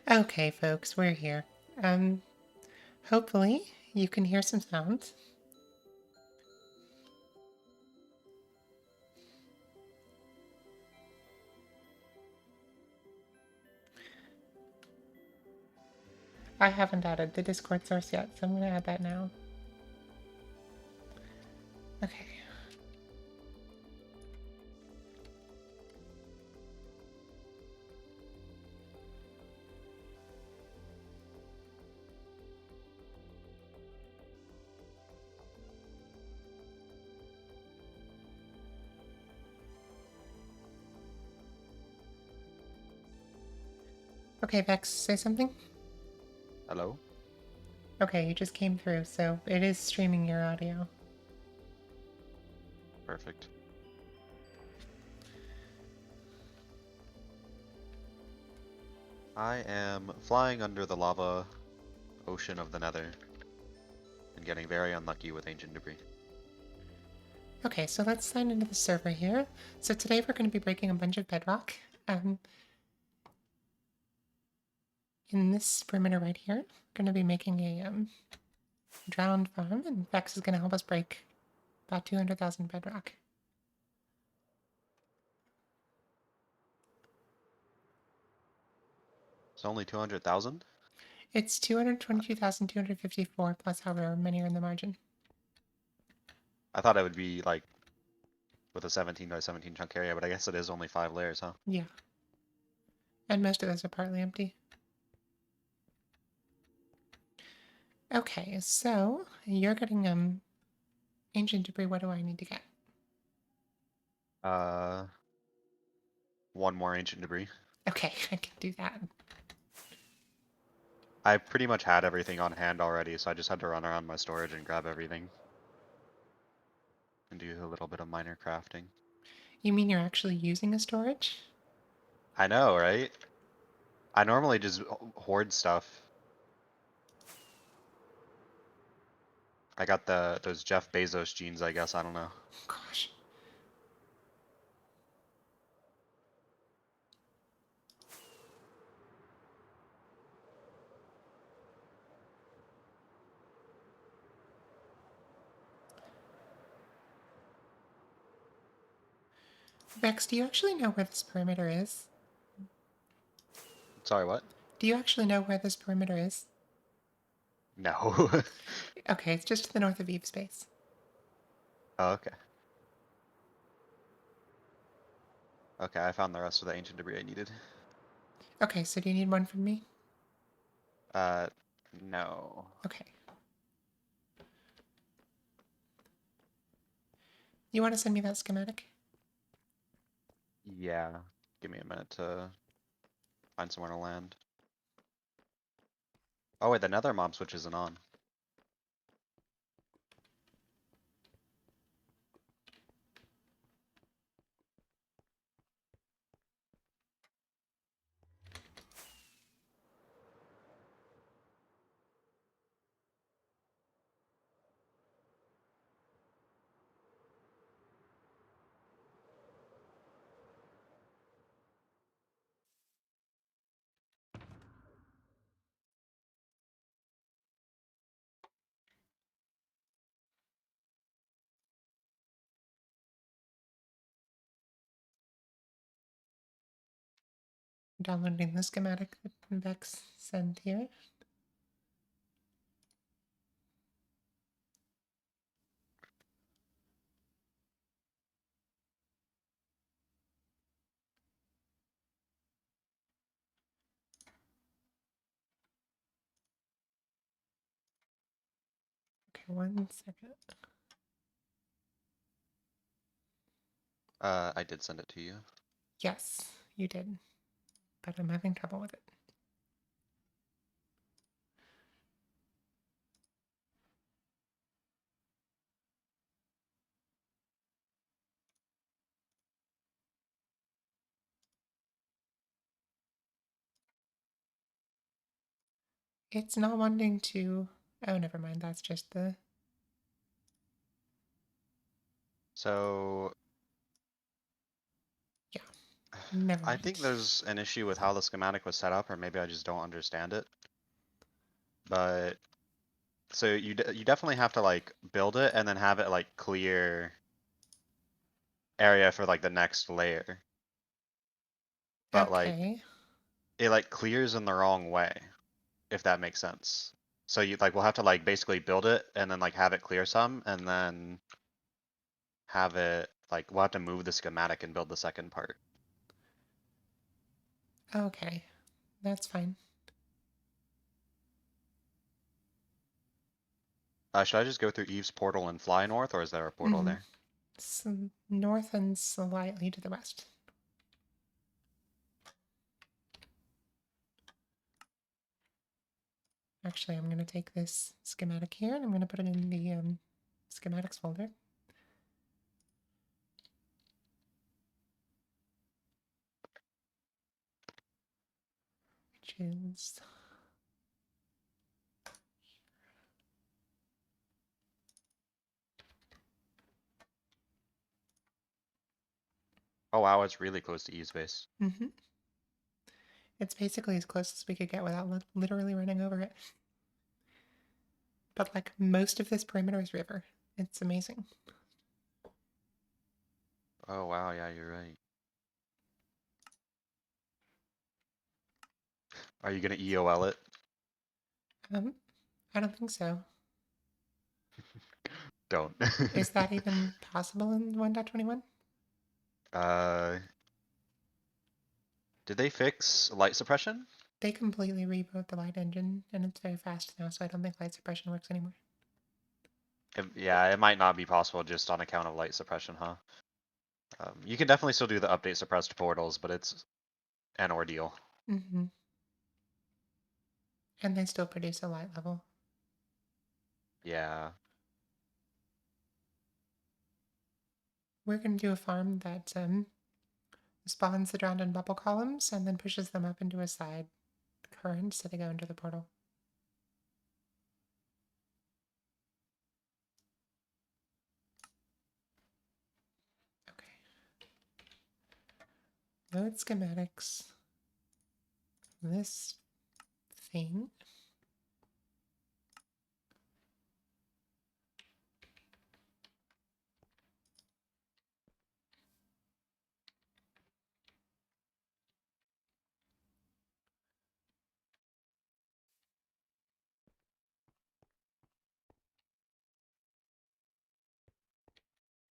Okay, folks, we're here. Hopefully you can hear some sounds. I haven't added the Discord source yet, so I'm going to add that now. Okay. Okay, Vex, say something? Hello? Okay, you just came through, so it is streaming your audio. Perfect. I am flying under the lava ocean of the Nether and getting very unlucky with ancient debris. Okay, so let's sign into the server here. So today we're going to be breaking a bunch of bedrock. In this perimeter right here, we're going to be making a drowned farm, and Vex is going to help us break about 200,000 bedrock. It's only 200,000? It's 222,254 plus however many are in the margin. I thought it would be like with a 17 by 17 chunk area, but I guess it is only 5 layers, huh? Yeah. And most of those are partly empty. Okay, so you're getting ancient debris. What do I need to get? Uh, one more ancient debris. Okay, I can do that. I pretty much had everything on hand already, so I just had to run around my storage and grab everything. And do a little bit of minor crafting. You mean you're actually using a storage? I know, right? I normally just hoard stuff. I got those Jeff Bezos jeans, I guess, I don't know. Gosh. Vex, do you actually know where this perimeter is? Sorry, what? Do you actually know where this perimeter is? No. Okay, it's just to the north of Eve Space. Oh, okay. Okay, I found the rest of the ancient debris I needed. Okay, so do you need one from me? Uh, no. Okay. You want to send me that schematic? Yeah. Give me a minute to find somewhere to land. Oh wait, the nether mob switch isn't on. Downloading the schematic that Vex sent here. Okay, 1 second. I did send it to you. Yes, you did, but I'm having trouble with it. It's not wanting to... Oh, never mind. That's just the... So, Yeah. Never I think mind. there's an issue with how the schematic was set up, or maybe I just don't understand it. But so you definitely have to like build it and then have it like clear area for like the next layer. But like Okay. it like clears in the wrong way, if that makes sense. So you like we'll have to like basically build it and then like have it clear some and then have it like we'll have to move the schematic and build the second part. Okay. That's fine. Should I just go through Eve's portal and fly north, or is there a portal Mm-hmm. there? North and slightly to the west. Actually, I'm going to take this schematic here and I'm going to put it in the schematics folder. Which is... Oh wow, it's really close to Eve's base. Mm-hmm. It's basically as close as we could get without literally running over it. But like most of this perimeter is river. It's amazing. Oh wow, yeah, you're right. Are you gonna EOL it? Um, I don't think so. Don't. Is that even possible in 1.21? uh, did they fix light suppression? They completely rewrote the light engine, and it's very fast now, so I don't think light suppression works anymore. Yeah, it might not be possible just on account of light suppression, huh? You can definitely still do the update suppressed portals, but it's an ordeal. Mm-hmm. And they still produce a light level. Yeah. We're going to do a farm that spawns the drowned and bubble columns and then pushes them up into a side current so they go into the portal. Okay. Load schematics. This thing.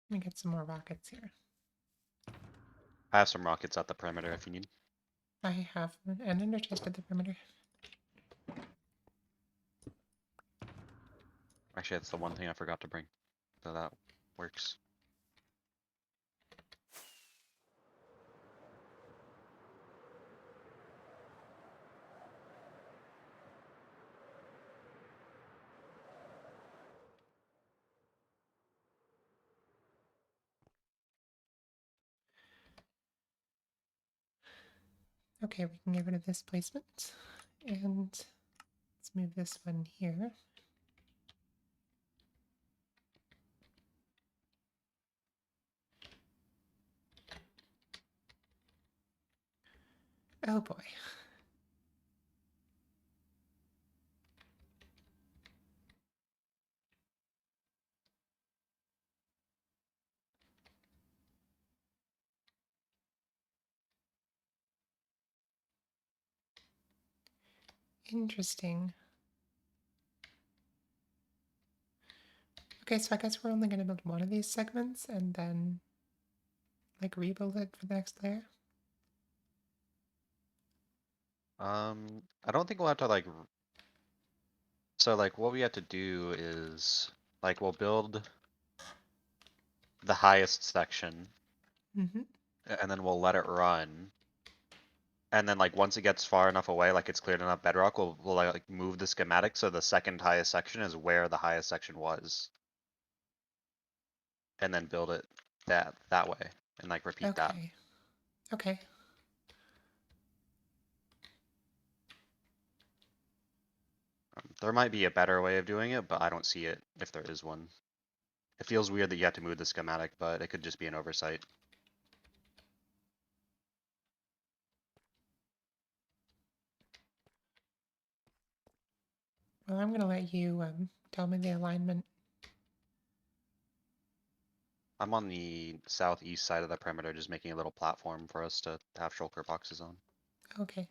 Let me get some more rockets here. I have some rockets at the perimeter if you need. I have an ender chest at the perimeter. Actually, that's the one thing I forgot to bring. So that works. Okay, we can get rid of this placement. And let's move this one here. Oh boy. Interesting. Okay, so I guess we're only going to build one of these segments and then like rebuild it for the next layer. I don't think we'll have to like. So like, what we have to do is like we'll build the highest section, Mm-hmm. and then we'll let it run. And then like once it gets far enough away, like it's cleared enough bedrock, we'll like move the schematic so the second highest section is where the highest section was, and then build it that way, and like repeat that. Okay. Okay. There might be a better way of doing it, but I don't see it if there is one. It feels weird that you have to move the schematic, but it could just be an oversight. Well, I'm gonna let you tell me the alignment. I'm on the southeast side of the perimeter, just making a little platform for us to have shulker boxes on. Okay.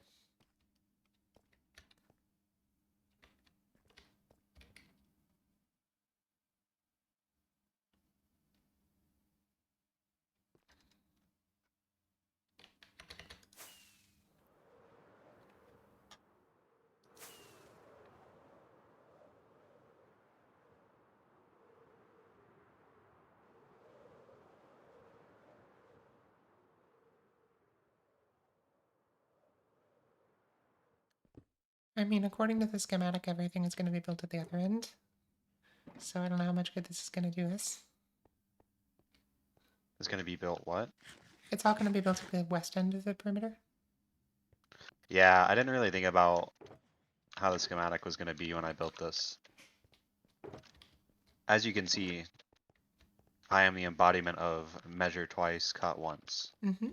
I mean, according to the schematic, everything is going to be built at the other end. So I don't know how much good this is going to do us. It's gonna be built what? It's all going to be built at the west end of the perimeter. Yeah, I didn't really think about how the schematic was gonna be when I built this. As you can see, I am the embodiment of measure twice, cut once. Mm-hmm.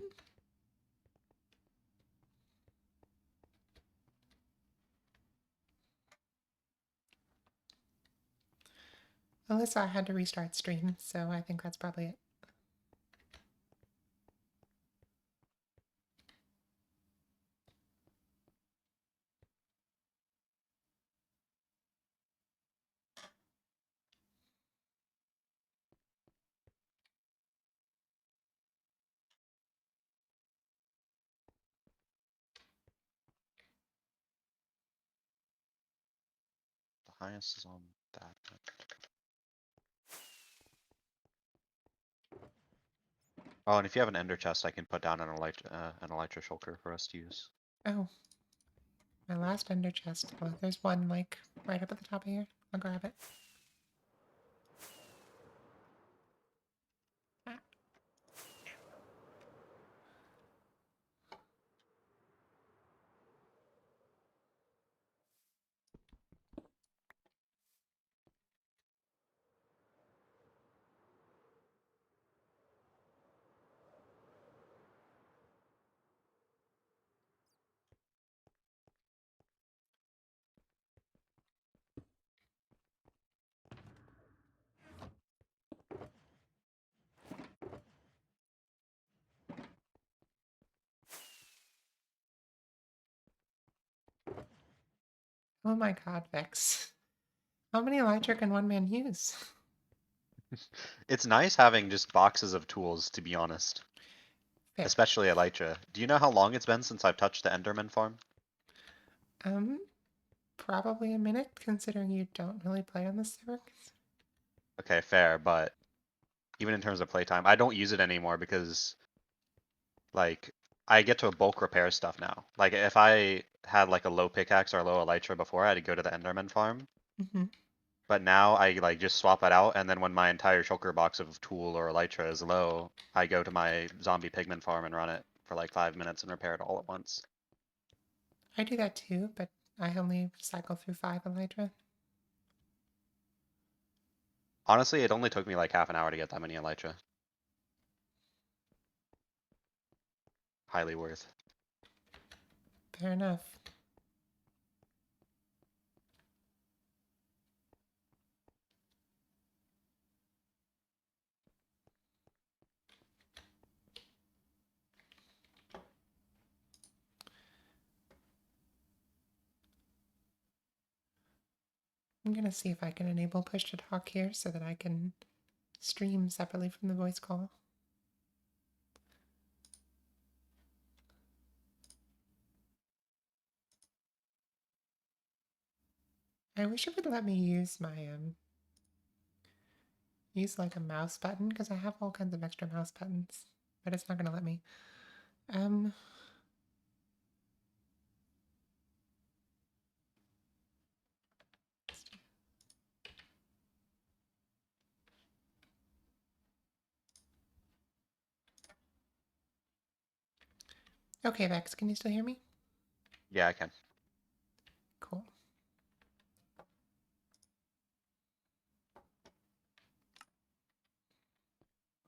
Alyssa had to restart stream, so I think that's probably it. The highest is on that. Oh, and if you have an ender chest, I can put down an elytra shulker for us to use. Oh, my last ender chest. Oh, there's one, like, right up at the top of here. I'll grab it. Ah. Oh my god, Vex. How many elytra can one man use? It's nice having just boxes of tools, to be honest. Fair. Especially elytra. Do you know how long it's been since I've touched the enderman farm? Um, Probably a minute, considering you don't really play on this server. Okay, fair, but even in terms of playtime, I don't use it anymore because, like, I get to bulk repair stuff now. Like, if I had, like, a low pickaxe or a low elytra before, I had to go to the enderman farm. Mm-hmm. But now I, like, just swap it out, and then when my entire shulker box of tool or elytra is low, I go to my zombie pigman farm and run it for, like, 5 minutes and repair it all at once. I do that too, but I only cycle through 5 elytra. Honestly, it only took me, like, half an hour to get that many elytra. Highly worth. Fair enough. I'm gonna see if I can enable push to talk here so that I can stream separately from the voice call. I wish it would let me use my use like a mouse button because I have all kinds of extra mouse buttons, but it's not gonna let me. Um Okay, Vex, can you still hear me? Yeah, I can. Cool.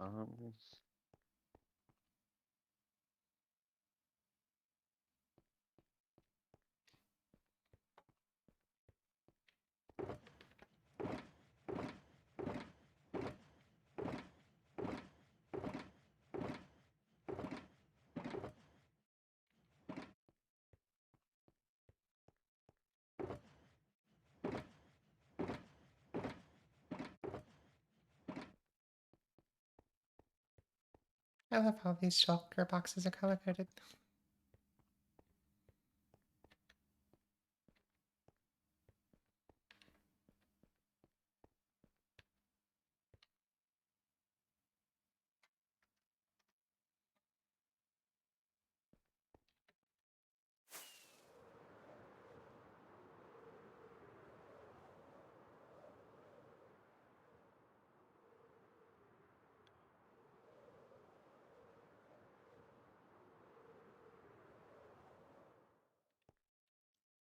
Um, I love how these shulker boxes are color coded.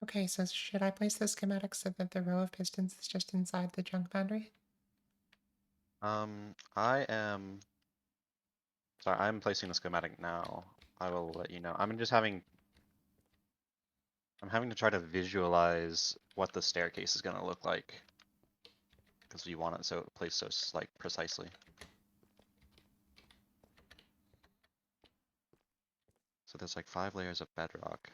Okay, so should I place the schematic so that the row of pistons is just inside the junk boundary? I am. Sorry, I'm placing the schematic now. I will let you know. I'm having to try to visualize what the staircase is gonna look like. Because you want it so placed so like precisely. So there's like 5 layers of bedrock.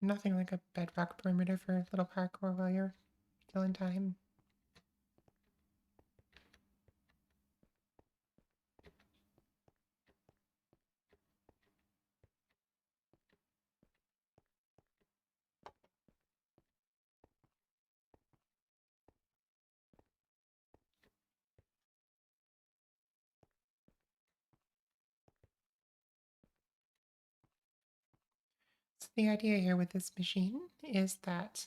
Nothing like a bedrock perimeter for a little parkour while you're killing time. So the idea here with this machine is that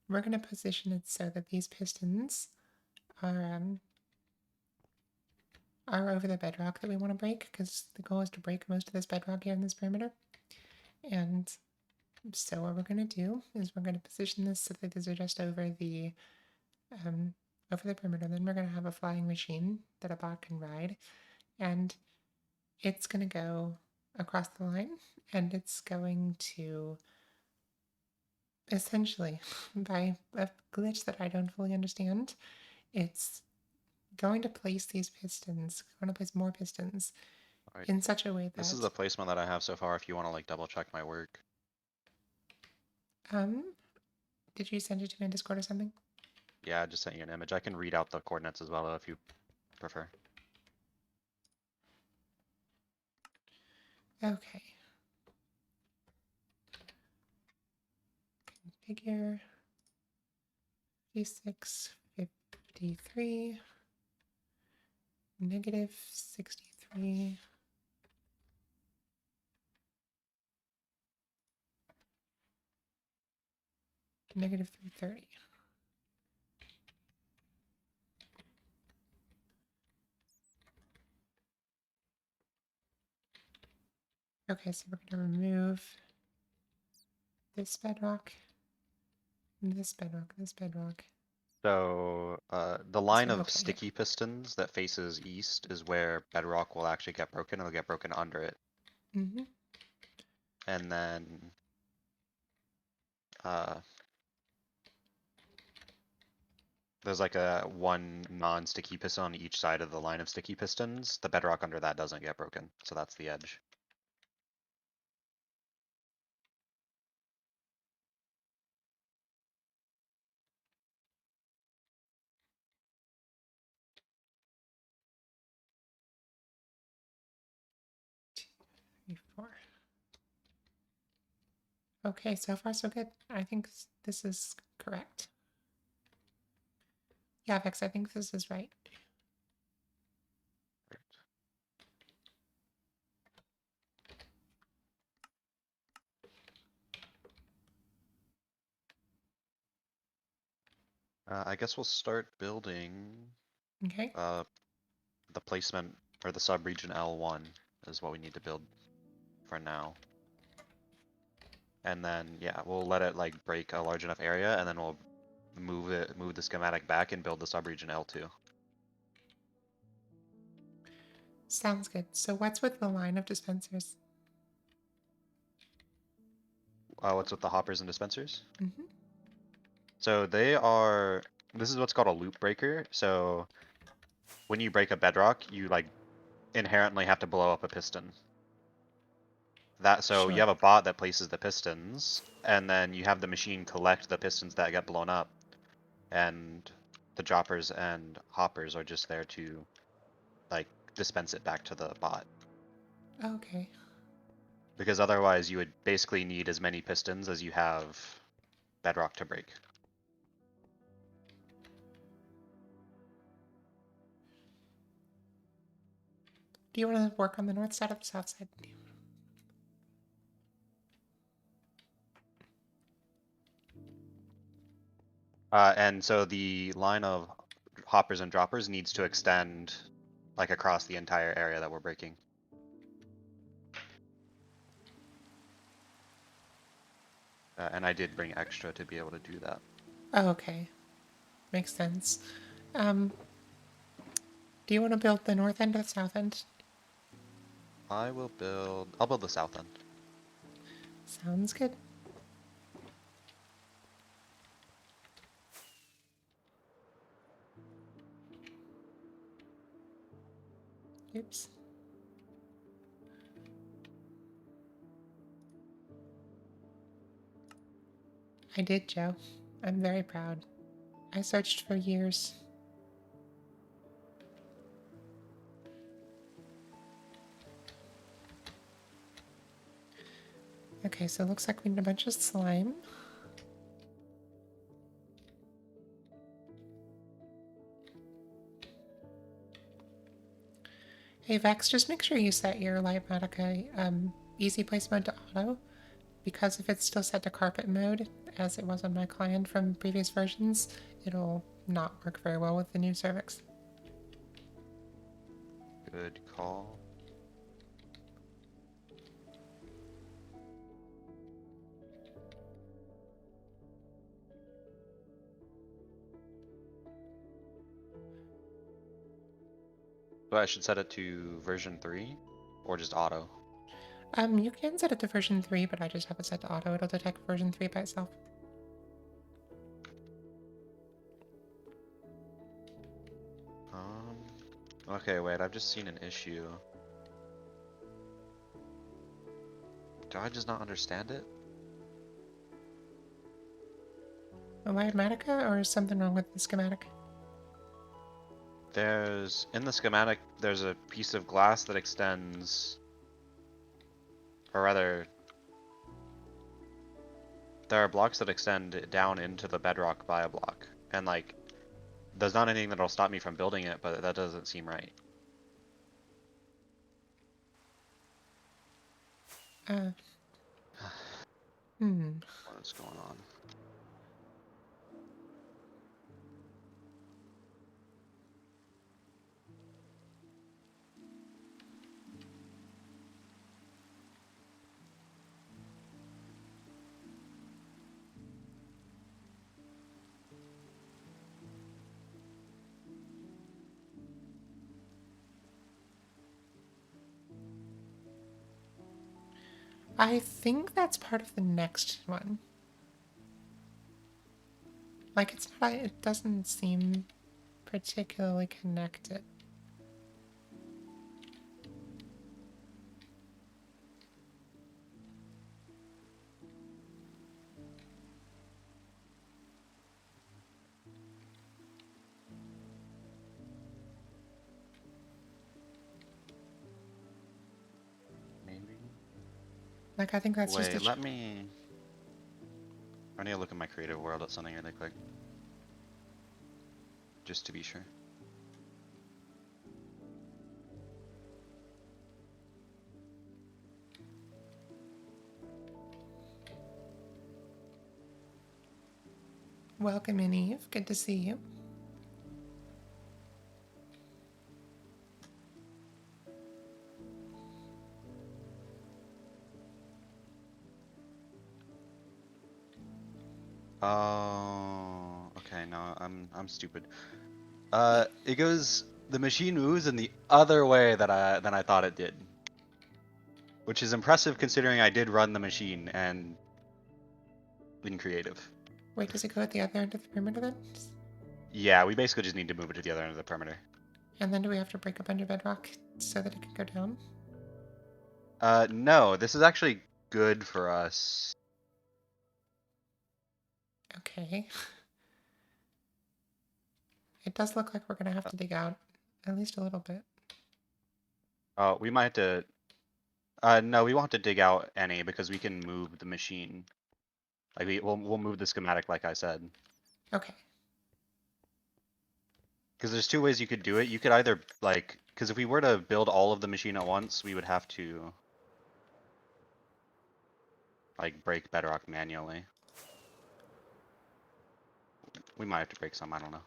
we're going to position it so that these pistons are over the bedrock that we want to break, because the goal is to break most of this bedrock here in this perimeter. And so what we're going to do is we're going to position this so that these are just over the perimeter. Then we're going to have a flying machine that a bot can ride, and it's going to go across the line, and it's going to essentially, by a glitch that I don't fully understand, it's going to place these pistons, going to place more pistons Alright. in such a way This is that the placement that I have so far if you want to like double check my work. um did you send it to me on Discord or something? Yeah, I just sent you an image. I can read out the coordinates as well if you prefer. Okay. Configure V6 53 negative 63 negative 330. Okay, so we're going to remove this bedrock, this bedrock, this bedrock. So the This line one, of okay, yeah. sticky pistons that faces east is where bedrock will actually get broken. It'll get broken under it. Mm-hmm. And then uh, there's like a one non-sticky piston on each side of the line of sticky pistons. The bedrock under that doesn't get broken, so that's the edge. Three, four. Okay, so far so good. I think this is correct. Yeah, Vex, I think this is right. I guess we'll start building Okay. the placement or the subregion L1 is what we need to build for now. And then yeah, we'll let it like break a large enough area and then we'll move the schematic back and build the subregion L2. Sounds good. So what's with the line of dispensers? What's with the hoppers and dispensers? Mm-hmm. So they are. This is what's called a loop breaker. So when you break a bedrock, you like inherently have to blow up a piston. So you Sure. have a bot that places the pistons, and then you have the machine collect the pistons that get blown up, and the droppers and hoppers are just there to like dispense it back to the bot. Okay. Because otherwise you would basically need as many pistons as you have bedrock to break. Do you want to work on the north side or the south side? And so the line of hoppers and droppers needs to extend like across the entire area that we're breaking. And I did bring extra to be able to do that. Oh, okay. Makes sense. Um, do you want to build the north end or the south end? I'll build the south end. Sounds good. Oops. I did, Joe. I'm very proud. I searched for years. Okay, so it looks like we need a bunch of slime. Hey Vex, just make sure you set your Lightmatica easy place mode to auto, because if it's still set to carpet mode, as it was on my client from previous versions, it'll not work very well with the new cervix. Good call. So I should set it to version 3 or just auto? You can set it to version 3, but I just have it set to auto. It'll detect version 3 by itself. Okay, wait, I've just seen an issue. Do I just not understand it? A Lightmatica, or is something wrong with the schematic? In the schematic, there's a piece of glass that extends, or rather, there are blocks that extend down into the bedrock by a block. And like, there's not anything that'll stop me from building it, but that doesn't seem right. Uh, hmm. What's going on? I think that's part of the next one. Like, it's not, it doesn't seem particularly connected. Maybe? Like, I think that's just Wait, a. I need to look at my creative world at something really quick. Just to be sure. Welcome in, Eve. Good to see you. Oh, okay, no, I'm stupid. It goes, the machine moves in the other way than I thought it did. Which is impressive considering I did run the machine and in creative. Wait, does it go at the other end of the perimeter then? Yeah, we basically just need to move it to the other end of the perimeter. And then do we have to break up under bedrock so that it can go down? No, this is actually good for us. Okay. It does look like we're gonna have to dig out at least a little bit. Oh, we might have to. No, we won't have to dig out any because we can move the machine. Like we'll move the schematic, like I said. Okay. Because there's two ways you could do it. You could either like, because if we were to build all of the machine at once, we would have to like break Bedrock manually. We might have to break some. I don't know.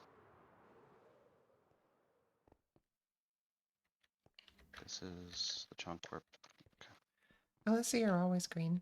This is the chunk we're. Alyssa, you're always green.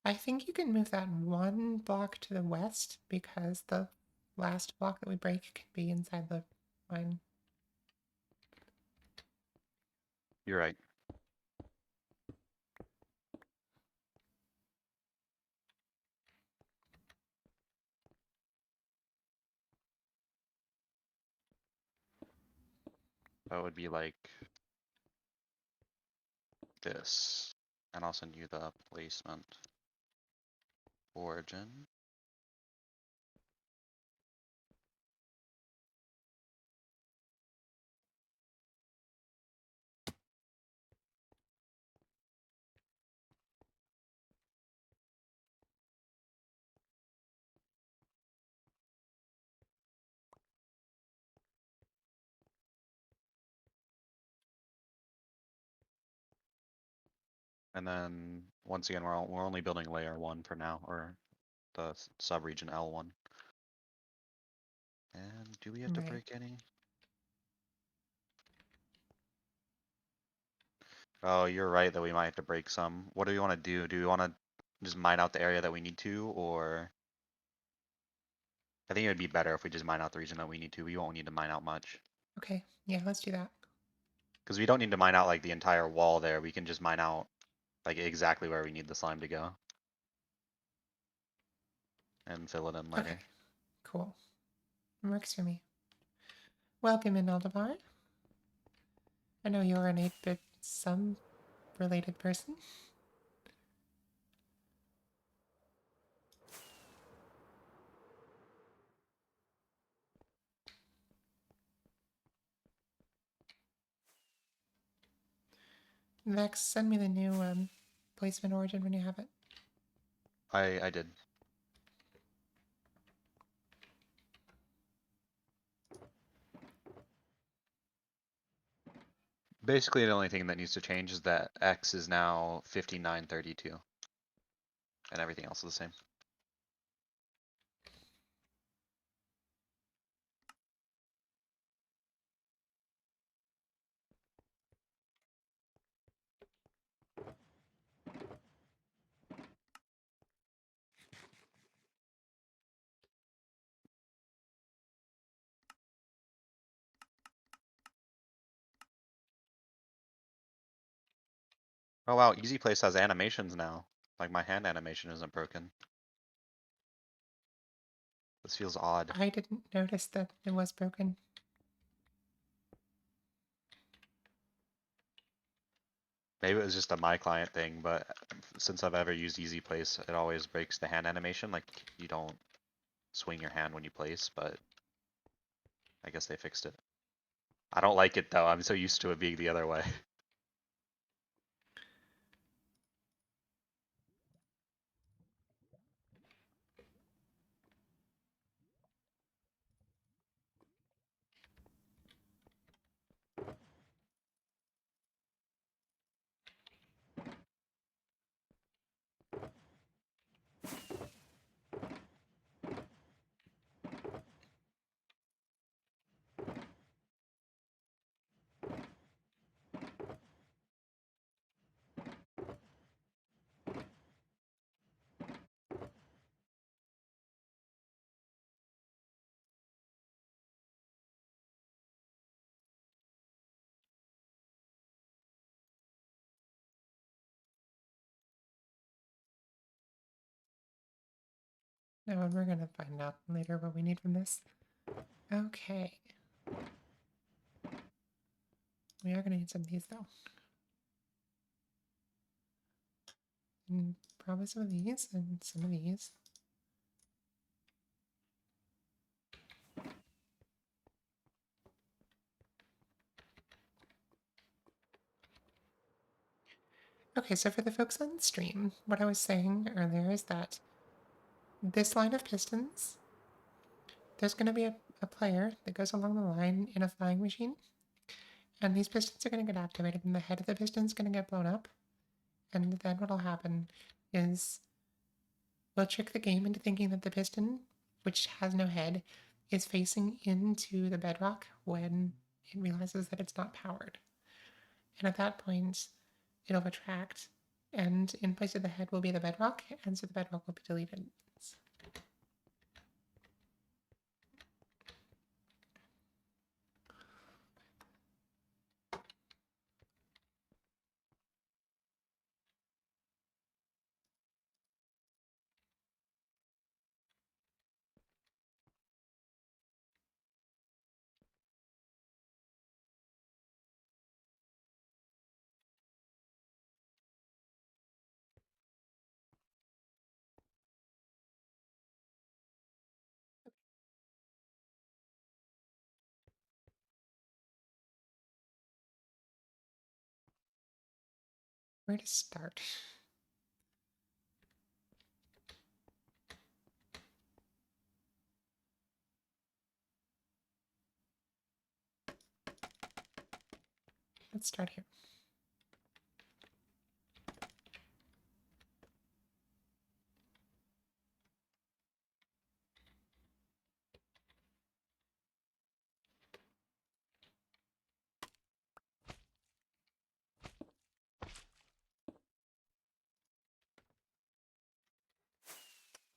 I think you can move that one block to the west because the last block that we break can be inside the line. You're right. That would be like this, and I'll send you the placement origin. And then once again, we're only building layer 1 for now, or the subregion L1. And do we have to Right. break any? Oh, you're right that we might have to break some. What do we want to do? Do we want to just mine out the area that we need to, or I think it would be better if we just mine out the region that we need to. We won't need to mine out much. Okay. Yeah, let's do that. Because we don't need to mine out like the entire wall there. We can just mine out like exactly where we need the slime to go. And fill it in Okay. later. Cool. Works for me. Welcome in, Aldebar. I know you're an 8-bit some related person. Vex, send me the new placement origin when you have it. I did. Basically, the only thing that needs to change is that X is now 5932. And everything else is the same. Oh wow, Easy Place has animations now. Like my hand animation isn't broken. This feels odd. I didn't notice that it was broken. Maybe it was just a my client thing, but since I've ever used Easy Place, it always breaks the hand animation. Like you don't swing your hand when you place, but I guess they fixed it. I don't like it though. I'm so used to it being the other way. No, and we're gonna find out later what we need from this. Okay. We are gonna need some of these though. And probably some of these and some of these. Okay, so for the folks on stream, what I was saying earlier is that this line of pistons, there's going to be a player that goes along the line in a flying machine, and these pistons are going to get activated, and the head of the piston is going to get blown up, and then what'll happen is we'll trick the game into thinking that the piston, which has no head, is facing into the bedrock when it realizes that it's not powered. And at that point, it'll retract, and in place of the head will be the bedrock, and so the bedrock will be deleted. Where to start? Let's start here.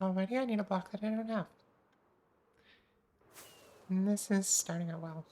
Already I need a block that I don't have. And this is starting out well.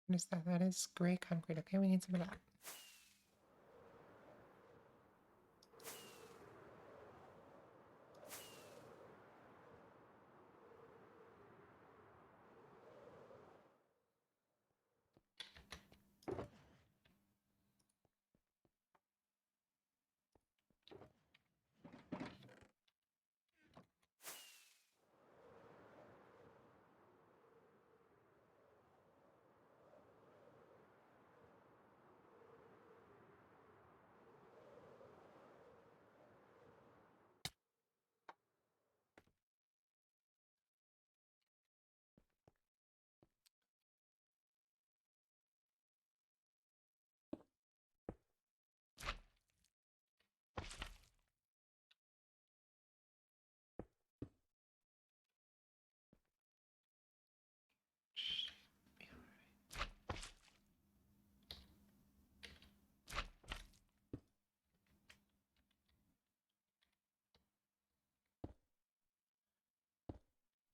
What is that? That is gray concrete. Okay, we need some of that.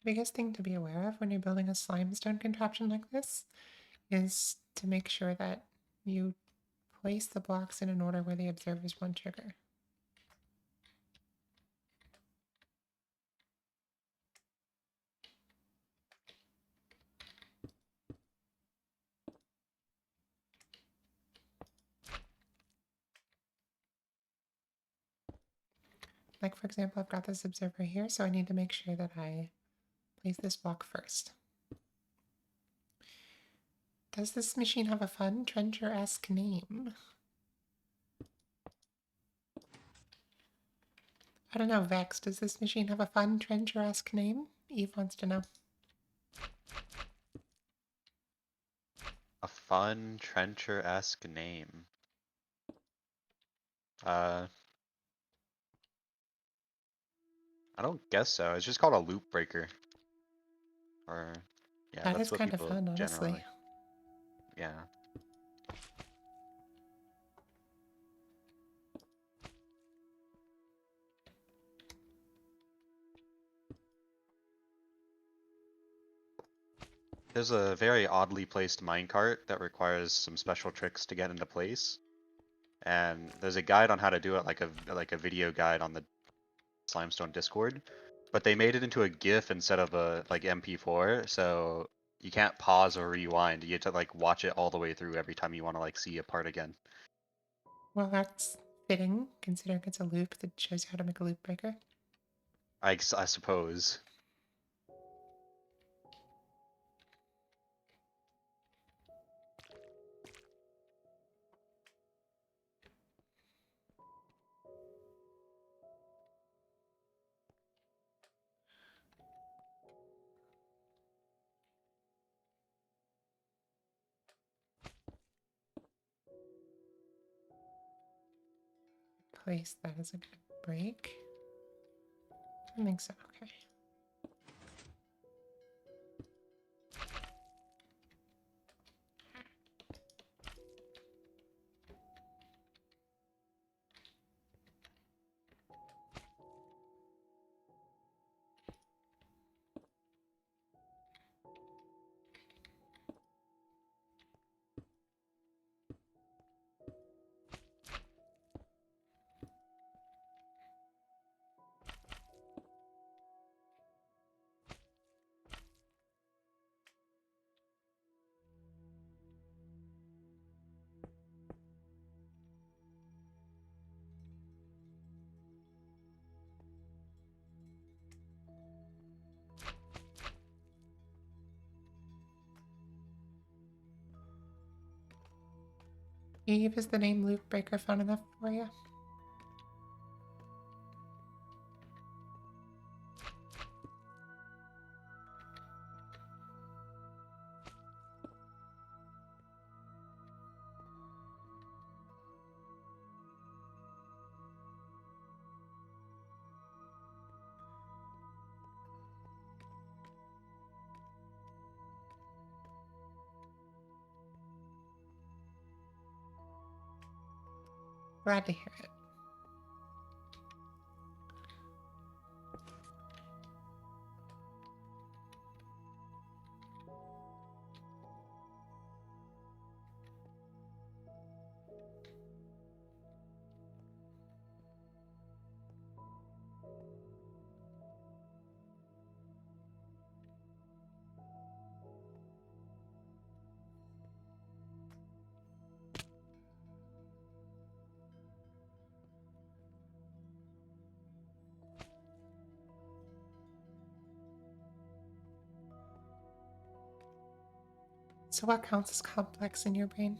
The biggest thing to be aware of when you're building a slimestone contraption like this is to make sure that you place the blocks in an order where the observers won't trigger. Like for example, I've got this observer here, so I need to make sure that I place this block first. Does this machine have a fun Trencher-esque name? I don't know, Vex, does this machine have a fun Trencher-esque name? Eve wants to know. A fun Trencher-esque name. I don't guess so. It's just called a loop breaker. Or, yeah, That that's is what kind of people fun, generally, honestly. yeah. There's a very oddly placed minecart that requires some special tricks to get into place. And there's a guide on how to do it, like a video guide on the Slimestone Discord. But they made it into a GIF instead of a like MP4, so you can't pause or rewind. You have to like watch it all the way through every time you want to like see a part again. Well, that's fitting, considering it's a loop that shows you how to make a loop breaker. I suppose. Place that as a good break. I think so, okay. Eve, is the name loop breaker fun enough for you? Glad to hear it. So what counts as complex in your brain?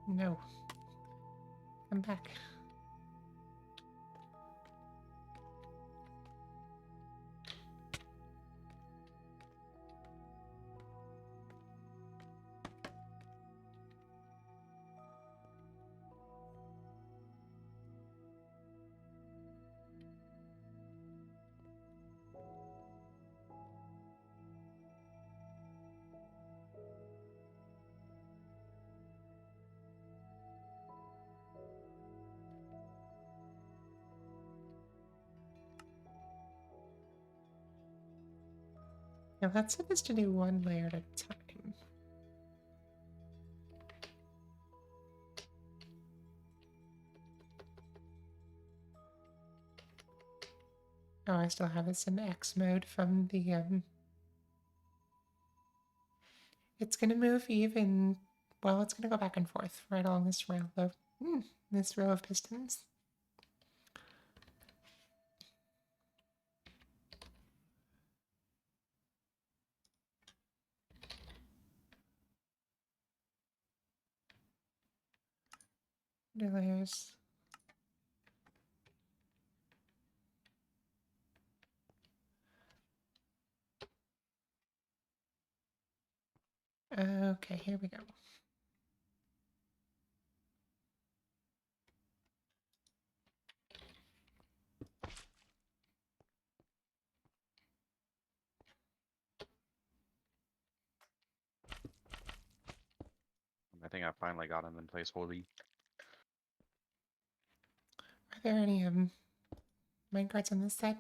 No. Come back. Now that's supposed to do one layer at a time. Oh, I still have this in X mode from the It's gonna move even. Well, it's gonna go back and forth right along this this row of pistons. There's okay. Here we go. I think I finally got him in place fully. Are there any minecarts on this side?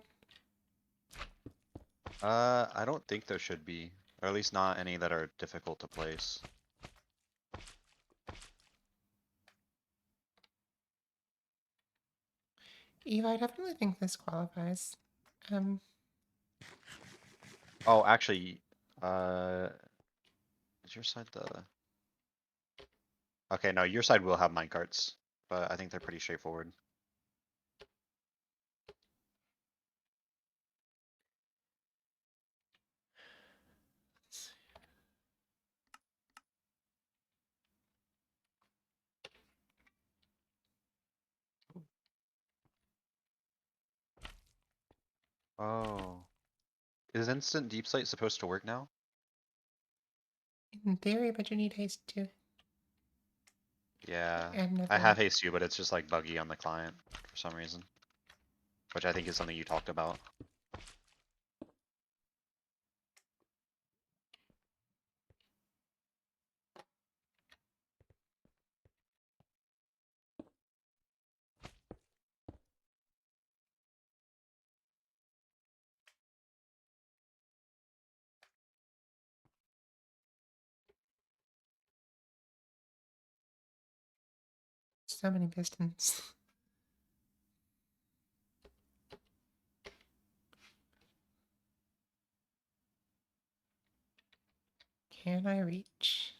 I don't think there should be, or at least not any that are difficult to place. Eva, I definitely think this qualifies. Um, Oh, actually, uh, is your side the? Okay, no, your side will have minecarts, but I think they're pretty straightforward. Oh, is instant deep sight supposed to work now? in theory, but you need haste to Yeah, add I another. have haste too, but it's just like buggy on the client for some reason, which I think is something you talked about. So many pistons. Can I reach?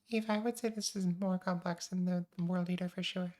Eva, I would say this is more complex than the world leader for sure.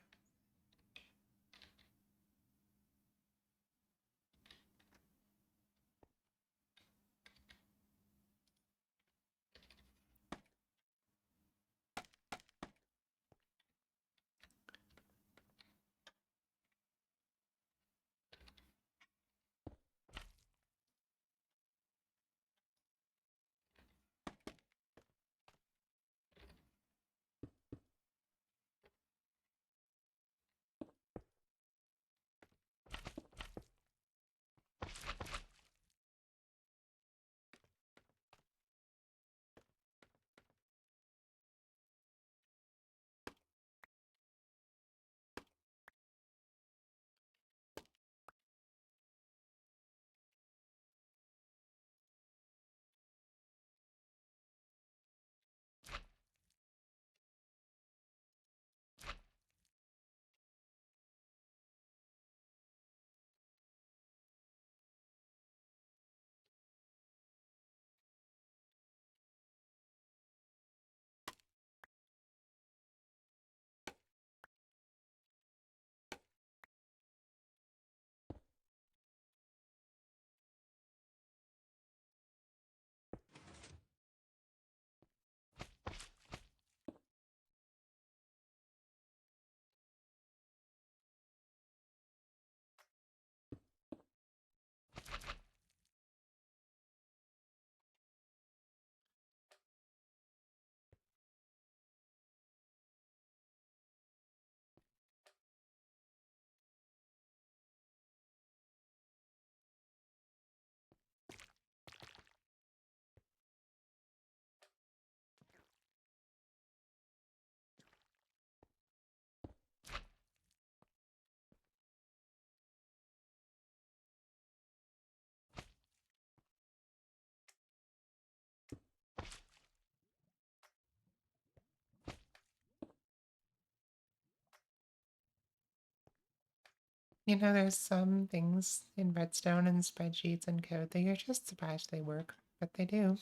You know, there's some things in Redstone and spreadsheets and code that you're just surprised they work, but they do.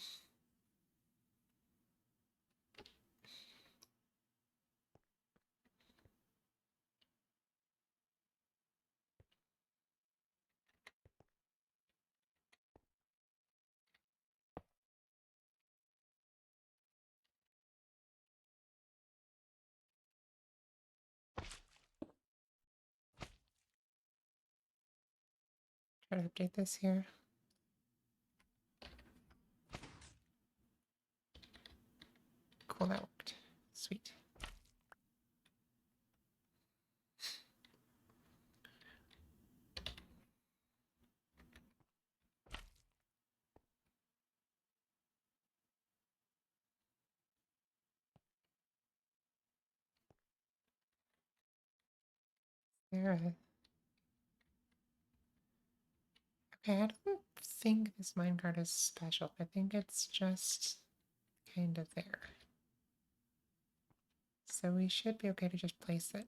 Try to update this here. Cool, that worked. Sweet. There. Okay, I don't think this minecart is special. I think it's just kind of there. So we should be okay to just place it.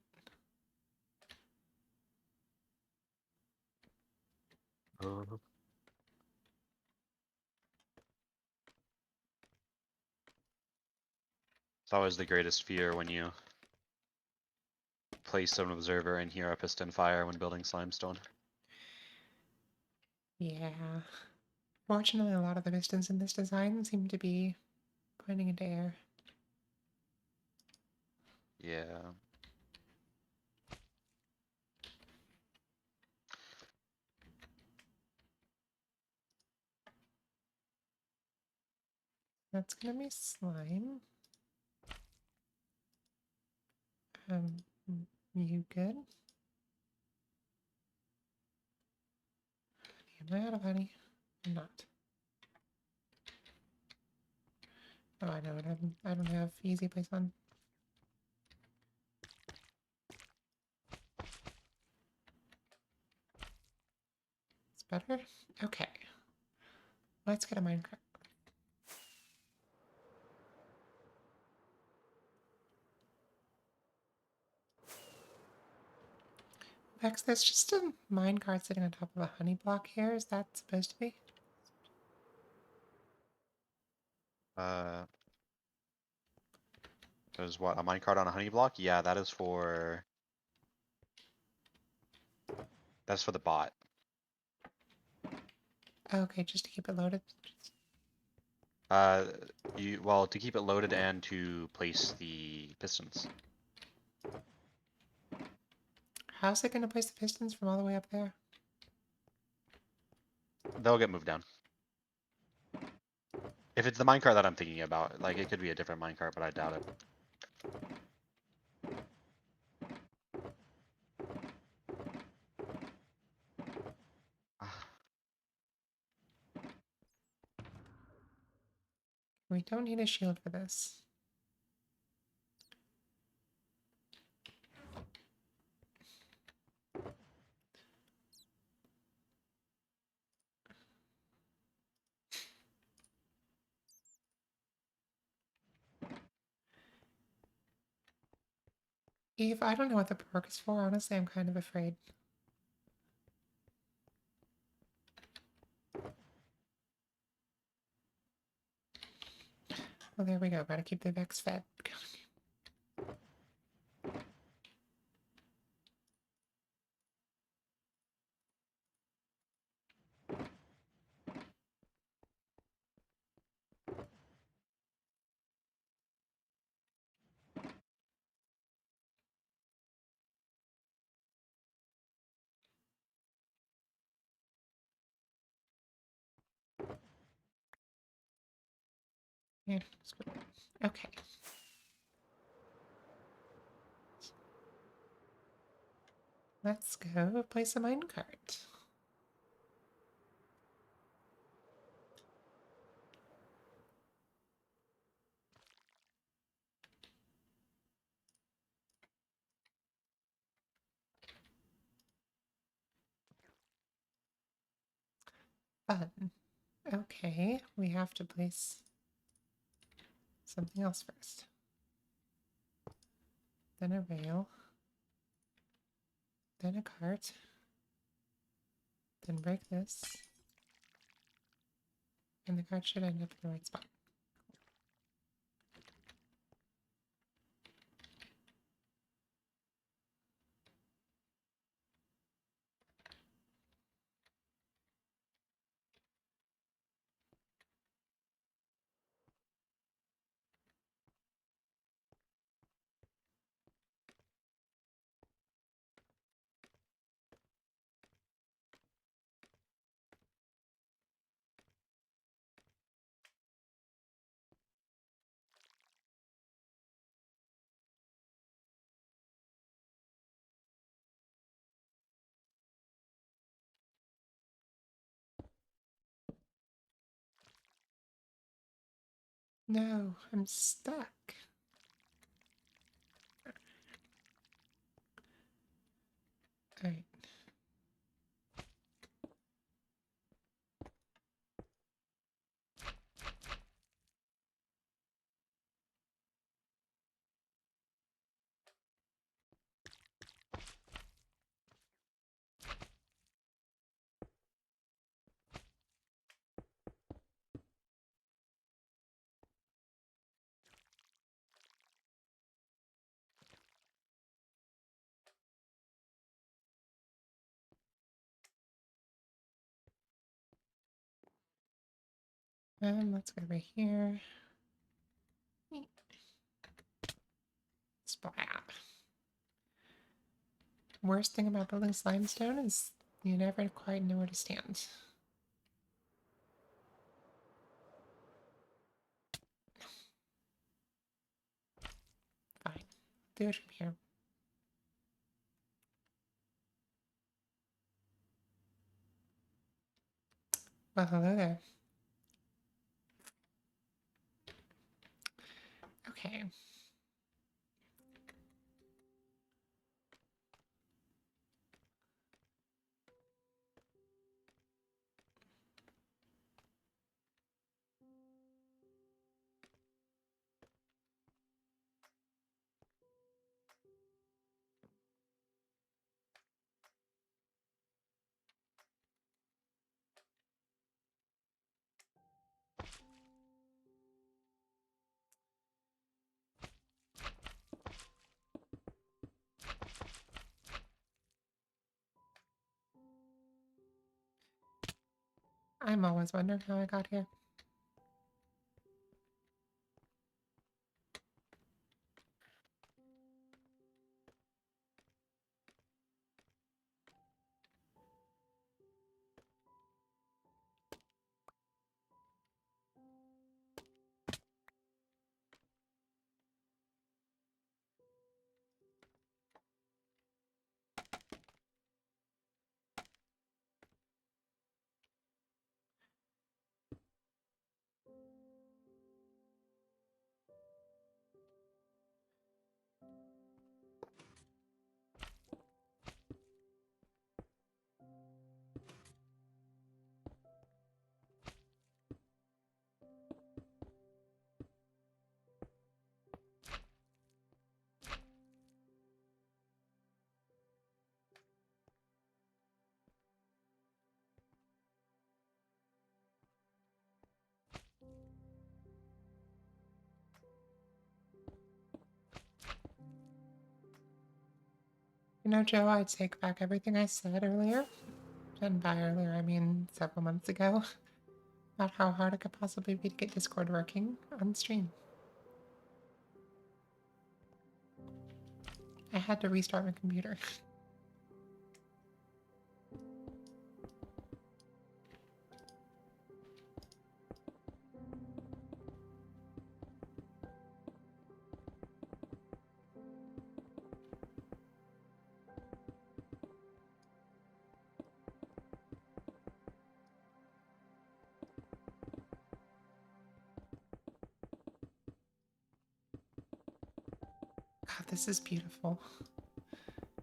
It's always the greatest fear when you place an observer and hear a piston fire when building slimestone. Yeah. Fortunately, a lot of the pistons in this design seem to be pointing into air. Yeah. That's gonna be slime. You good? Am I out of honey? I'm not. Oh, I know it. I don't have easy place on. It's better? Okay. Let's get a minecart. Vex, there's just a minecart sitting on top of a honey block here. Is that supposed to be? Uh, there's what, a minecart on a honey block? Yeah, that's for the bot. Okay, just to keep it loaded. Uh, well, to keep it loaded and to place the pistons. How's it going to place the pistons from all the way up there? They'll get moved down. If it's the minecart that I'm thinking about, like it could be a different minecart, but I doubt it. We don't need a shield for this. Eve, I don't know what the perk is for. Honestly, I'm kind of afraid. Oh, there we go. Gotta keep the Vex fed. Yeah, screw it. Okay. Let's go place a minecart. Fun. Okay, we have to place something else first. Then a rail. Then a cart. Then break this. And the card should end up in the right spot. No, I'm stuck. Alright. Let's go over here. Splat. Worst thing about building limestone is you never quite know where to stand. Fine. Do it from here. Well, hello there. Okay. I'm always wondering how I got here. You know, Joe, I take back everything I said earlier. And by earlier, I mean several months ago. About how hard it could possibly be to get Discord working on stream. I had to restart my computer. God, this is beautiful.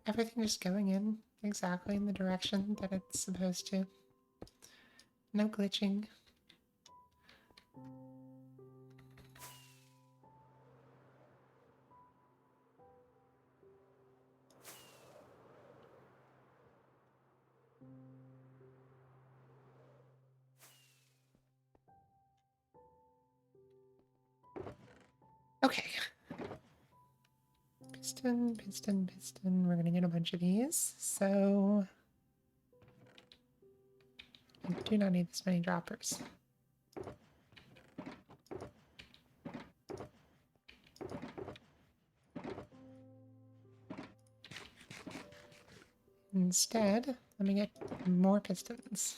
Everything just going in exactly in the direction that it's supposed to. No glitching. Okay. Piston, piston, piston. We're gonna get a bunch of these. So I do not need this many droppers. Instead, let me get more pistons.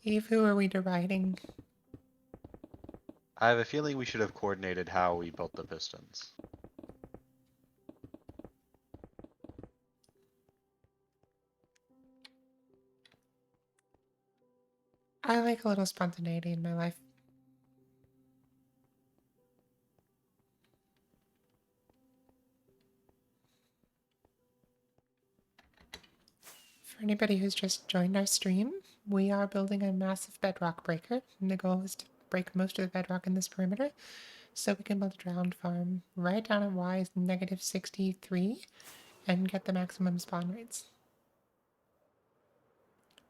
Eve, who are we deriding? I have a feeling we should have coordinated how we built the pistons. I like a little spontaneity in my life. For anybody who's just joined our stream, we are building a massive bedrock breaker, and the goal is to break most of the bedrock in this perimeter so we can build a drowned farm right down at Y is negative 63 and get the maximum spawn rates.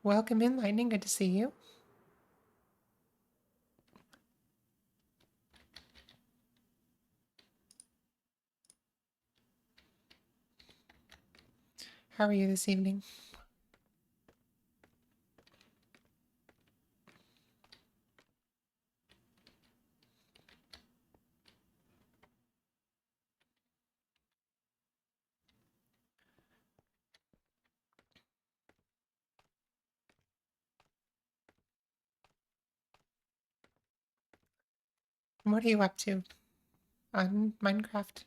Welcome in, Lightning. Good to see you. How are you this evening? What are you up to on Minecraft?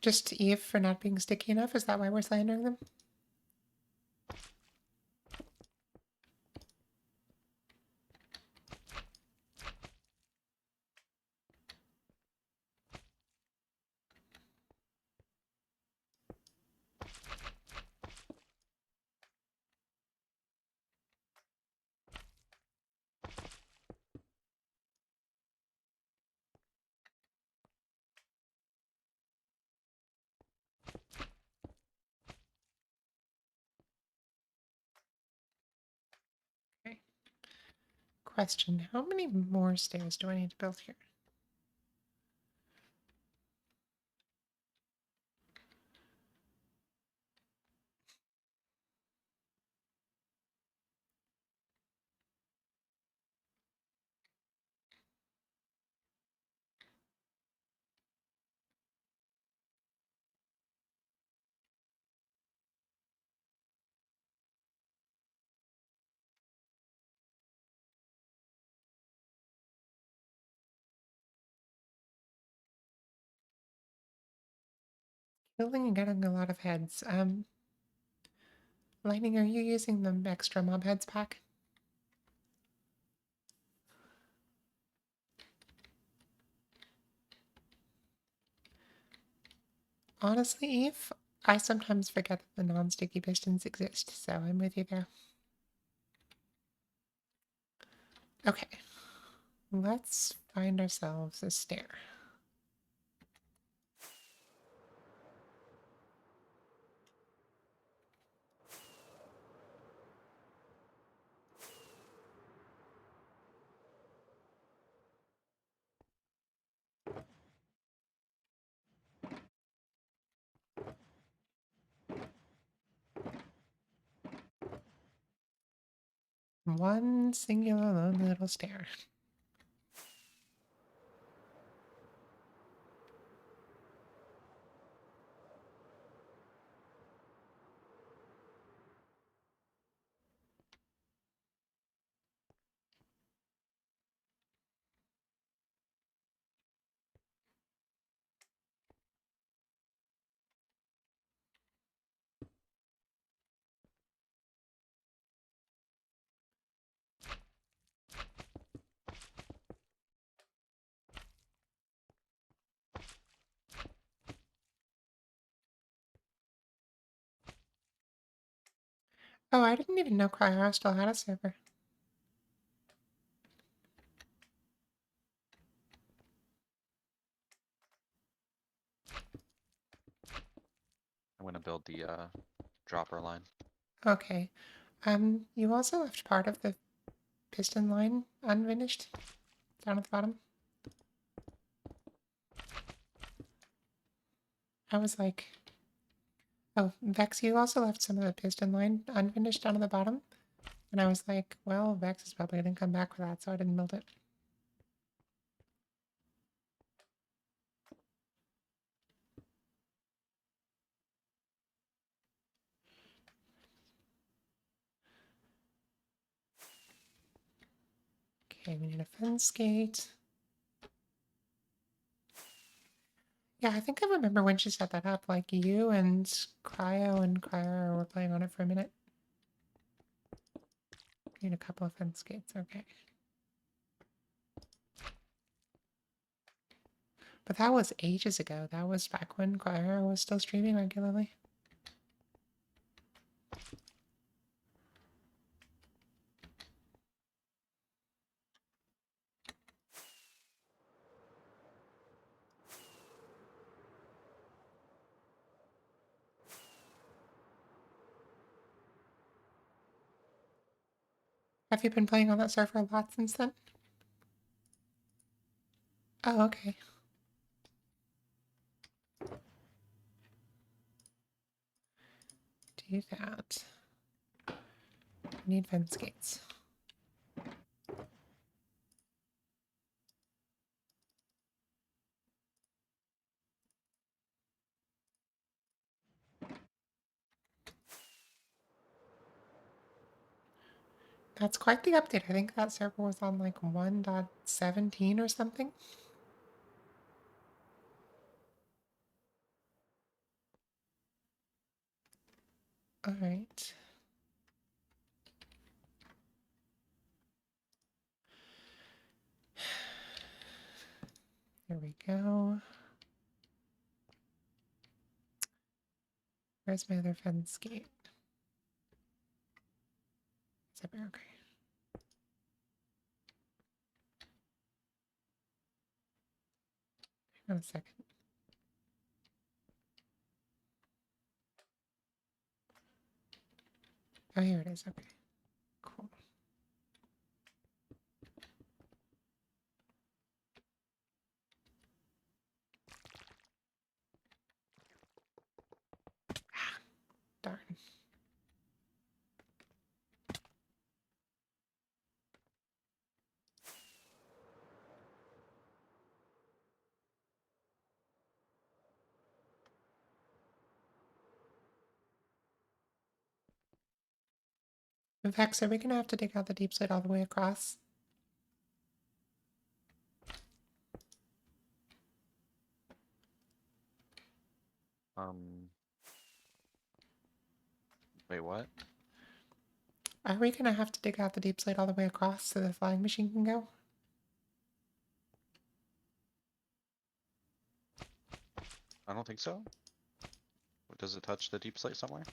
Just Eve for not being sticky enough? Is that why we're slandering them? Okay. Question, how many more stairs do I need to build here? Building and getting a lot of heads. Lightning, are you using the extra mob heads pack? Honestly, Eve, I sometimes forget that the non-sticky pistons exist, so I'm with you there. Okay, let's find ourselves a stair. One singular lonely little stair. Oh, I didn't even know Cryara still had a server. I'm gonna build the dropper line. Okay. You also left part of the piston line unfinished down at the bottom. I was like, oh, Vex, you also left some of the piston line unfinished down at the bottom. And I was like, well, Vex is probably going to come back for that, so I didn't build it. Okay, we need a fence gate. Yeah, I think I remember when she set that up. Like you and Cryo were playing on it for a minute. Need a couple of fence gates, okay. But that was ages ago. That was back when Cryo was still streaming regularly. Have you been playing on that server a lot since then? Oh, okay. Do that. Need fence gates. That's quite the update. I think that server was on like 1.17 or something. All right. There we go. Where's my other fence gate? Is that okay? Hang on a second. Oh, here it is. Okay. Cool. Darn. In fact, so we're gonna have to dig out the deep slate all the way across. Wait, what? Are we gonna have to dig out the deep slate all the way across so the flying machine can go? I don't think so. Does it touch the deep slate somewhere?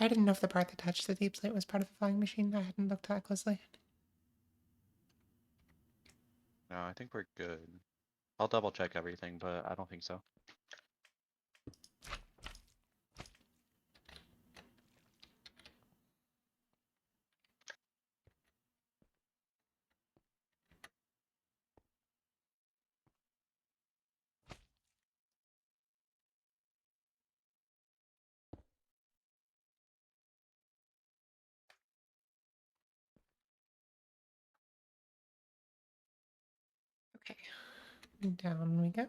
I didn't know if the part that touched the deep slate was part of the flying machine. I hadn't looked that closely. No, I think we're good. I'll double check everything, but I don't think so. Okay. Down we go.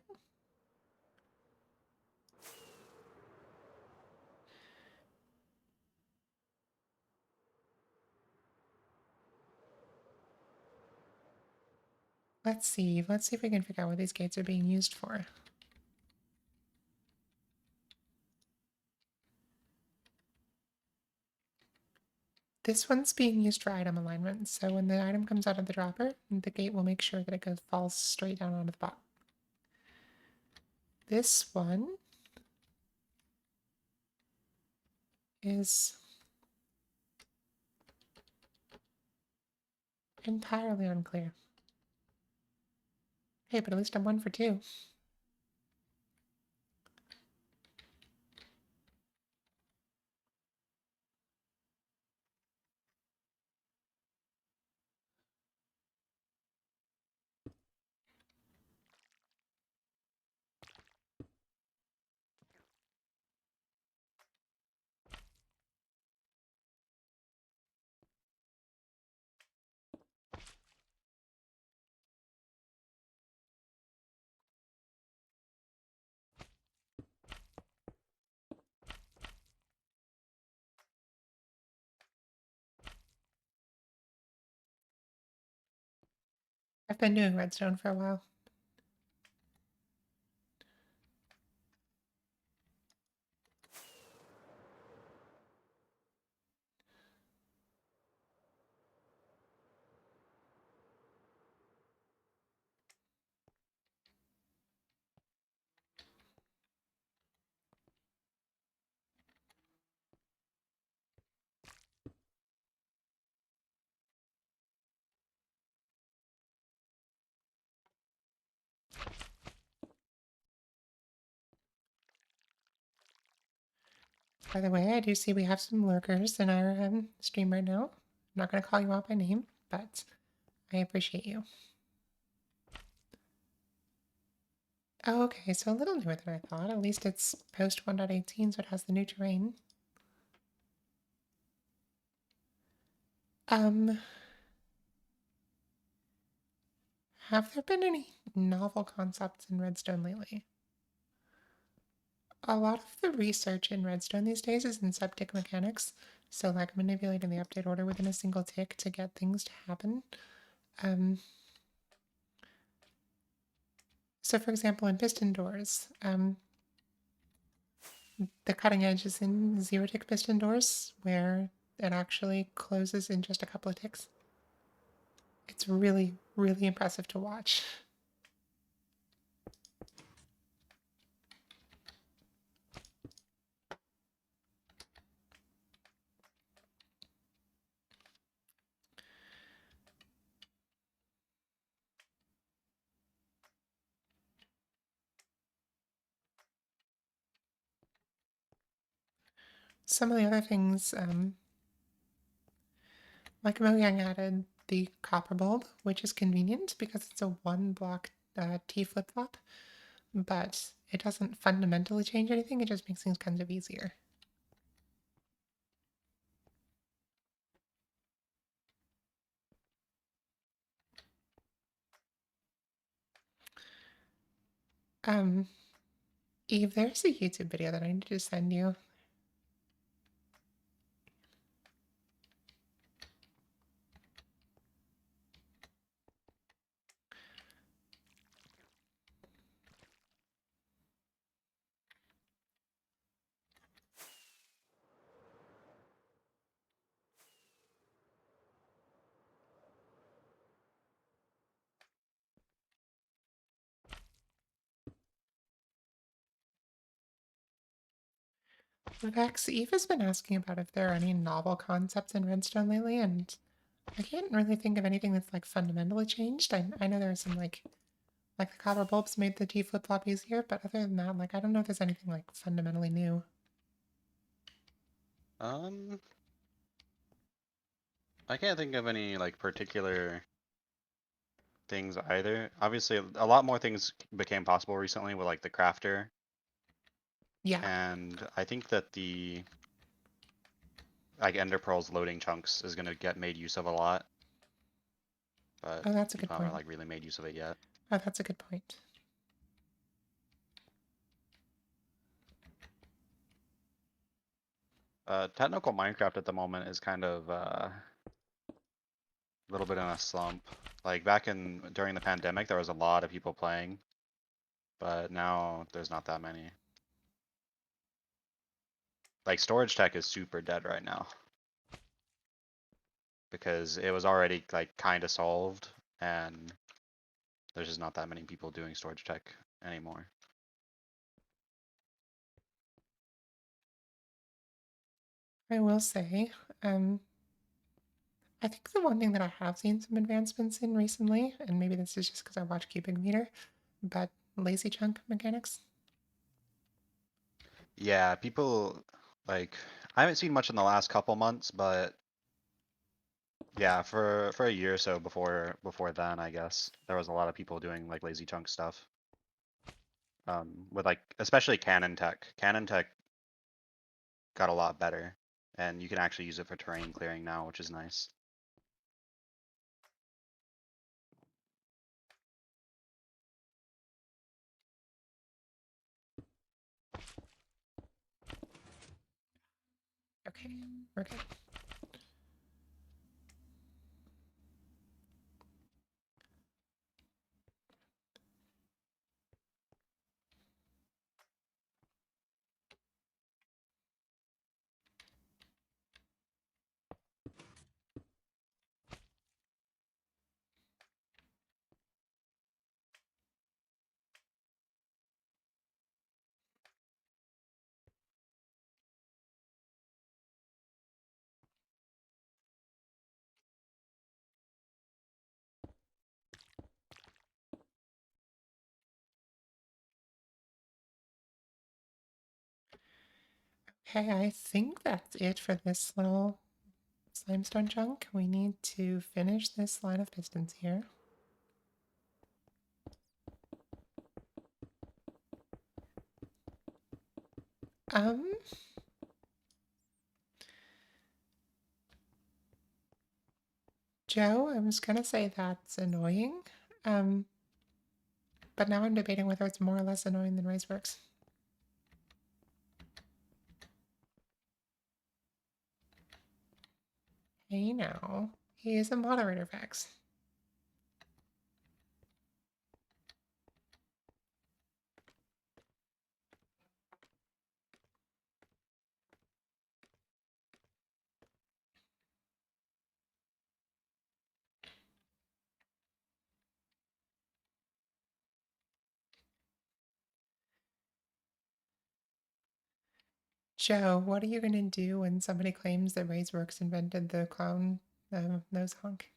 Let's see. Let's see if we can figure out what these gates are being used for. This one's being used for item alignment, so when the item comes out of the dropper, the gate will make sure that it falls straight down onto the bot. This one is entirely unclear. Hey, but at least I'm 1 for 2. I've been doing redstone for a while. By the way, I do see we have some lurkers in our stream right now. I'm not going to call you out by name, but I appreciate you. Oh, okay, so a little newer than I thought. At least it's post 1.18, so it has the new terrain. Um, have there been any novel concepts in Redstone lately? A lot of the research in Redstone these days is in sub-tick mechanics, so like manipulating the update order within a single tick to get things to happen. Um, so for example, in piston doors, the cutting edge is in zero-tick piston doors, where it actually closes in just a couple of ticks. It's really, really impressive to watch. Some of the other things, like Mojang added the copper bulb, which is convenient because it's a 1 block T flip-flop, but it doesn't fundamentally change anything, it just makes things kind of easier. Eve, there's a YouTube video that I need to send you. Vex, Eve has been asking about if there are any novel concepts in Redstone lately, and I can't really think of anything that's like fundamentally changed. I know there are some like the copper bulbs made the T flip flop easier, but other than that, like I don't know if there's anything like fundamentally new. Um, I can't think of any like particular things either. Obviously, a lot more things became possible recently with like the crafter, Yeah. and I think that the like Ender Pearl's loading chunks is gonna get made use of a lot, but Oh, that's a good people haven't point. like really made use of it yet. Oh, that's a good point. Technical Minecraft at the moment is kind of a little bit in a slump. Like back in during the pandemic, there was a lot of people playing, but now there's not that many. Like storage tech is super dead right now because it was already like kind of solved, and there's just not that many people doing storage tech anymore. I will say, I think the one thing that I have seen some advancements in recently, and maybe this is just because I watch Cubic Meter, but lazy chunk mechanics. Yeah, people like I haven't seen much in the last couple months, but yeah, for a year or so before then, I guess there was a lot of people doing like lazy chunk stuff. With like especially Canon Tech. Canon Tech got a lot better, and you can actually use it for terrain clearing now, which is nice. Okay, we're good. Okay, I think that's it for this little limestone chunk. We need to finish this line of pistons here. Um, Joe, I was gonna say that's annoying. Um, but now I'm debating whether it's more or less annoying than Raceworks. Hey now, he is a moderator, Vex. Joe, what are you gonna do when somebody claims that Raceworks invented the clown nose honk?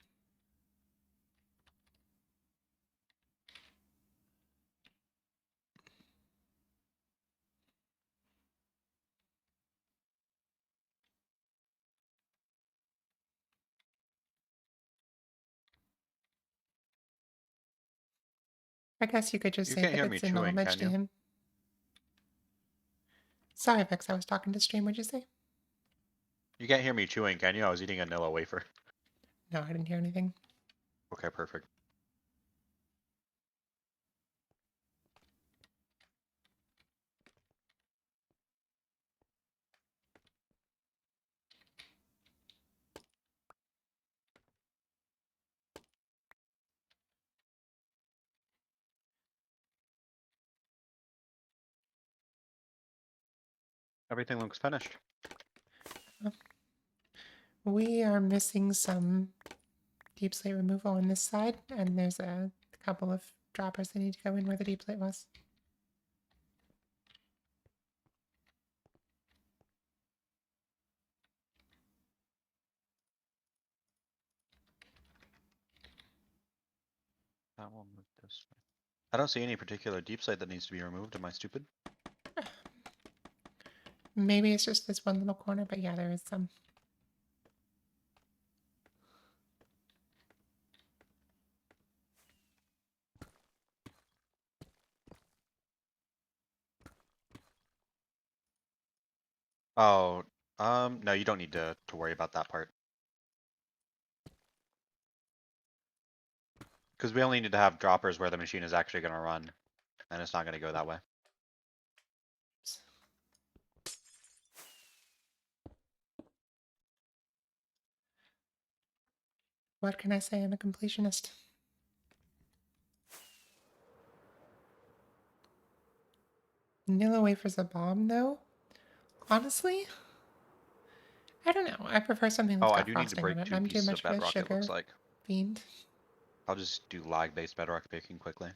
I guess you could just You say can't that hear me it's an chewing, homage can to you? him. Sorry, Vex, I was talking to stream. What'd you say? You can't hear me chewing, can you? I was eating a Nilla wafer. No, I didn't hear anything. Okay, perfect. Everything looks finished. We are missing some deep slate removal on this side, and there's a couple of droppers that need to go in where the deep slate was. That one moved this way. I don't see any particular deep slate that needs to be removed. Am I stupid? Maybe it's just this one little corner, but yeah, there is some. Oh, no, you don't need to worry about that part. Because we only need to have droppers where the machine is actually going to run, and it's not going to go that way. What can I say? I'm a completionist. Vanilla wafer's a bomb, though. Honestly, I don't know. I prefer something that's Oh, I got do need to frosting on break it. two I'm too pieces of much of a bedrock, it looks sugar like. fiend. I'll just do lag-based bedrock baking quickly.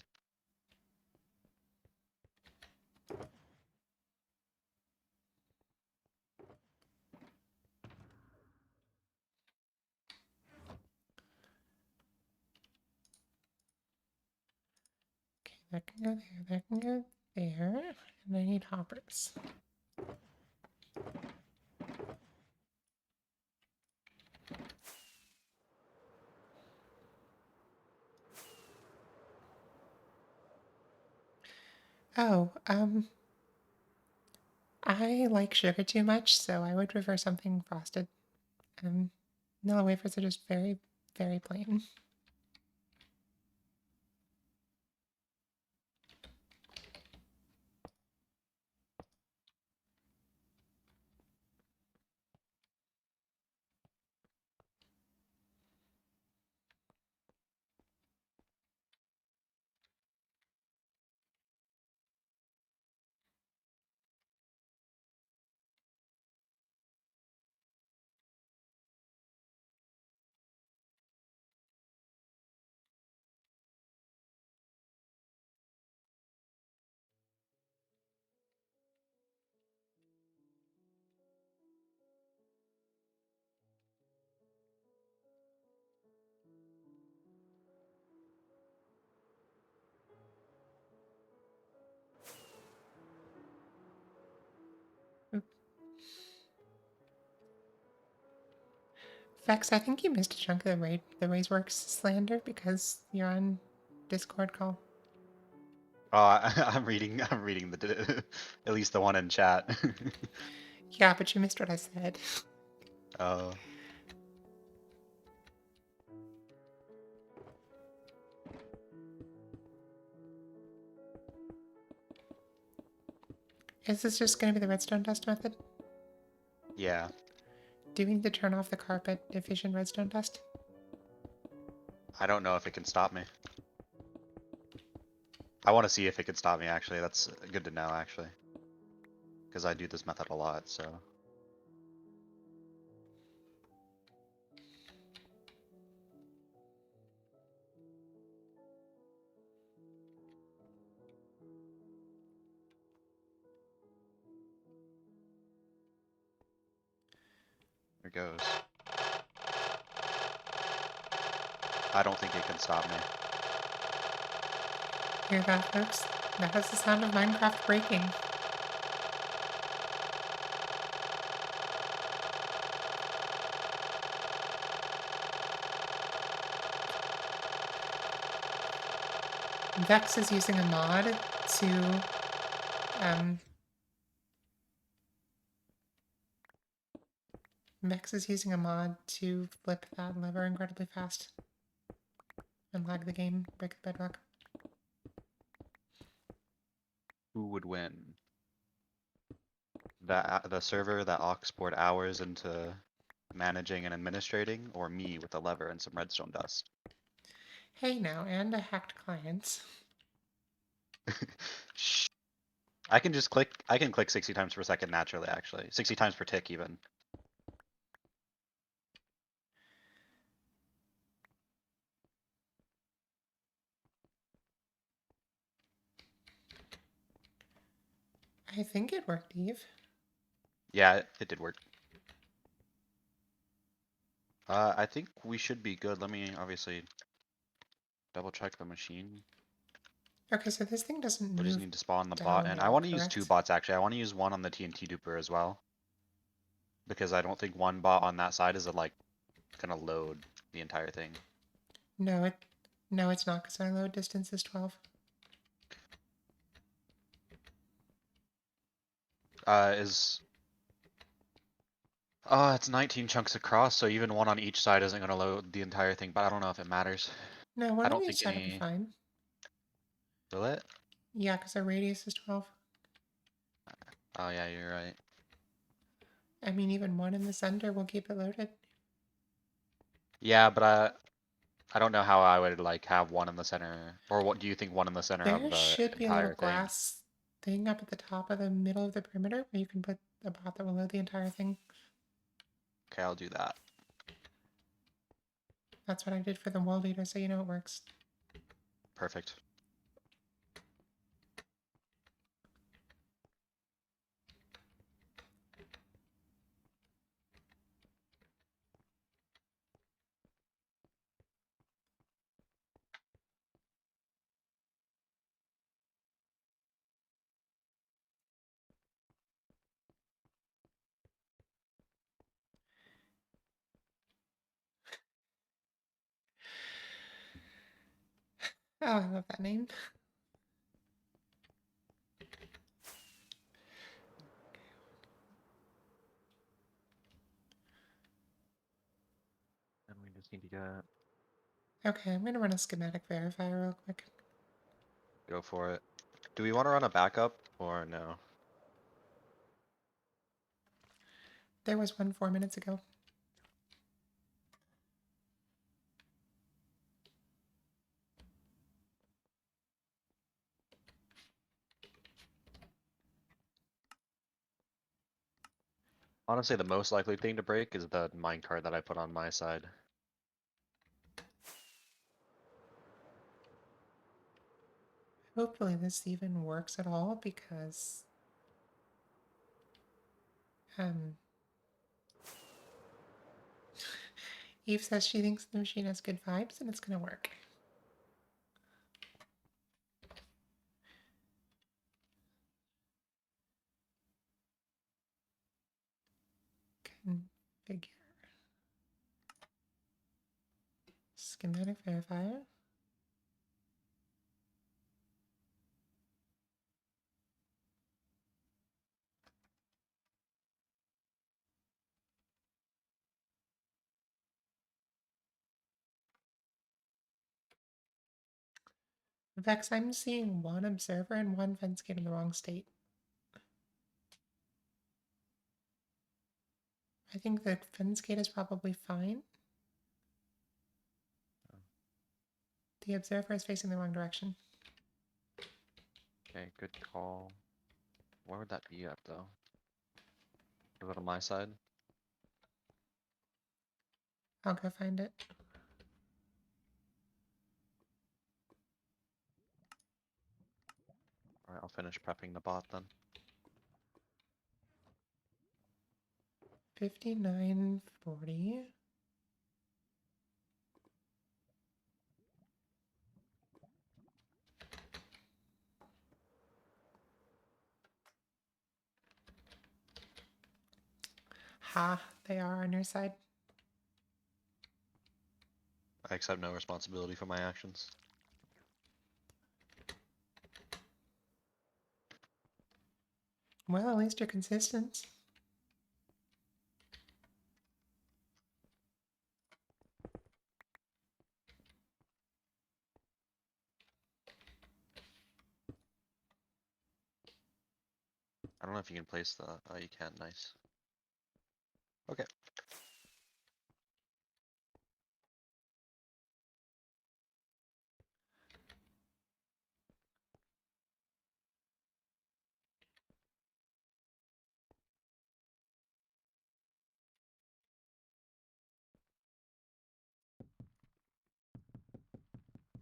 That can go there. That can go there. And I need hoppers. Oh, I like sugar too much, so I would prefer something frosted. Vanilla wafers are just very, very plain. Vex, I think you missed a chunk of the Raceworks slander because you're on Discord call. Oh, I'm reading the at least the one in chat. Yeah, but you missed what I said. Oh, Is this just going to be the redstone dust method? yeah. Do we need to turn off the carpet efficient redstone dust? I don't know if it can stop me. I want to see if it can stop me, actually. That's good to know, actually. Because I do this method a lot, so. There goes. I don't think it can stop me. Hear that, folks? That was the sound of Minecraft breaking. Vex is using a mod to um, Vex is using a mod to flip that lever incredibly fast and lag the game, break the bedrock. Who would win? The server that aux poured hours into managing and administrating, or me with a lever and some redstone dust? Hey now, and a hacked client. Shh. I can click 60 times per second naturally, actually. 60 times per tick, even. I think it worked, Eve. Yeah, it did work. I think we should be good. Let me obviously double check the machine. Okay, so this thing doesn't We just move need to spawn the bot, down and I now, want to use two correct? bots actually. I want to use one on the TNT duper as well, because I don't think one bot on that side is like gonna load the entire thing. No, no, it's not because our load distance is 12. Is it's 19 chunks across, so even one on each side isn't gonna load the entire thing. But I don't know if it matters. No, I one on don't each think side will be any. fine. Will it? Yeah, because our radius is 12. Oh yeah, you're right. I mean, even one in the center will keep it loaded. Yeah, but I don't know how I would like have one in the center, or what do you think one in the center of There the should be a little entire thing? glass thing up at the top of the middle of the perimeter where you can put a bot that will load the entire thing. Okay, I'll do that. That's what I did for the world eater, so you know it works. Perfect. Oh, I love that name. And we just need to get Okay, I'm gonna run a schematic verifier real quick. go for it. Do we want to run a backup or no? There was one 4 minutes ago. Honestly, the most likely thing to break is the minecart that I put on my side. Hopefully this even works at all because um Eve says she thinks the machine has good vibes and it's gonna work. Configure schematic verifier. Vex, I'm seeing one observer and one fence gate in the wrong state. I think the fence gate is probably fine. The observer is facing the wrong direction. Okay, good call. Where would that be at though? Is it on my side? I'll go find it. Alright, I'll finish prepping the bot then. 5940. Ha, they are on your side. I accept no responsibility for my actions. Well, at least you're consistent. I don't know if you can place the. Oh, you can. Nice. Okay.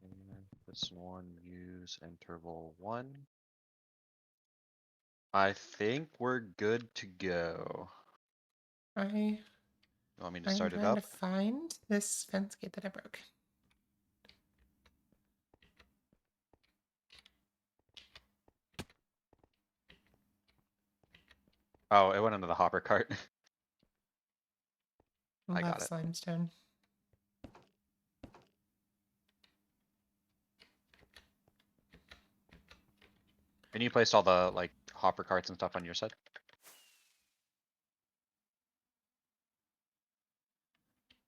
And this one, use interval 1. I think we're good to go. I'm You want me to start it trying to up? find this fence gate that I broke. Oh, it went into the hopper cart. I got Love it. limestone. And you placed all the like hopper carts and stuff on your side?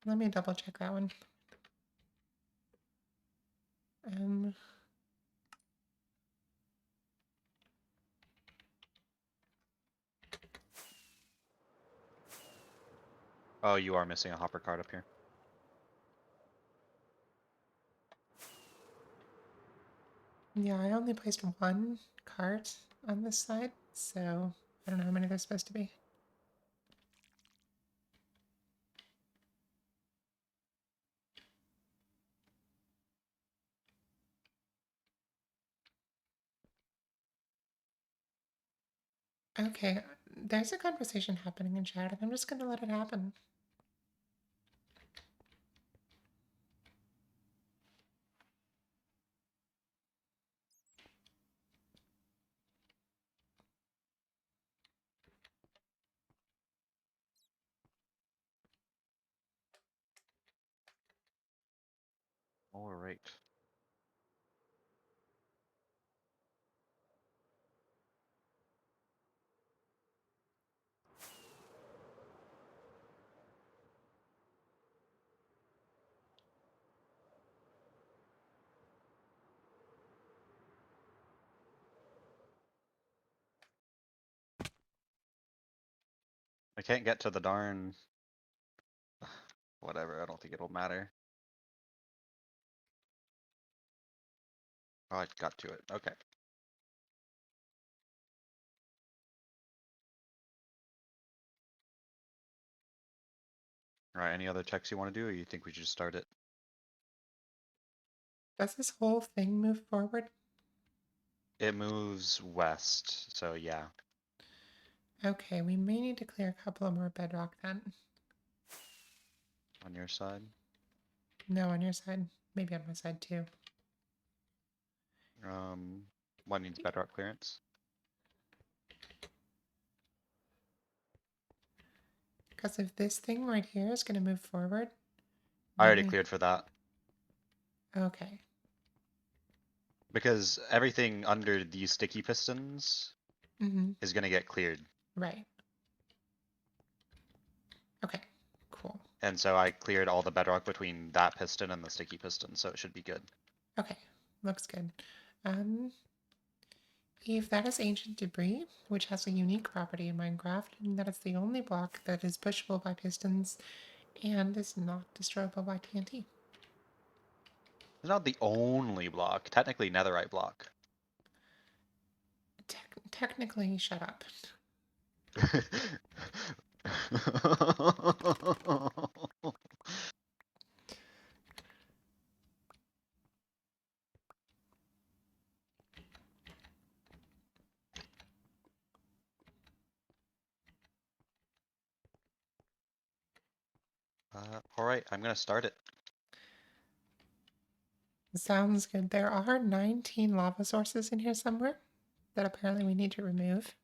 Let me double check that one. Um, Oh, you are missing a hopper cart up here. yeah, I only placed one cart on this side, so I don't know how many there's supposed to be. Okay, there's a conversation happening in chat, and I'm just gonna let it happen. All right. I can't get to the darn... Whatever, I don't think it'll matter. Oh, I got to it. Okay. Alright, any other checks you want to do, or you think we should just start it? Does this whole thing move forward? It moves west, so yeah. Okay, we may need to clear a couple of more bedrock then. On your side. No, on your side. Maybe on my side too. What needs bedrock clearance? Because if this thing right here is going to move forward, I already maybe... cleared for that. Okay. Because everything under these sticky pistons is gonna get cleared. Right. Okay, cool. And so I cleared all the bedrock between that piston and the sticky piston, so it should be good. Okay, looks good. If that is ancient debris, which has a unique property in Minecraft, and that it's the only block that is pushable by pistons and is not destroyable by TNT. It's not the only block, technically netherite block. Technically, shut up. Alright, I'm gonna start it. Sounds good. There are 19 lava sources in here somewhere that apparently we need to remove.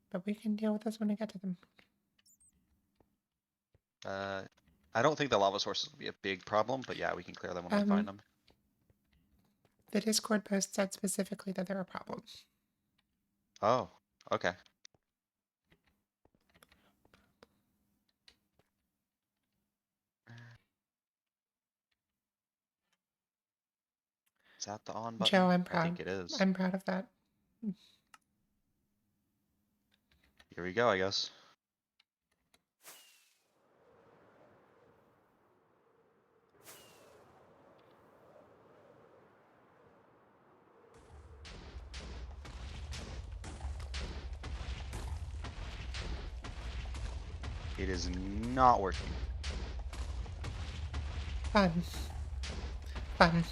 But we can deal with this when we get to them. I don't think the lava sources will be a big problem, but yeah, we can clear them when we find them. The Discord post said specifically that there are problems. Oh, okay. Is that the on button? Joe, I'm proud. I think it is. I'm proud of that. Here we go, I guess. It is not working. Fun. Fun.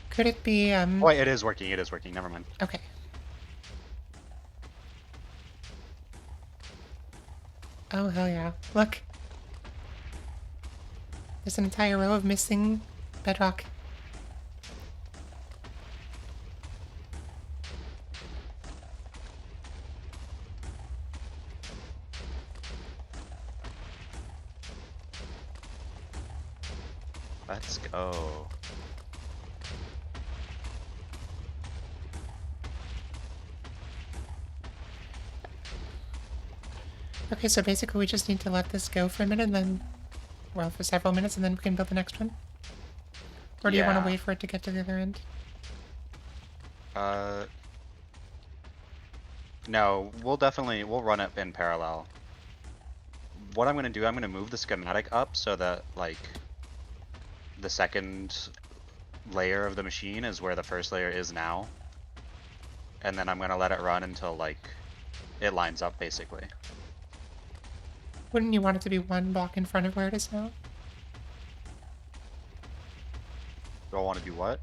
Could it be, Oh, wait, it is working, never mind. Okay. Oh, hell yeah. Look. There's an entire row of missing bedrock. Let's go. Okay, so basically we just need to let this go for a minute and then, well, for several minutes and then we can build the next one? Or do you want to wait for it to get to the other end? No, we'll run it in parallel. What I'm gonna do, I'm gonna move the schematic up so that, like, the second layer of the machine is where the first layer is now. And then I'm gonna let it run until, like, it lines up, basically. Wouldn't you want it to be one block in front of where it is now? Do I want to do what?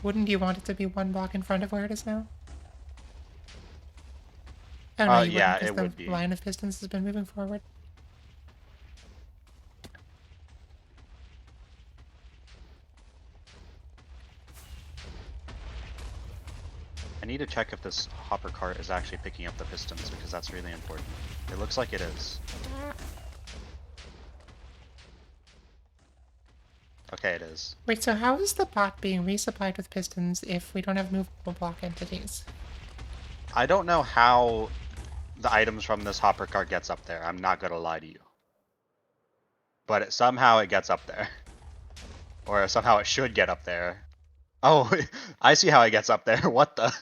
Wouldn't you want it to be one block in front of where it is now? Oh no, you yeah, wouldn't, it would the be. line of pistons has been moving forward. I need to check if this hopper cart is actually picking up the pistons, because that's really important. It looks like it is. Okay, it is. Wait, so how is the bot being resupplied with pistons if we don't have movable block entities? I don't know how the items from this hopper cart gets up there, I'm not gonna lie to you. But somehow it gets up there. Or somehow it should get up there. Oh, I see how it gets up there. What the?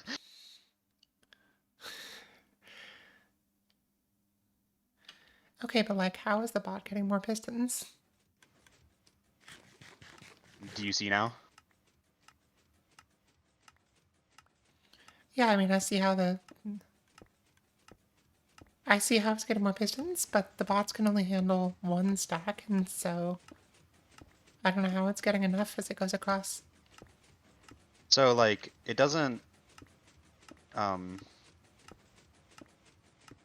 Okay, but like, how is the bot getting more pistons? Do you see now? Yeah, I mean, I see how it's getting more pistons, but the bots can only handle one stack, and so I don't know how it's getting enough as it goes across. So like, it doesn't. Um,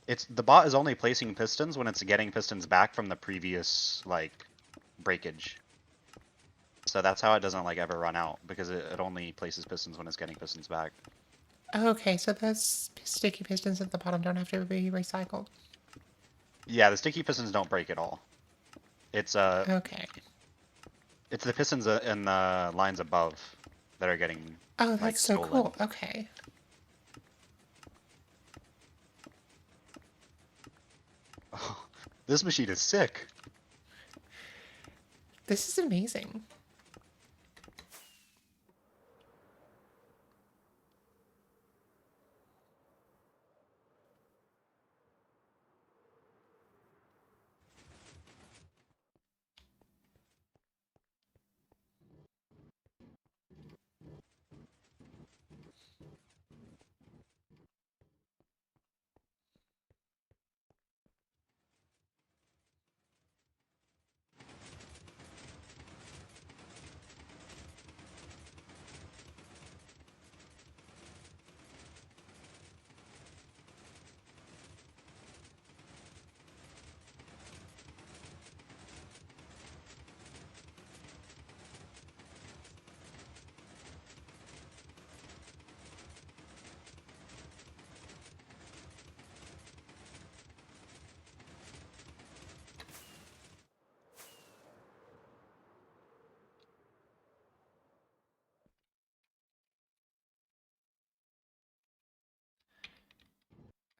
it's the bot is only placing pistons when it's getting pistons back from the previous like breakage. So that's how it doesn't like ever run out because it only places pistons when it's getting pistons back. Okay, so those sticky pistons at the bottom don't have to be recycled. Yeah, the sticky pistons don't break at all. It's Okay. it's the pistons in the lines above that are getting Oh, like that's so stolen. cool. Okay. Oh, this machine is sick. This is amazing.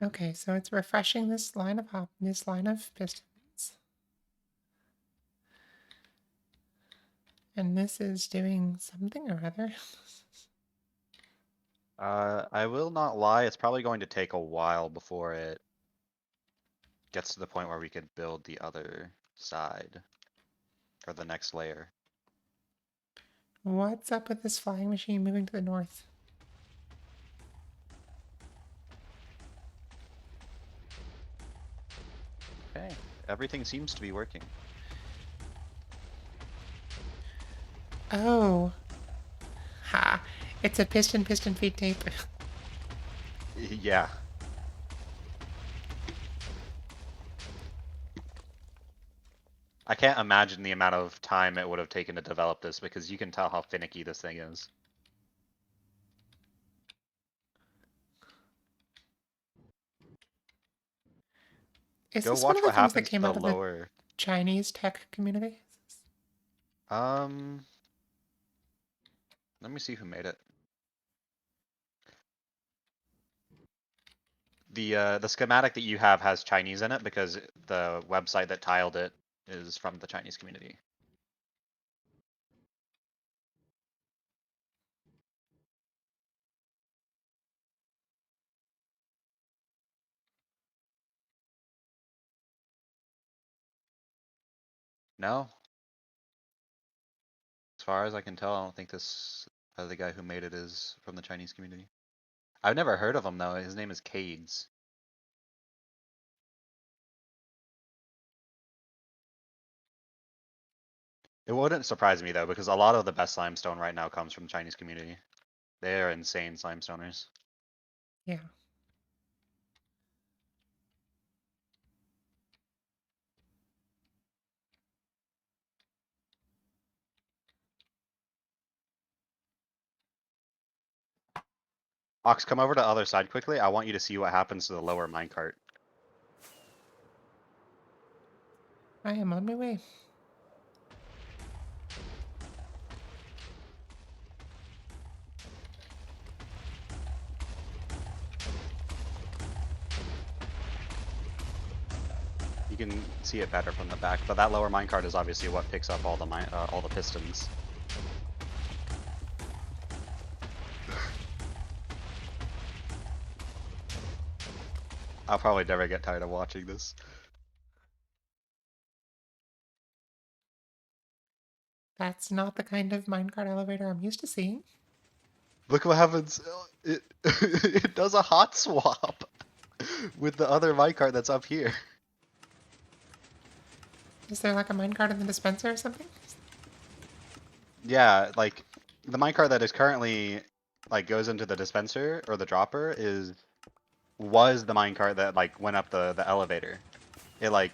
Okay, so it's refreshing this line of pistons, and this is doing something or other. I will not lie, it's probably going to take a while before it gets to the point where we could build the other side or the next layer. What's up with this flying machine moving to the north? Okay, everything seems to be working. Oh, ha! It's a piston feed tape. Yeah. I can't imagine the amount of time it would have taken to develop this because you can tell how finicky this thing is. Is Go this one of watch the what things that happens to came the out of the lower. Chinese tech community? Um, Let me see who made it. The schematic that you have has Chinese in it because the website that tiled it is from the Chinese community. No, as far as I can tell, I don't think this the guy who made it is from the Chinese community. I've never heard of him though. His name is Cades. It wouldn't surprise me though because a lot of the best limestone right now comes from the Chinese community. They are insane limestoners. Yeah. Ox, come over to the other side quickly. I want you to see what happens to the lower minecart. I am on my way. You can see it better from the back, but that lower minecart is obviously what picks up all the pistons. I'll probably never get tired of watching this. That's not the kind of minecart elevator I'm used to seeing. Look what happens. It it does a hot swap with the other minecart that's up here. Is there like a minecart in the dispenser or something? Yeah, like the minecart that is currently like goes into the dispenser or the dropper is was the minecart that like went up the elevator. It like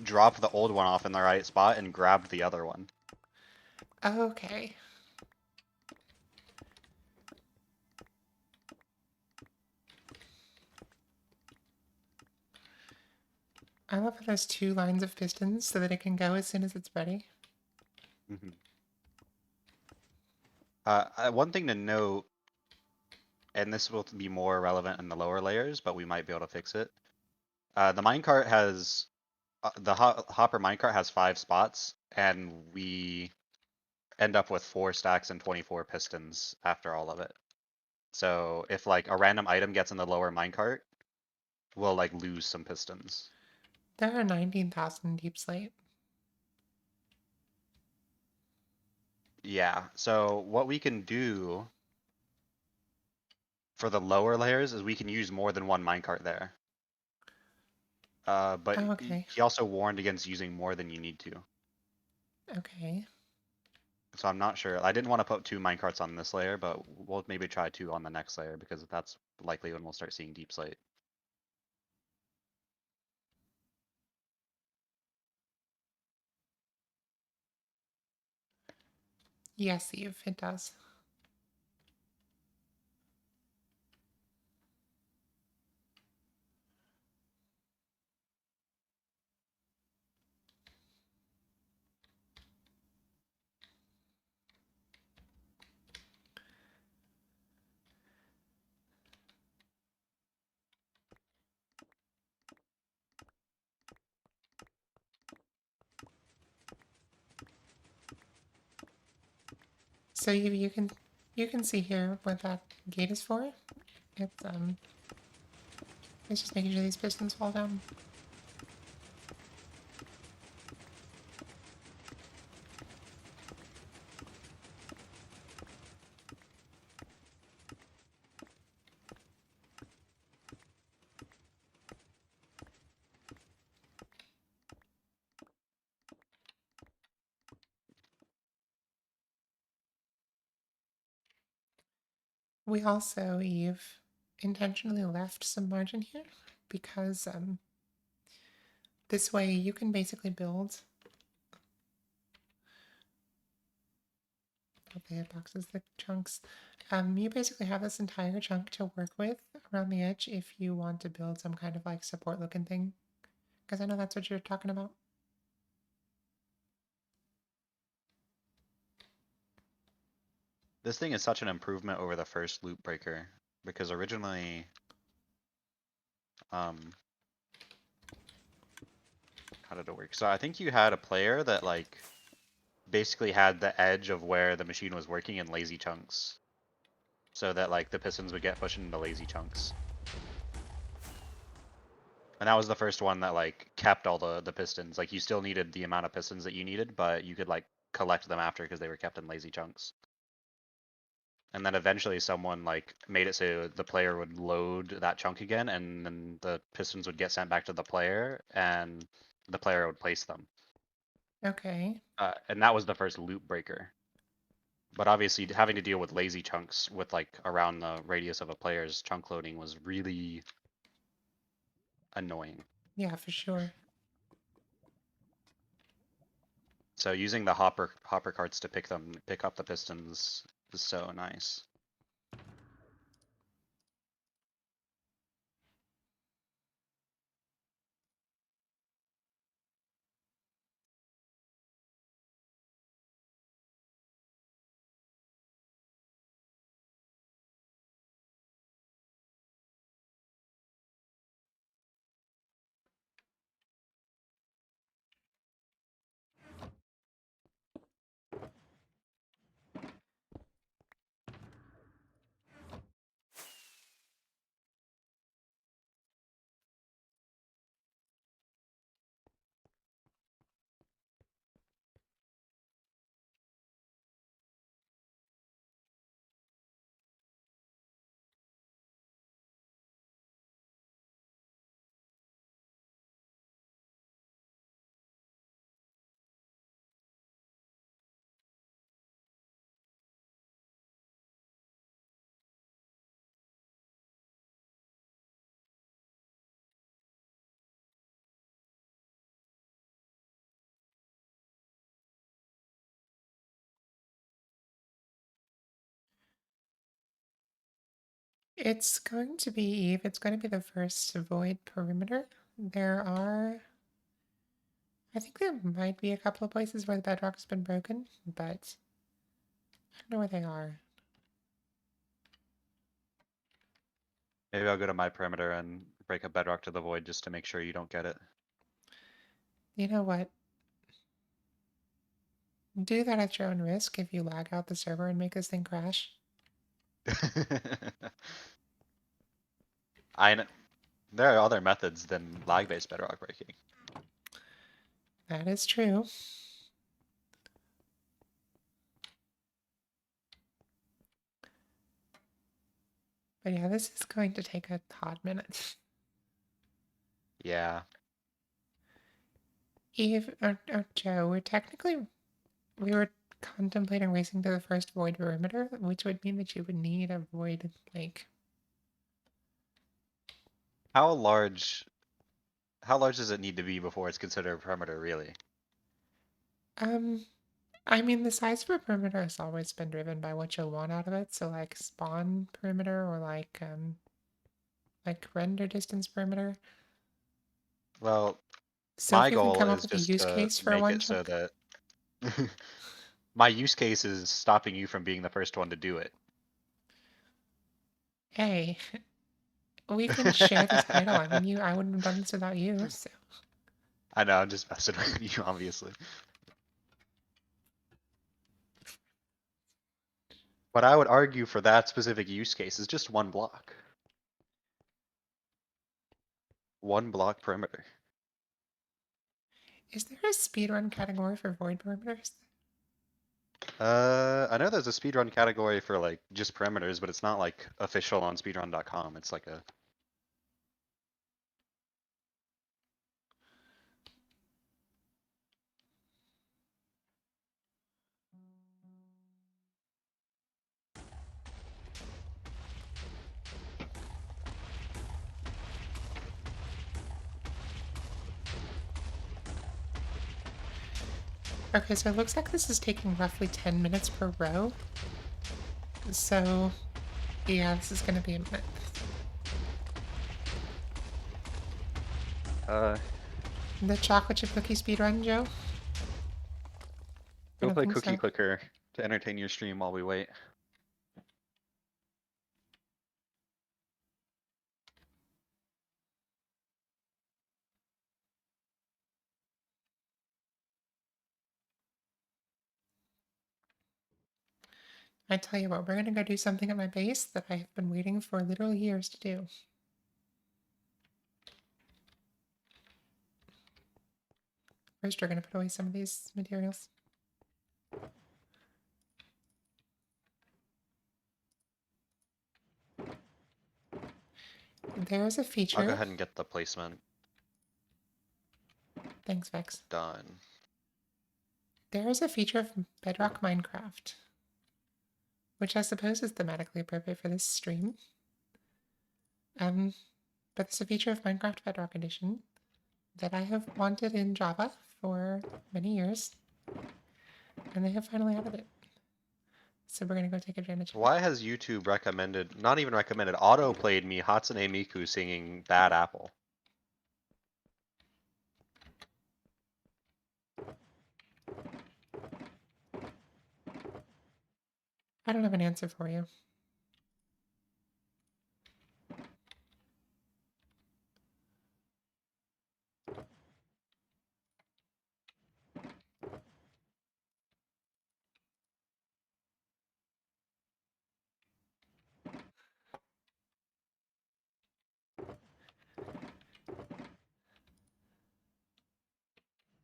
dropped the old one off in the right spot and grabbed the other one. Okay. I love how there's two lines of pistons so that it can go as soon as it's ready. Hmm. One thing to note, and this will be more relevant in the lower layers, but we might be able to fix it. The minecart has the hopper minecart has 5 spots, and we end up with 4 stacks and 24 pistons after all of it. So if like a random item gets in the lower minecart, we'll like lose some pistons. There are 19,000 deep slate. Yeah. So what we can do for the lower layers is we can use more than one minecart there. But Oh, okay. he also warned against using more than you need to. Okay. So I'm not sure. I didn't want to put 2 minecarts on this layer, but we'll maybe try 2 on the next layer because that's likely when we'll start seeing deep slate. Yes, Eve, it does. So you can see here what that gate is for. It's just making sure these pistons fall down. We also, Eve, intentionally left some margin here because this way you can basically build. Not the hitboxes, the chunks. You basically have this entire chunk to work with around the edge if you want to build some kind of like support looking thing. Because I know that's what you're talking about. This thing is such an improvement over the first loop breaker because originally, um, how did it work? So I think you had a player that like basically had the edge of where the machine was working in lazy chunks, so that like the pistons would get pushed into lazy chunks. And that was the first one that like kept all the pistons. Like you still needed the amount of pistons that you needed, but you could like collect them after because they were kept in lazy chunks. And then eventually someone like made it so the player would load that chunk again, and then the pistons would get sent back to the player, and the player would place them. Okay. And that was the first loop breaker. But obviously, having to deal with lazy chunks with like around the radius of a player's chunk loading was really annoying. Yeah, for sure. So using the hopper carts to pick up the pistons is so nice. It's going to be Eve. It's going to be the first void perimeter. There are, I think there might be a couple of places where the bedrock has been broken, but I don't know where they are. Maybe I'll go to my perimeter and break a bedrock to the void just to make sure you don't get it. You know what? Do that at your own risk if you lag out the server and make this thing crash. There are other methods than lag-based bedrock breaking. That is true. But yeah, this is going to take a hot minute. Yeah. Eve, or Joe, we were contemplating racing to the first void perimeter, which would mean that you would need a void, like, How large does it need to be before it's considered a perimeter, really? um, I mean, the size of a perimeter has always been driven by what you'll want out of it. So, like, spawn perimeter or like render distance perimeter. Well, So if my you can goal come up is with a just use to case for make one it so chunk, that my use case is stopping you from being the first one to do it. hey, we can share the title. I mean, I wouldn't have done this without you, so. I know, I'm just messing with you, obviously. But I would argue for that specific use case is just one block. One block perimeter. Is there a speedrun category for void perimeters? I know there's a speedrun category for like just perimeters, but it's not like official on speedrun.com. It's like a Okay, so it looks like this is taking roughly 10 minutes per row. So, yeah, this is gonna be a minute. The chocolate chip cookie speedrun, Joe? I go don't play think Cookie so. Clicker to entertain your stream while we wait. I tell you what, we're gonna go do something at my base that I have been waiting for literal years to do. First, we're gonna put away some of these materials. There's a I'll go feature. ahead and get the placement Thanks, Vex. done. There is a feature of Bedrock Minecraft, which I suppose is thematically appropriate for this stream. But it's a feature of Minecraft Bedrock Edition that I have wanted in Java for many years, and they have finally added it. So we're gonna go take advantage of it. Why has YouTube recommended, not even recommended, auto-played me Hatsune Miku singing Bad Apple? I don't have an answer for you.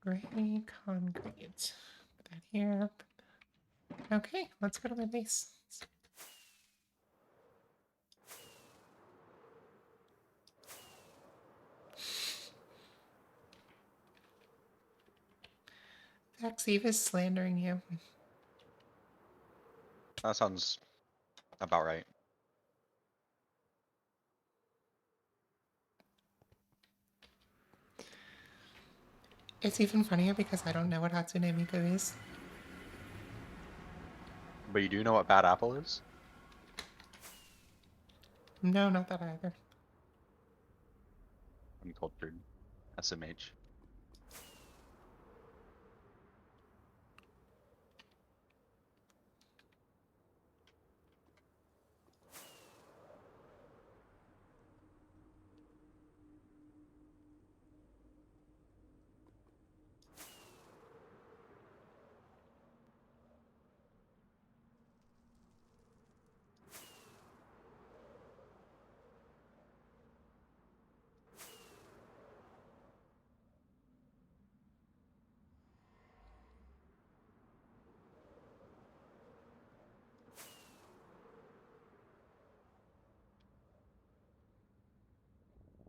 Gray concrete. Put that here. Okay, let's go to my base. Eve is slandering you. That sounds about right. It's even funnier because I don't know what Hatsune Miku is. But you do know what Bad Apple is? No, not that either. Uncultured. SMH.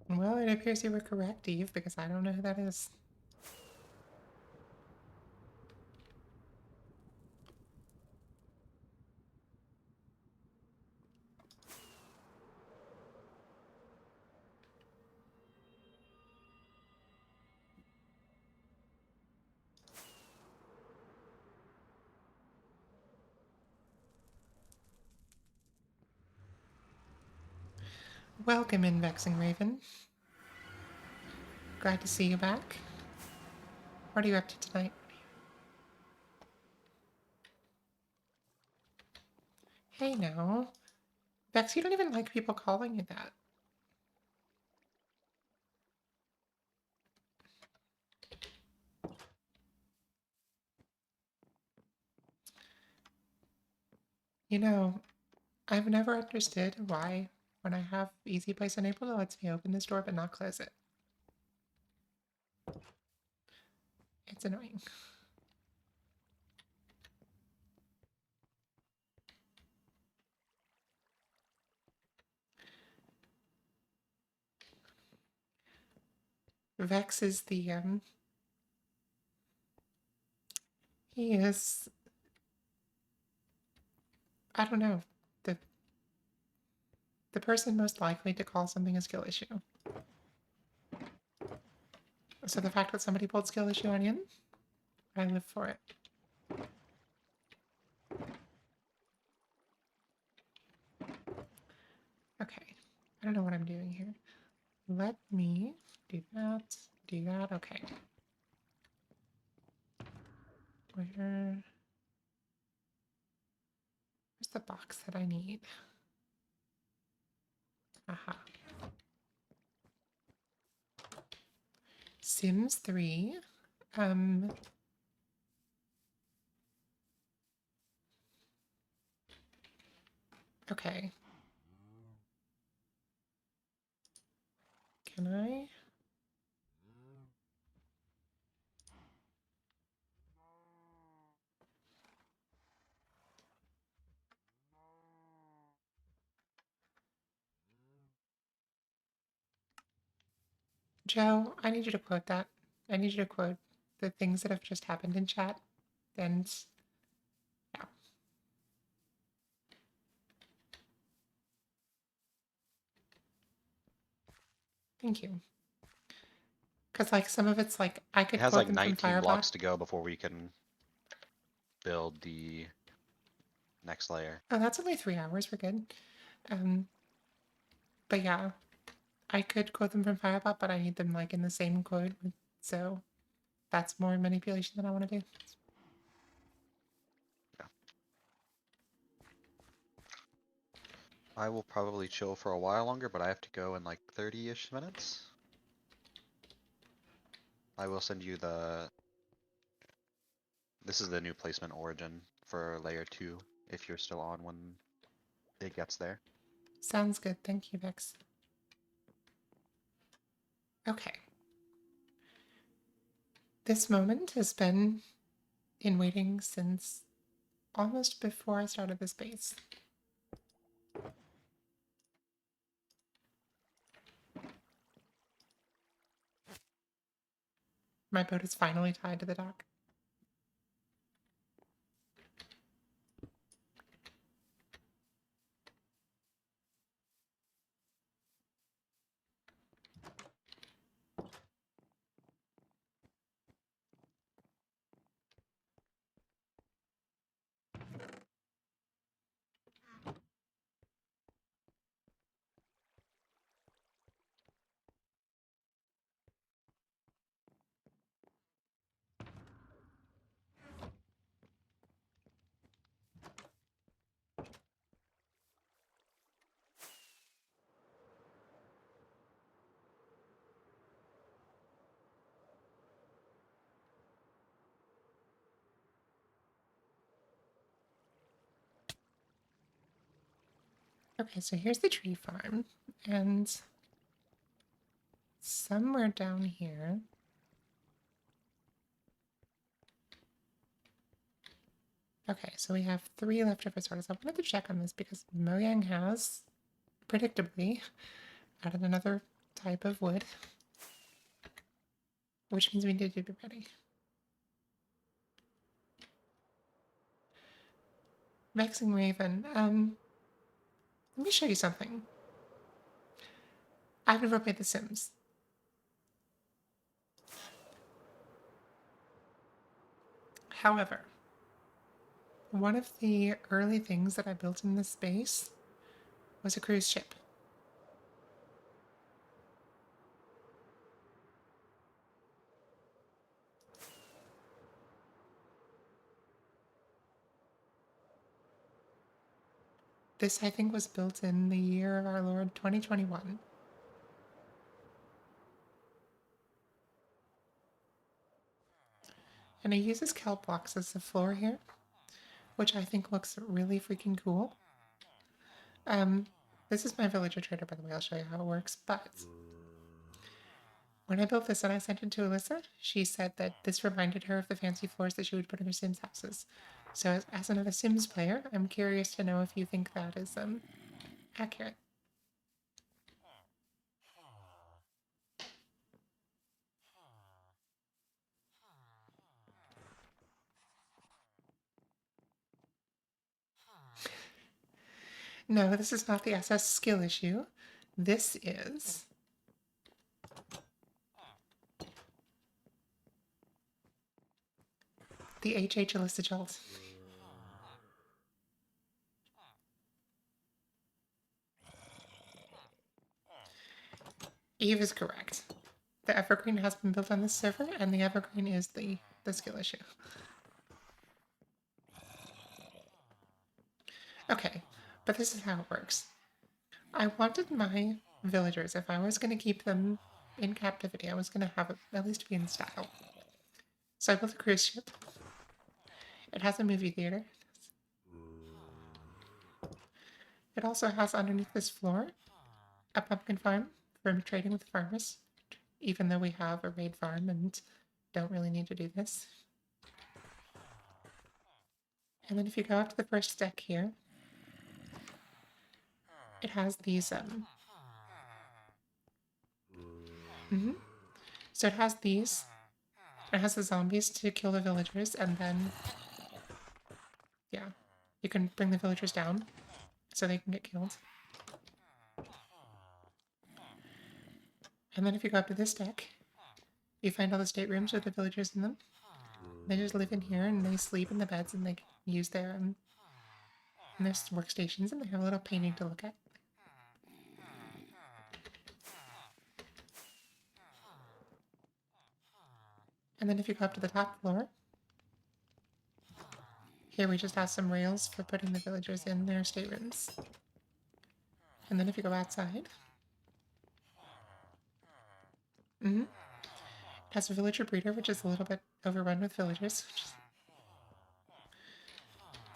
Well, it appears you were correct, Eve, because I don't know who that is. Welcome in, Vexing Raven. Glad to see you back. What are you up to tonight? Hey now. Vex, you don't even like people calling you that. You know, I've never understood why, when I have Easy Place enabled, it lets me open this door but not close it. It's annoying. Vex is he is, I don't know, the the person most likely to call something a skill issue. So the fact that somebody pulled skill issue on Yin, I live for it. Okay, I don't know what I'm doing here. Let me do that, okay. Where's the box that I need? Aha. Sims 3. Okay. Can I? Joe, I need you to quote that. I need you to quote the things that have just happened in chat. And yeah, thank you. Because like some of it's like I It could has quote like them from 19 Firebot. blocks to go before we can build the next layer. Oh, that's only 3 hours. We're good. Um, but yeah, I could quote them from Firebot, but I need them like in the same quote. So that's more manipulation than I want to do. Yeah. I will probably chill for a while longer, but I have to go in like 30-ish minutes. I will send you this is the new placement origin for layer 2, if you're still on when it gets there. Sounds good. Thank you, Vix. Okay. This moment has been in waiting since almost before I started this base. My boat is finally tied to the dock. Okay, so here's the tree farm, and somewhere down here. Okay, so we have 3 leftover sorts. I wanted to check on this because Mojang has, predictably, added another type of wood, which means we need to be ready. Vexing Raven, let me show you something. I've never played The Sims. However, one of the early things that I built in this space was a cruise ship. This, I think, was built in the year of our Lord 2021. And it uses kelp blocks as the floor here, which I think looks really freaking cool. This is my villager trader, by the way. I'll show you how it works. But when I built this and I sent it to Alyssa, she said that this reminded her of the fancy floors that she would put in her Sims houses. So as another Sims player, I'm curious to know if you think that is accurate. No, this is not the SS skill issue. This is the HH Alyssa Jolt. Eve is correct. The evergreen has been built on this server, and the evergreen is the skill issue. Okay, but this is how it works. I wanted my villagers, if I was going to keep them in captivity, I was going to have it at least be in style. So I built a cruise ship. It has a movie theater. It also has underneath this floor a pumpkin farm for trading with farmers, even though we have a raid farm and don't really need to do this. And then if you go up to the first deck here, it has these so it has these. It has the zombies to kill the villagers, and then yeah, you can bring the villagers down so they can get killed. And then if you go up to this deck, you find all the staterooms with the villagers in them. They just live in here and they sleep in the beds and they use their workstations, and they have a little painting to look at. And then if you go up to the top floor, here we just have some rails for putting the villagers in their staterooms. And then if you go outside, it has a villager breeder, which is a little bit overrun with villagers.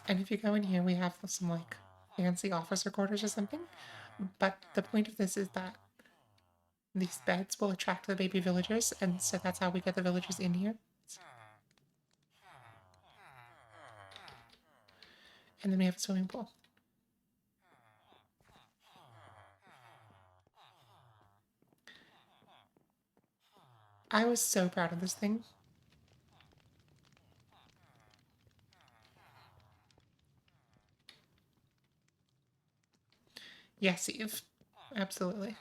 And if you go in here, we have some like fancy officer quarters or something. But the point of this is that these beds will attract the baby villagers, and so that's how we get the villagers in here. And then we have a swimming pool. I was so proud of this thing. Yes, Eve. Absolutely.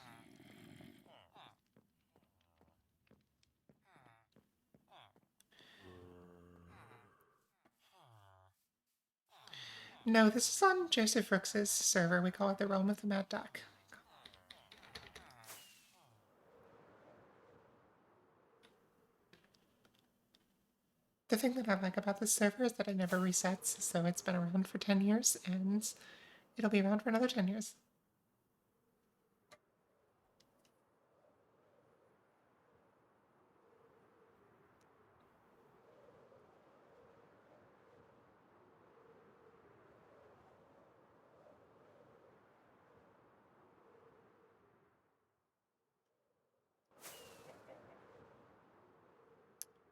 No, this is on Joseph Rooks's server. We call it the Realm of the Mad Duck. The thing that I like about this server is that it never resets, so it's been around for 10 years, and it'll be around for another 10 years.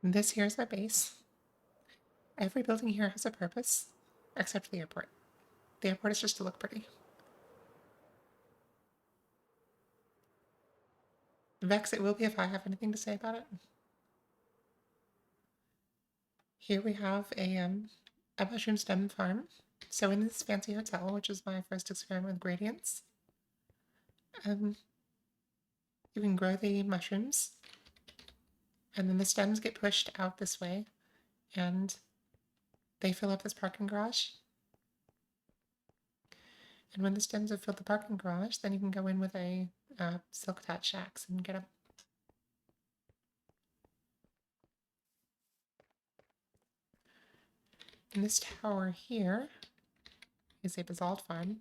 This here is my base. Every building here has a purpose, except for the airport. The airport is just to look pretty. Vex it will be if I have anything to say about it. Here we have a mushroom stem farm. So in this fancy hotel, which is my first experiment with gradients, you can grow the mushrooms, and then the stems get pushed out this way, and they fill up this parking garage. And when the stems have filled the parking garage, then you can go in with a silk touch axe and get them. And this tower here is a basalt farm.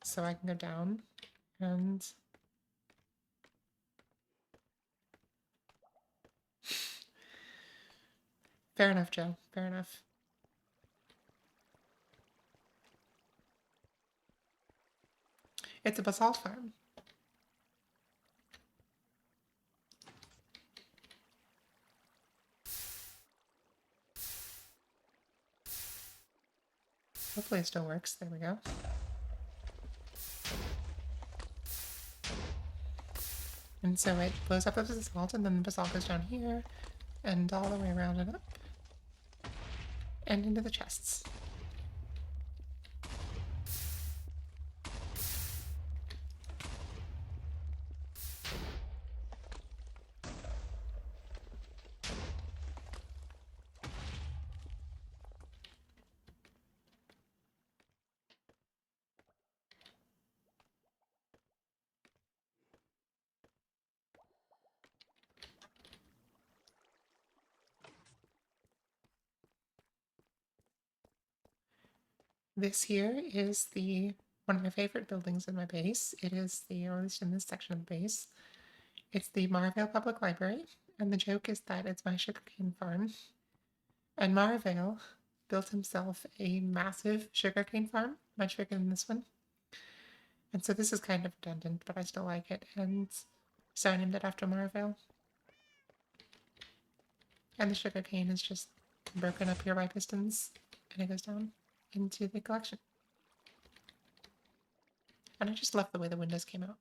So I can go down and fair enough, Joe. Fair enough. It's a basalt farm. Hopefully it still works. There we go. And so it blows up the basalt, and then the basalt goes down here, and all the way around and up, and into the chests. This here is one of my favorite buildings in my base. It is or at least in this section of the base, it's the Marvale Public Library, and the joke is that it's my sugarcane farm. And Marvale built himself a massive sugarcane farm, much bigger than this one. And so this is kind of redundant, but I still like it, and so I named it after Marvale. And the sugarcane is just broken up here by pistons, and it goes down into the collection. And I just love the way the windows came out.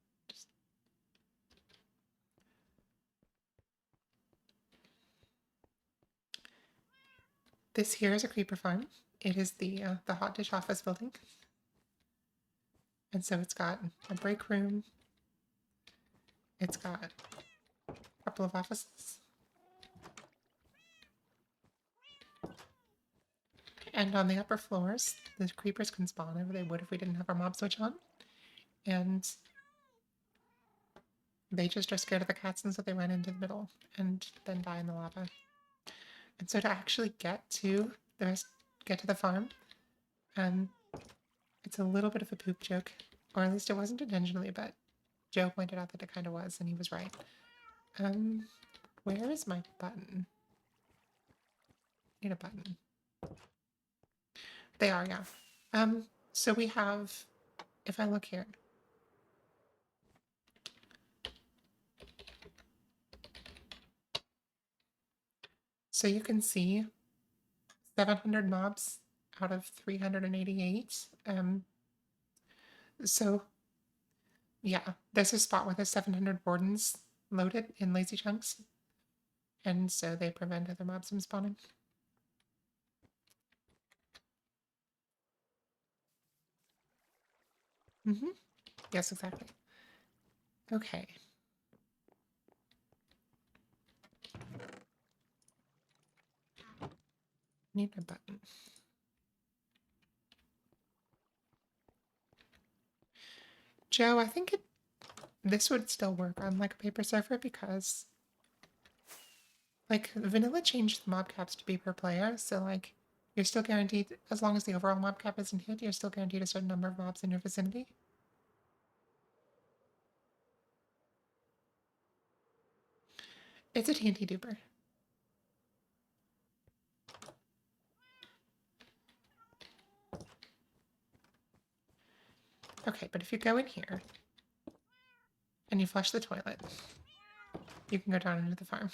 This here is a creeper farm. It is the hot dish office building. And so it's got a break room. It's got a couple of offices. And on the upper floors, the creepers can spawn over. They would if we didn't have our mob switch on. And they just are scared of the cats, and so they run into the middle and then die in the lava. And so to actually get to the farm, it's a little bit of a poop joke, or at least it wasn't intentionally, but Joe pointed out that it kind of was, and he was right. Where is my button? Need a button. They are, yeah. So we have, if I look here, so you can see 700 mobs out of 388. So yeah, there's a spot where there's 700 wardens loaded in lazy chunks, and so they prevent other mobs from spawning. Yes, exactly. Okay. Need a button. Joe, I think this would still work on like a paper server because like vanilla changed the mob caps to be per player, so like you're still guaranteed, as long as the overall mob cap isn't hit, you're still guaranteed a certain number of mobs in your vicinity. It's a TNT duper. Okay, but if you go in here and you flush the toilet, You can go down into the farm.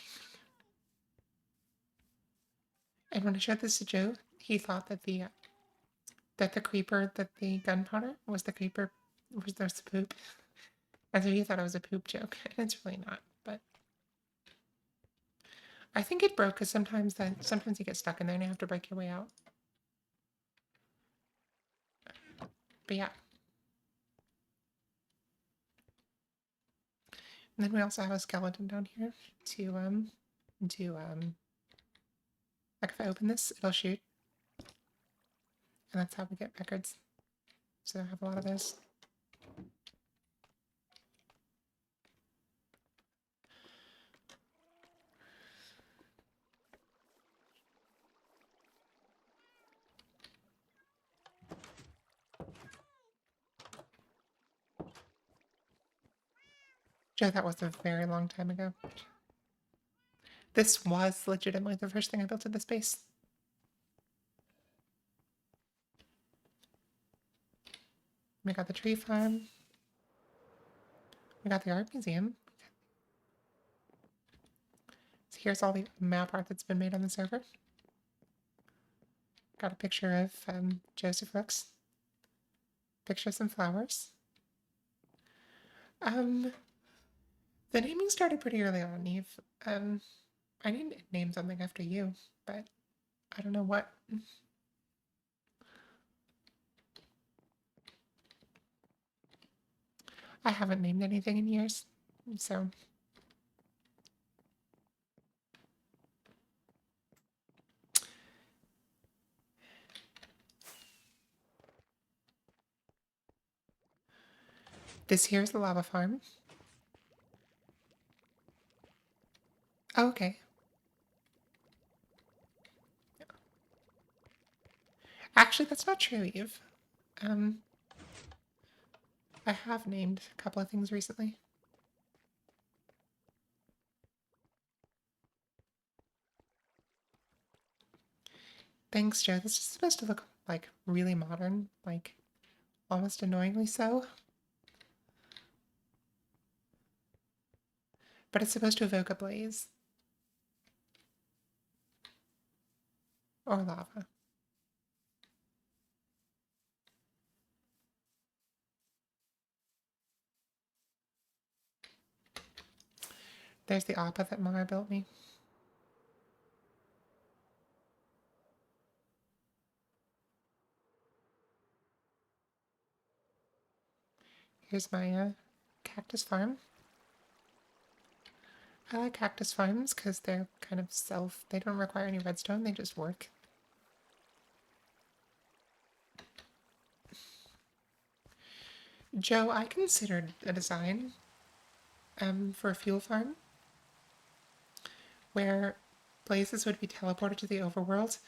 And when I showed this to Joe, he thought that the creeper, that the gunpowder was the creeper, was the poop. And so he thought it was a poop joke, and it's really not. But I think it broke because sometimes you get stuck in there and you have to break your way out. But yeah. And then we also have a skeleton down here to like if I open this, it'll shoot. And that's how we get records. So I have a lot of those. Joe, that was a very long time ago. This was legitimately the first thing I built in this base. We got the tree farm. We got the art museum. So here's all the map art that's been made on the server. Got a picture of Joseph Rooks. Picture of some flowers. The naming started pretty early on, Eve. I need to name something after you, but I don't know what. I haven't named anything in years, so. This here is the lava farm. Oh, okay. Actually, that's not true, Eve. I have named a couple of things recently. Thanks, Joe. This is supposed to look like really modern, like almost annoyingly so. But it's supposed to evoke a blaze. Or lava. There's the appa that Mara built me. Here's my cactus farm. I like cactus farms because they're kind of they don't require any redstone, they just work. Joe, I considered a design for a fuel farm where blazes would be teleported to the overworld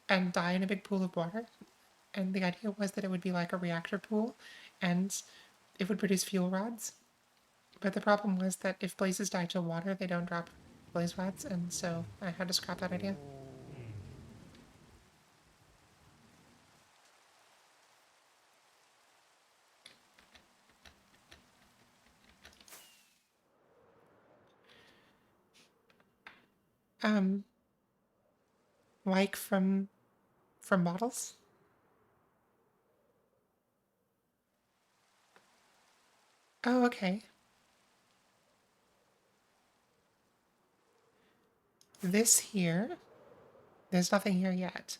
and die in a big pool of water. And the idea was that it would be like a reactor pool and it would produce fuel rods. But the problem was that if blazes die to water, they don't drop blaze rods, and so I had to scrap that idea. Um, like from models. Oh, okay. This here, there's nothing here yet.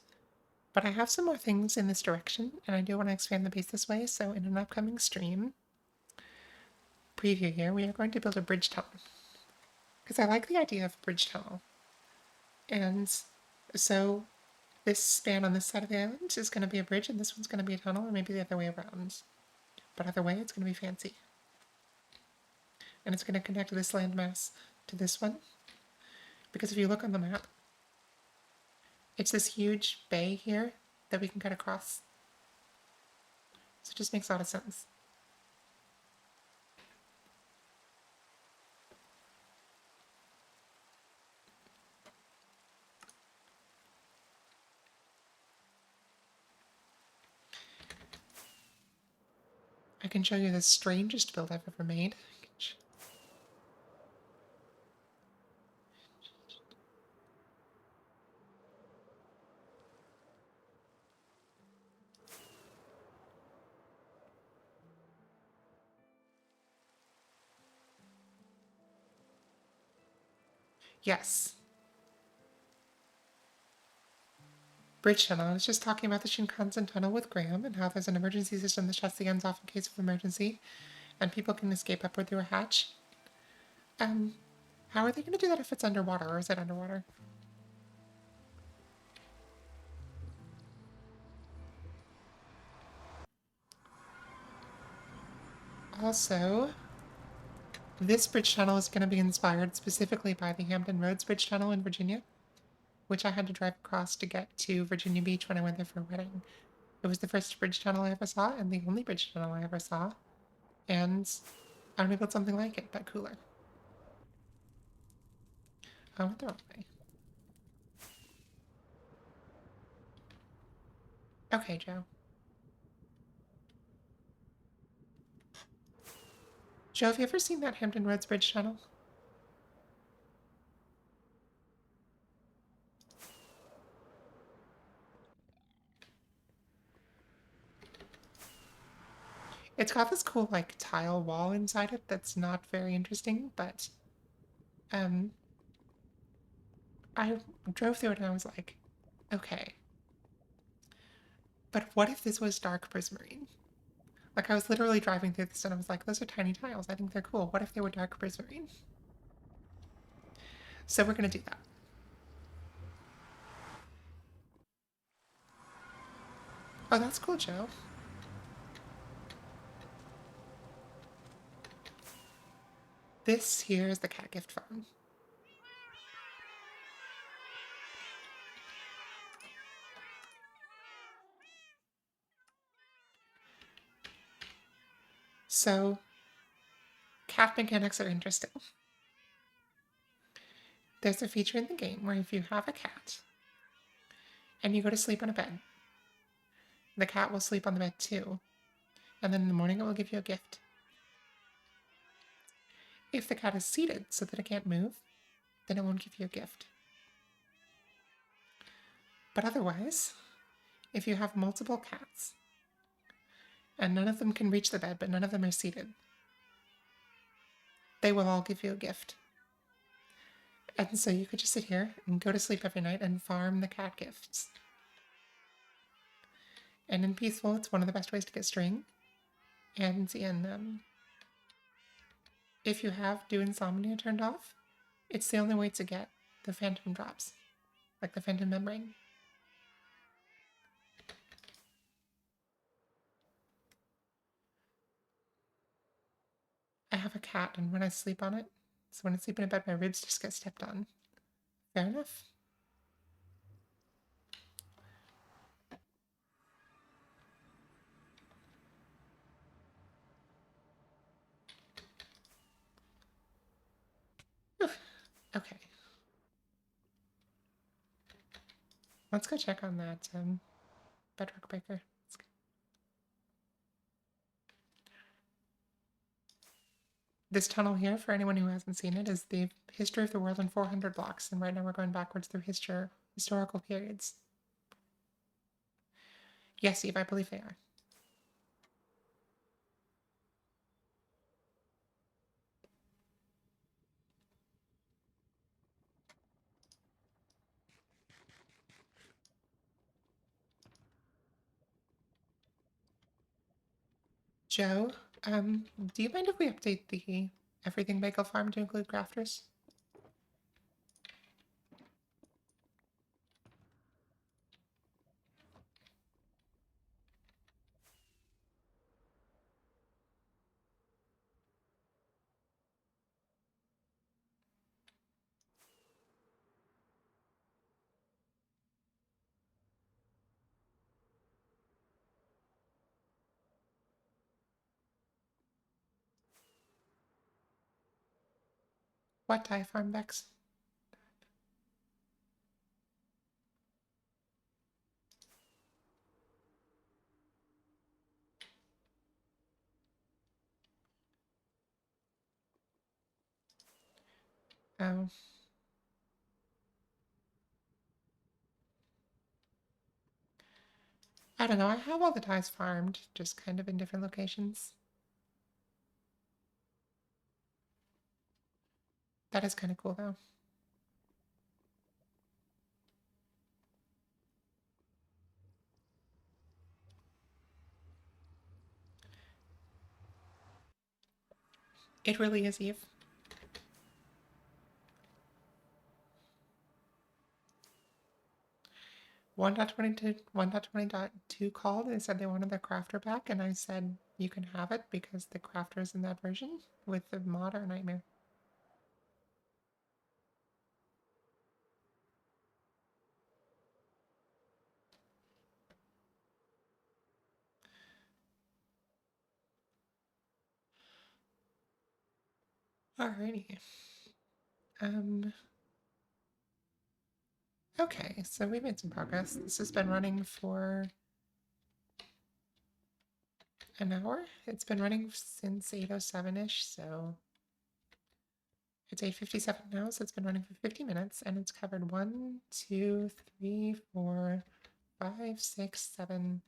But I have some more things in this direction, and I do want to expand the base this way, so in an upcoming stream, preview here, we are going to build a bridge tunnel. Because I like the idea of a bridge tunnel. And so this span on this side of the island is going to be a bridge, and this one's going to be a tunnel, and maybe the other way around. But either way, it's going to be fancy. And it's going to connect this landmass to this one. Because if you look on the map, it's this huge bay here that we can cut across. So it just makes a lot of sense. I can show you the strangest build I've ever made. Yes. Bridge tunnel. I was just talking about the Shinkansen tunnel with Graham and how there's an emergency system that shuts the ends off in case of emergency, and people can escape upward through a hatch. Um, how are they going to do that if it's underwater, or is it underwater? Also, this bridge tunnel is going to be inspired specifically by the Hampton Roads Bridge Tunnel in Virginia, which I had to drive across to get to Virginia Beach when I went there for a wedding. It was the first bridge tunnel I ever saw, and the only bridge tunnel I ever saw, and I want to build something like it, but cooler. I went the wrong way. Okay, Joe. Joe, have you ever seen that Hampton Roads Bridge tunnel? It's got this cool, like, tile wall inside it that's not very interesting, but, um, I drove through it and I was like, okay, but what if this was dark prismarine? Like, I was literally driving through this and I was like, those are tiny tiles. I think they're cool. What if they were dark prismarine? So we're gonna do that. Oh, that's cool, Joe. This here is the cat gift farm. So, cat mechanics are interesting. There's a feature in the game where if you have a cat and you go to sleep on a bed, the cat will sleep on the bed too, and then in the morning it will give you a gift. If the cat is seated so that it can't move, then it won't give you a gift. But otherwise, if you have multiple cats and none of them can reach the bed but none of them are seated, they will all give you a gift. And so you could just sit here and go to sleep every night and farm the cat gifts. And in Peaceful, it's one of the best ways to get string. And in if you have Do Insomnia turned off, it's the only way to get the phantom drops, like the phantom membrane. I have a cat, and when I sleep on it, so when I sleep in a bed, my ribs just get stepped on. Fair enough. Okay. Let's go check on that bedrock breaker. This tunnel here, for anyone who hasn't seen it, is the history of the world in 400 blocks, and right now we're going backwards through historical periods. Yes, Eve, I believe they are. Joe, do you mind if we update the Everything Bagel Farm to include grafters? What dye farm, Bex? Oh. I don't know, I have all the dyes farmed, just kind of in different locations. That is kind of cool, though. It really is, Eve. 1.20 to 1.20.2 called. They said they wanted their crafter back, and I said you can have it because the crafter is in that version with the mod or nightmare. Alrighty. Um, okay, so we made some progress. This has been running for an hour. It's been running since 8:07-ish, so it's 8:57 now, so it's been running for 50 minutes, and it's covered 1, 2, 3, 4, 5, 6, 7,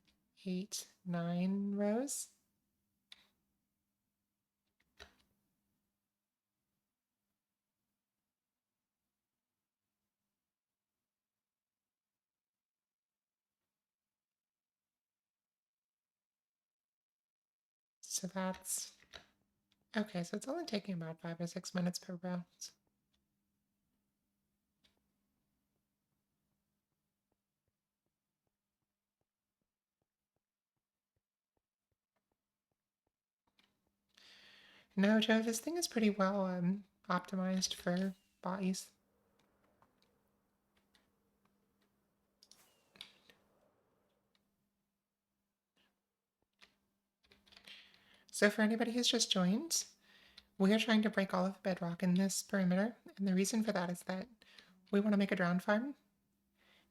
8, 9 rows. So that's okay, so it's only taking about 5 or 6 minutes per row. No, Joe, this thing is pretty well optimized for bodies. So for anybody who's just joined, we are trying to break all of Bedrock in this perimeter, and the reason for that is that we want to make a drowned farm,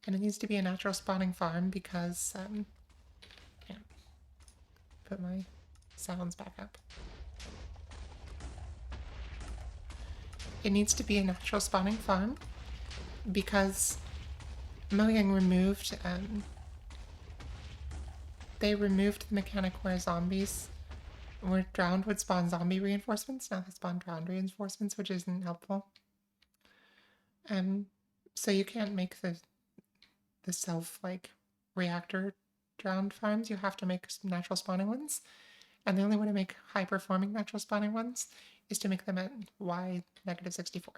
and it needs to be a natural spawning farm because, yeah, put my sounds back up. It needs to be a natural spawning farm because Mojang removed, they removed the mechanic where zombies were drowned would spawn zombie reinforcements. Now they spawn drowned reinforcements, which isn't helpful. So you can't make the self like reactor drowned farms. You have to make natural spawning ones, and the only way to make high performing natural spawning ones is to make them at y negative 64.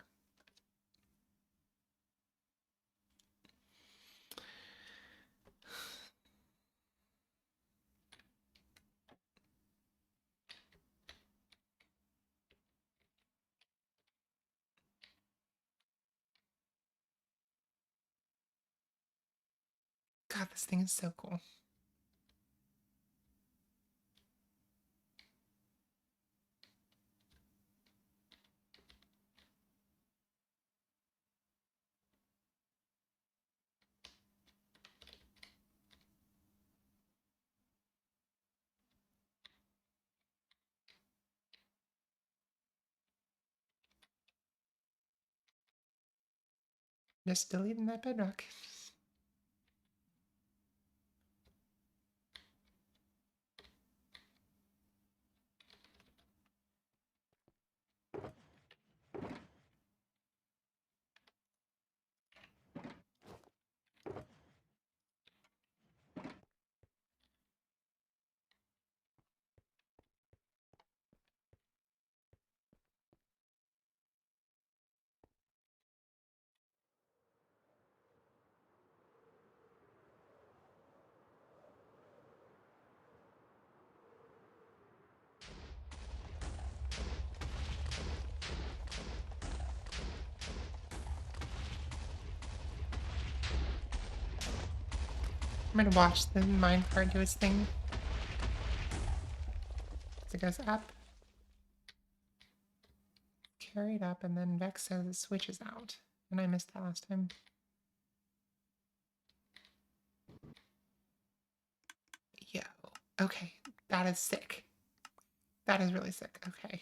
God, this thing is so cool. Just deleting that bedrock. I'm gonna watch the minecart do its thing. As it goes up, carried up, and then Vex says it switches out. And I missed that last time. Yo. Okay. That is sick. That is really sick. Okay.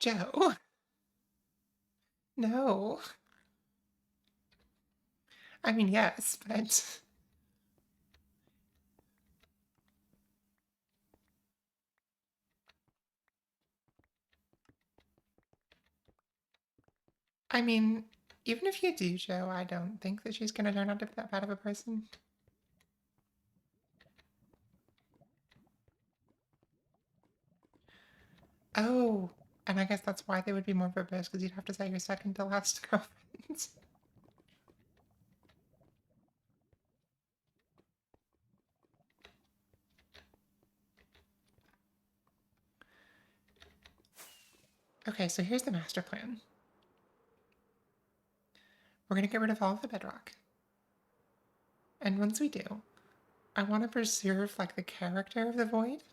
Joe. No. I mean, yes, but I mean, even if you do, Joe, I don't think that she's gonna turn out to be that bad of a person. Oh, and I guess that's why they would be more verbose, because you'd have to say your second to last girlfriend. Okay, so here's the master plan. We're gonna get rid of all of the bedrock. And once we do, I want to preserve like the character of the void,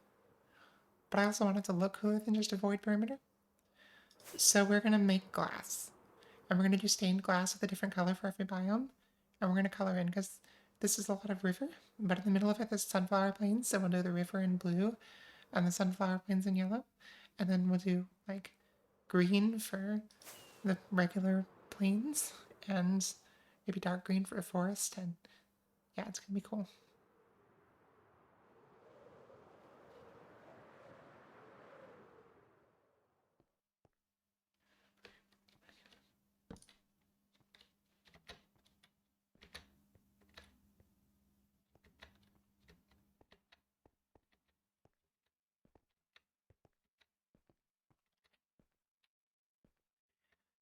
but I also want it to look cooler than just a void perimeter. So we're gonna make glass. And we're gonna do stained glass with a different color for every biome. And we're gonna color in because this is a lot of river, but in the middle of it there's sunflower plains, so we'll do the river in blue and the sunflower plains in yellow. And then we'll do like green for the regular plains and maybe dark green for a forest, and yeah, it's gonna be cool.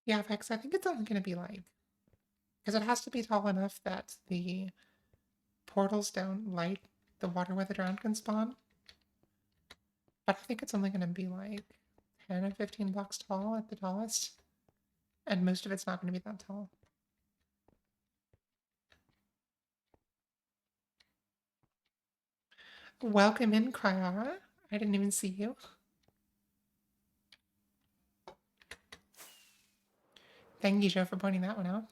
Yeah, Vex, I think it's only gonna be like, because it has to be tall enough that the portals don't light the water where the drowned can spawn. But I think it's only gonna be like 10 or 15 blocks tall at the tallest. And most of it's not gonna be that tall. Welcome in, Kryara. I didn't even see you. Thank you, Joe, for pointing that one out.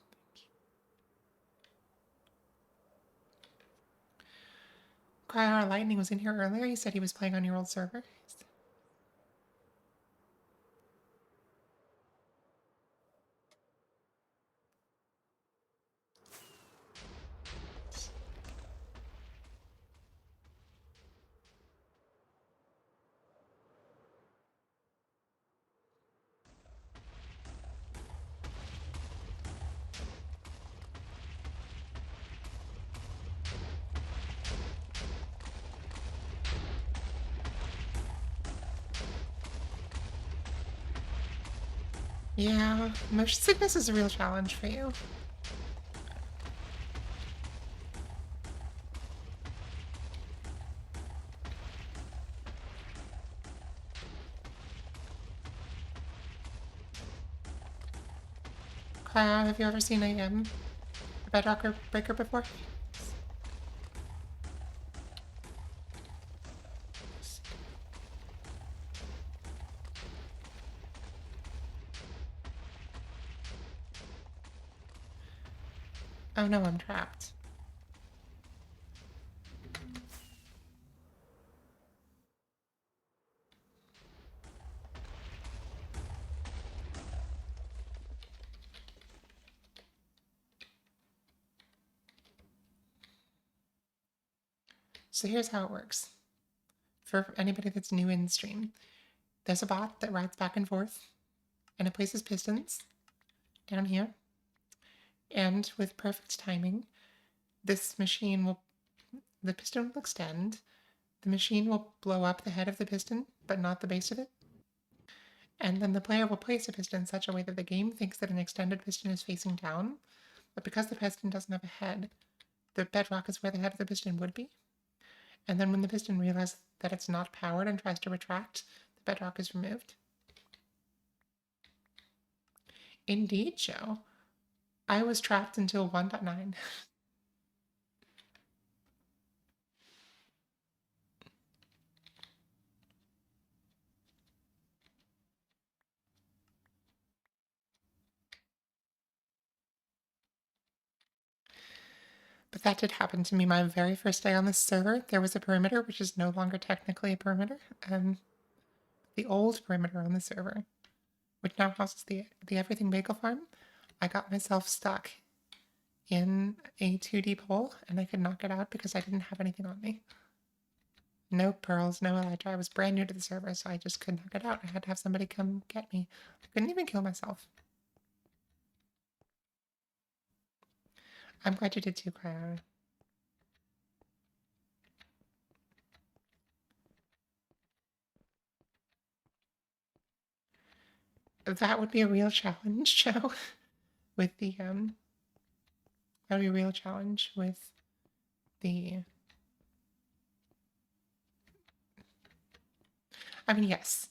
Kryara Lightning was in here earlier. He said he was playing on your old server. Yeah, motion sickness is a real challenge for you. Have you ever seen a bedrock breaker before? Oh no, I'm trapped. So here's how it works. For anybody that's new in the stream, there's a bot that rides back and forth, and it places pistons down here. And with perfect timing, this machine will, the piston will extend, the machine will blow up the head of the piston, but not the base of it. And then the player will place a piston in such a way that the game thinks that an extended piston is facing down, but because the piston doesn't have a head, the bedrock is where the head of the piston would be. And then when the piston realizes that it's not powered and tries to retract, the bedrock is removed. Indeed, Joe. I was trapped until 1.9. But that did happen to me my very first day on this server. There was a perimeter, which is no longer technically a perimeter. The old perimeter on the server which now houses the Everything Bagel Farm, I got myself stuck in a 2D pole and I could not get out because I didn't have anything on me. No pearls, no elytra. I was brand new to the server, so I just could not get out. I had to have somebody come get me. I couldn't even kill myself. I'm glad you did too, Cryo. That would be a real challenge, Joe. With the that would be a real challenge with the. I mean, yes,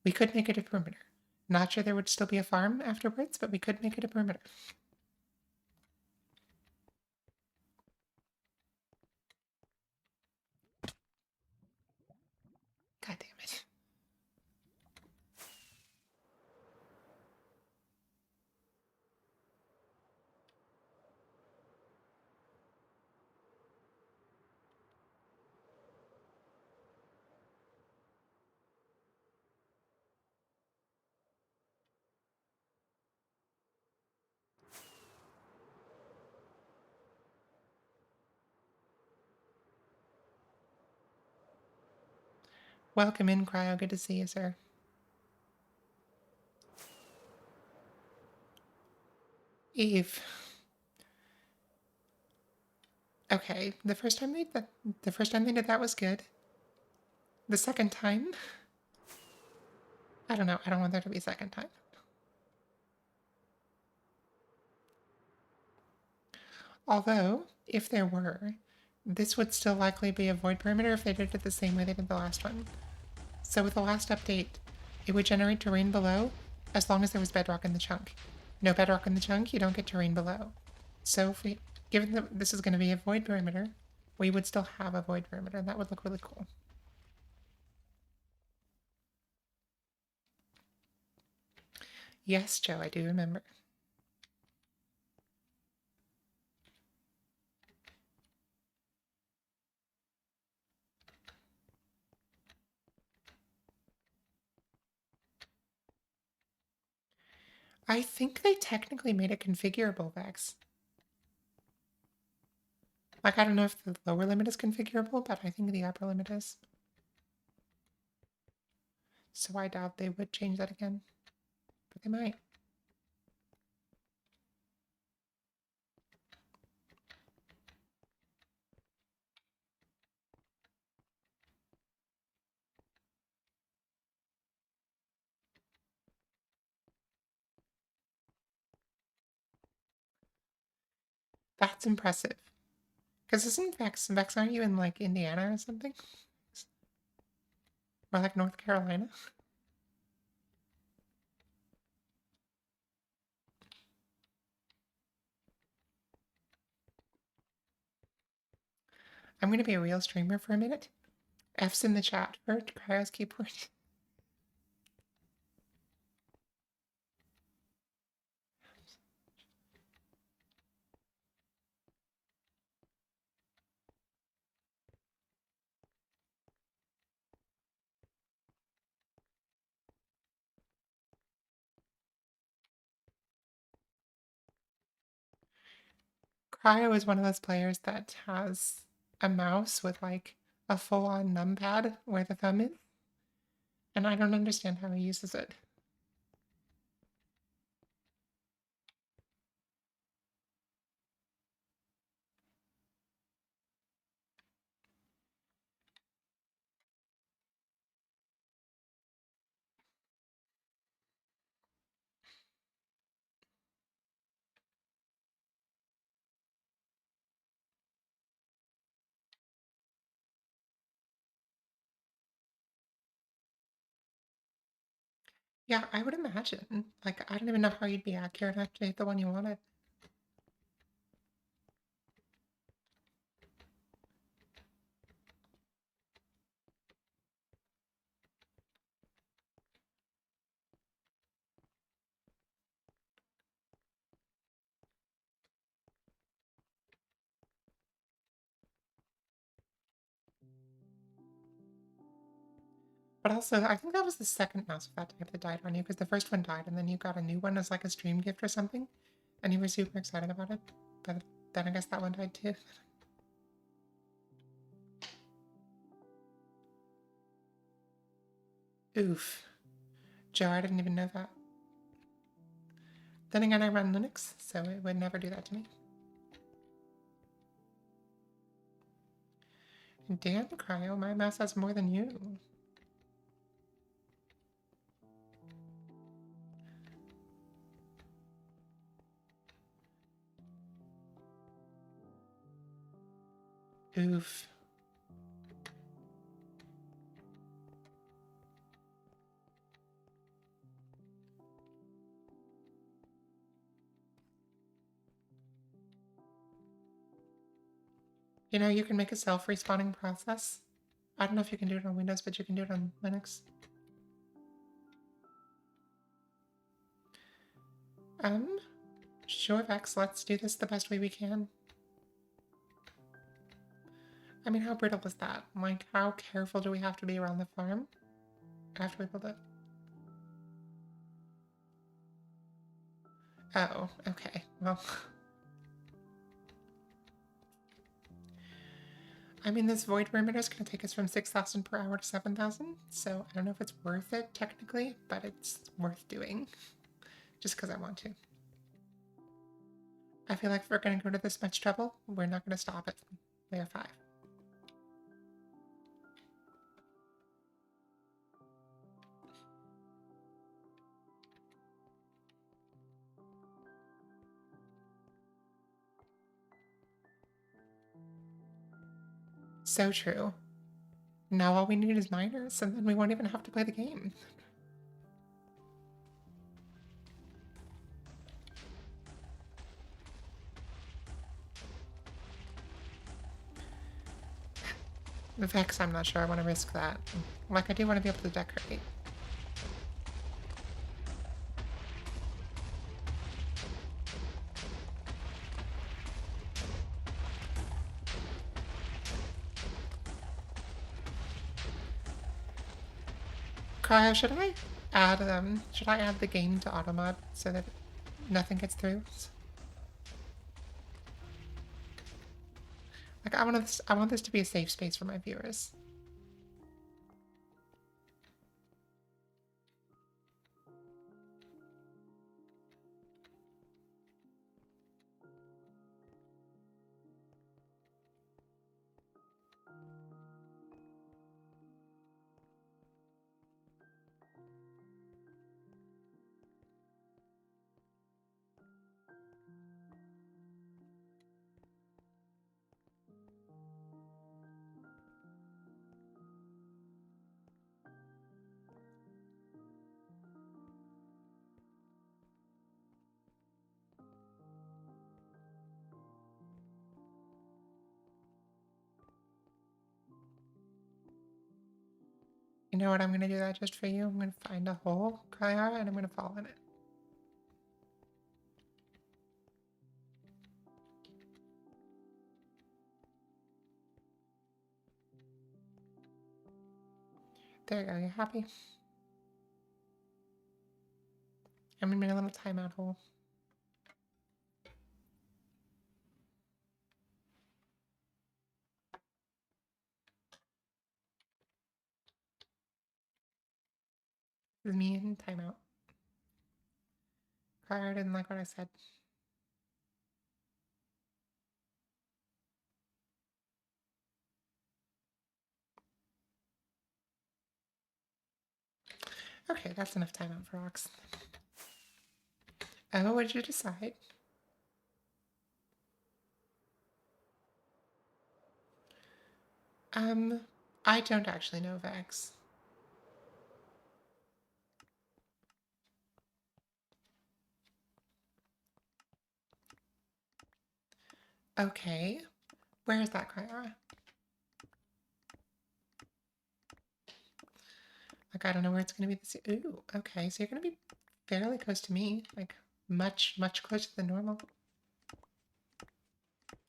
we could make it a perimeter. Not sure there would still be a farm afterwards, but we could make it a perimeter. God damn it. Welcome in, Cryo. Good to see you, sir. Eve. Okay, the first time they did that was good. The second time, I don't know. I don't want there to be a second time. Although, if there were, this would still likely be a void perimeter if they did it the same way they did the last one. So with the last update, it would generate terrain below as long as there was bedrock in the chunk. No bedrock in the chunk, you don't get terrain below. So if we, given that this is going to be a void perimeter, we would still have a void perimeter, and that would look really cool. Yes, Joe, I do remember. I think they technically made it configurable, Vex. Like, I don't know if the lower limit is configurable, but I think the upper limit is. So I doubt they would change that again. But they might. That's impressive. Because isn't Vex, aren't you in like Indiana or something? Or like North Carolina? I'm gonna be a real streamer for a minute. F's in the chat for Cryo's keyboard. Cryo is one of those players that has a mouse with like a full-on numpad where the thumb is, and I don't understand how he uses it. Yeah, I would imagine. Like, I don't even know how you'd be accurate enough to hit the one you wanted. But also, I think that was the second mouse of that type that died on you, because the first one died, and then you got a new one as like a stream gift or something, and you were super excited about it. But then I guess that one died too. Oof. Joe, I didn't even know that. Then again, I run Linux, so it would never do that to me. Damn, Cryo, my mouse has more than you. Oof. You know, you can make a self-respawning process. I don't know if you can do it on Windows, but you can do it on Linux. Sure, Vex, let's do this the best way we can. I mean, how brittle is that? Like, how careful do we have to be around the farm after we build it? Oh, okay. Well, I mean, this void perimeter is going to take us from 6,000 per hour to 7,000, so I don't know if it's worth it technically, but it's worth doing just because I want to. I feel like if we're going to go to this much trouble, we're not going to stop at layer 5. So true. Now all we need is miners, and then we won't even have to play the game. The Vex, I'm not sure I want to risk that. Like, I do want to be able to decorate. Cryo, should I add the game to automod so that nothing gets through? Like, I want this to be a safe space for my viewers. You know what? I'm gonna do that just for you. I'm gonna find a hole, Cryo, and I'm gonna fall in it. There you go. You happy? I'm in my little timeout hole. This is me in timeout. Cryo didn't like what I said. Okay, that's enough timeout for Ox. Oh, what did you decide? I don't actually know, Vex. Okay. Where is that, Cryo? Like, I don't know where it's gonna be this. Ooh, okay. So you're gonna be fairly close to me. Like, much, much closer than normal.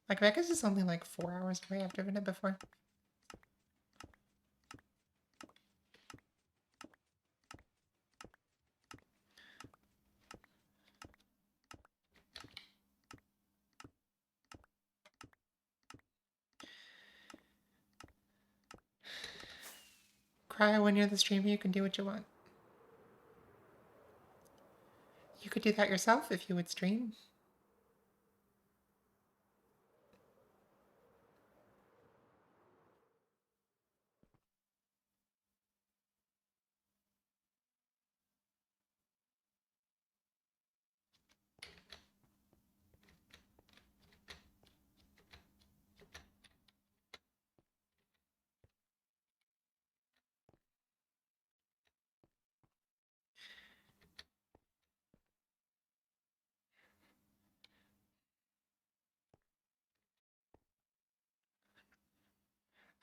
Like, Vegas is only like 4 hours away. I've driven it before. Cryo, when you're the streamer, you can do what you want. You could do that yourself if you would stream.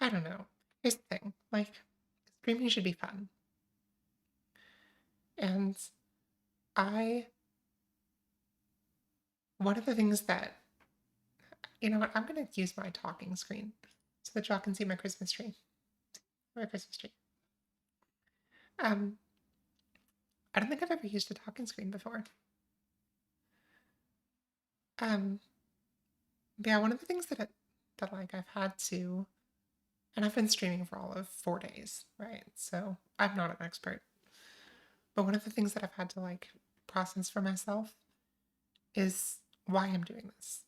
I don't know. Here's the thing. Like, streaming should be fun. And I, one of the things that, you know what, I'm going to use my talking screen so that y'all can see my Christmas tree. My Christmas tree. Um, I don't think I've ever used a talking screen before. Um, yeah, one of the things that like I've had to, and I've been streaming for all of 4 days, right? So I'm not an expert. But one of the things that I've had to like process for myself is why I'm doing this.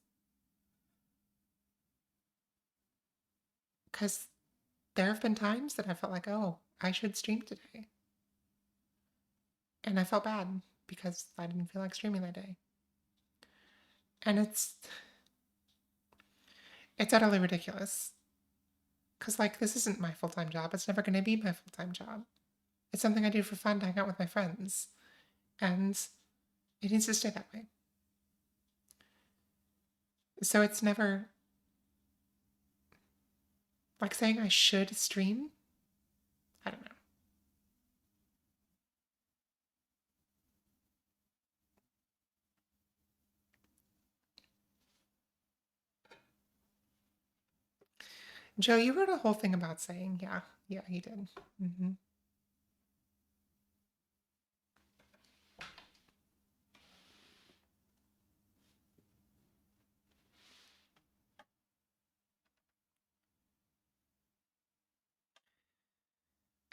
Because there have been times that I felt like, oh, I should stream today. And I felt bad because I didn't feel like streaming that day. And it's utterly ridiculous. Because like this isn't my full-time job. It's never gonna be my full-time job. It's something I do for fun to hang out with my friends. And it needs to stay that way. So it's never like saying I should stream. I don't know. Joe, you wrote a whole thing about saying, yeah, you did.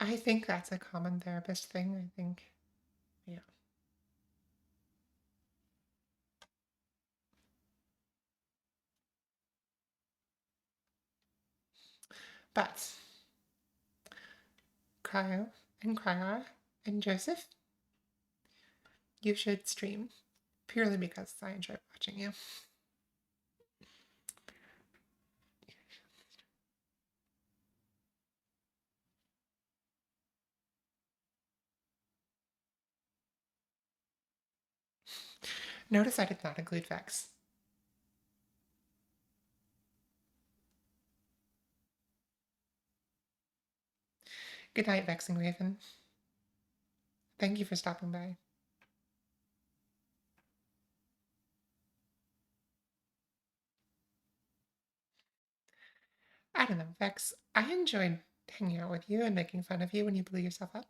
I think that's a common therapist thing. I think, yeah. But Cryo and Cryo and Joseph, you should stream purely because I enjoy watching you. Notice I did not include Vex. Good night, Vexing Raven. Thank you for stopping by. I don't know, Vex. I enjoyed hanging out with you and making fun of you when you blew yourself up.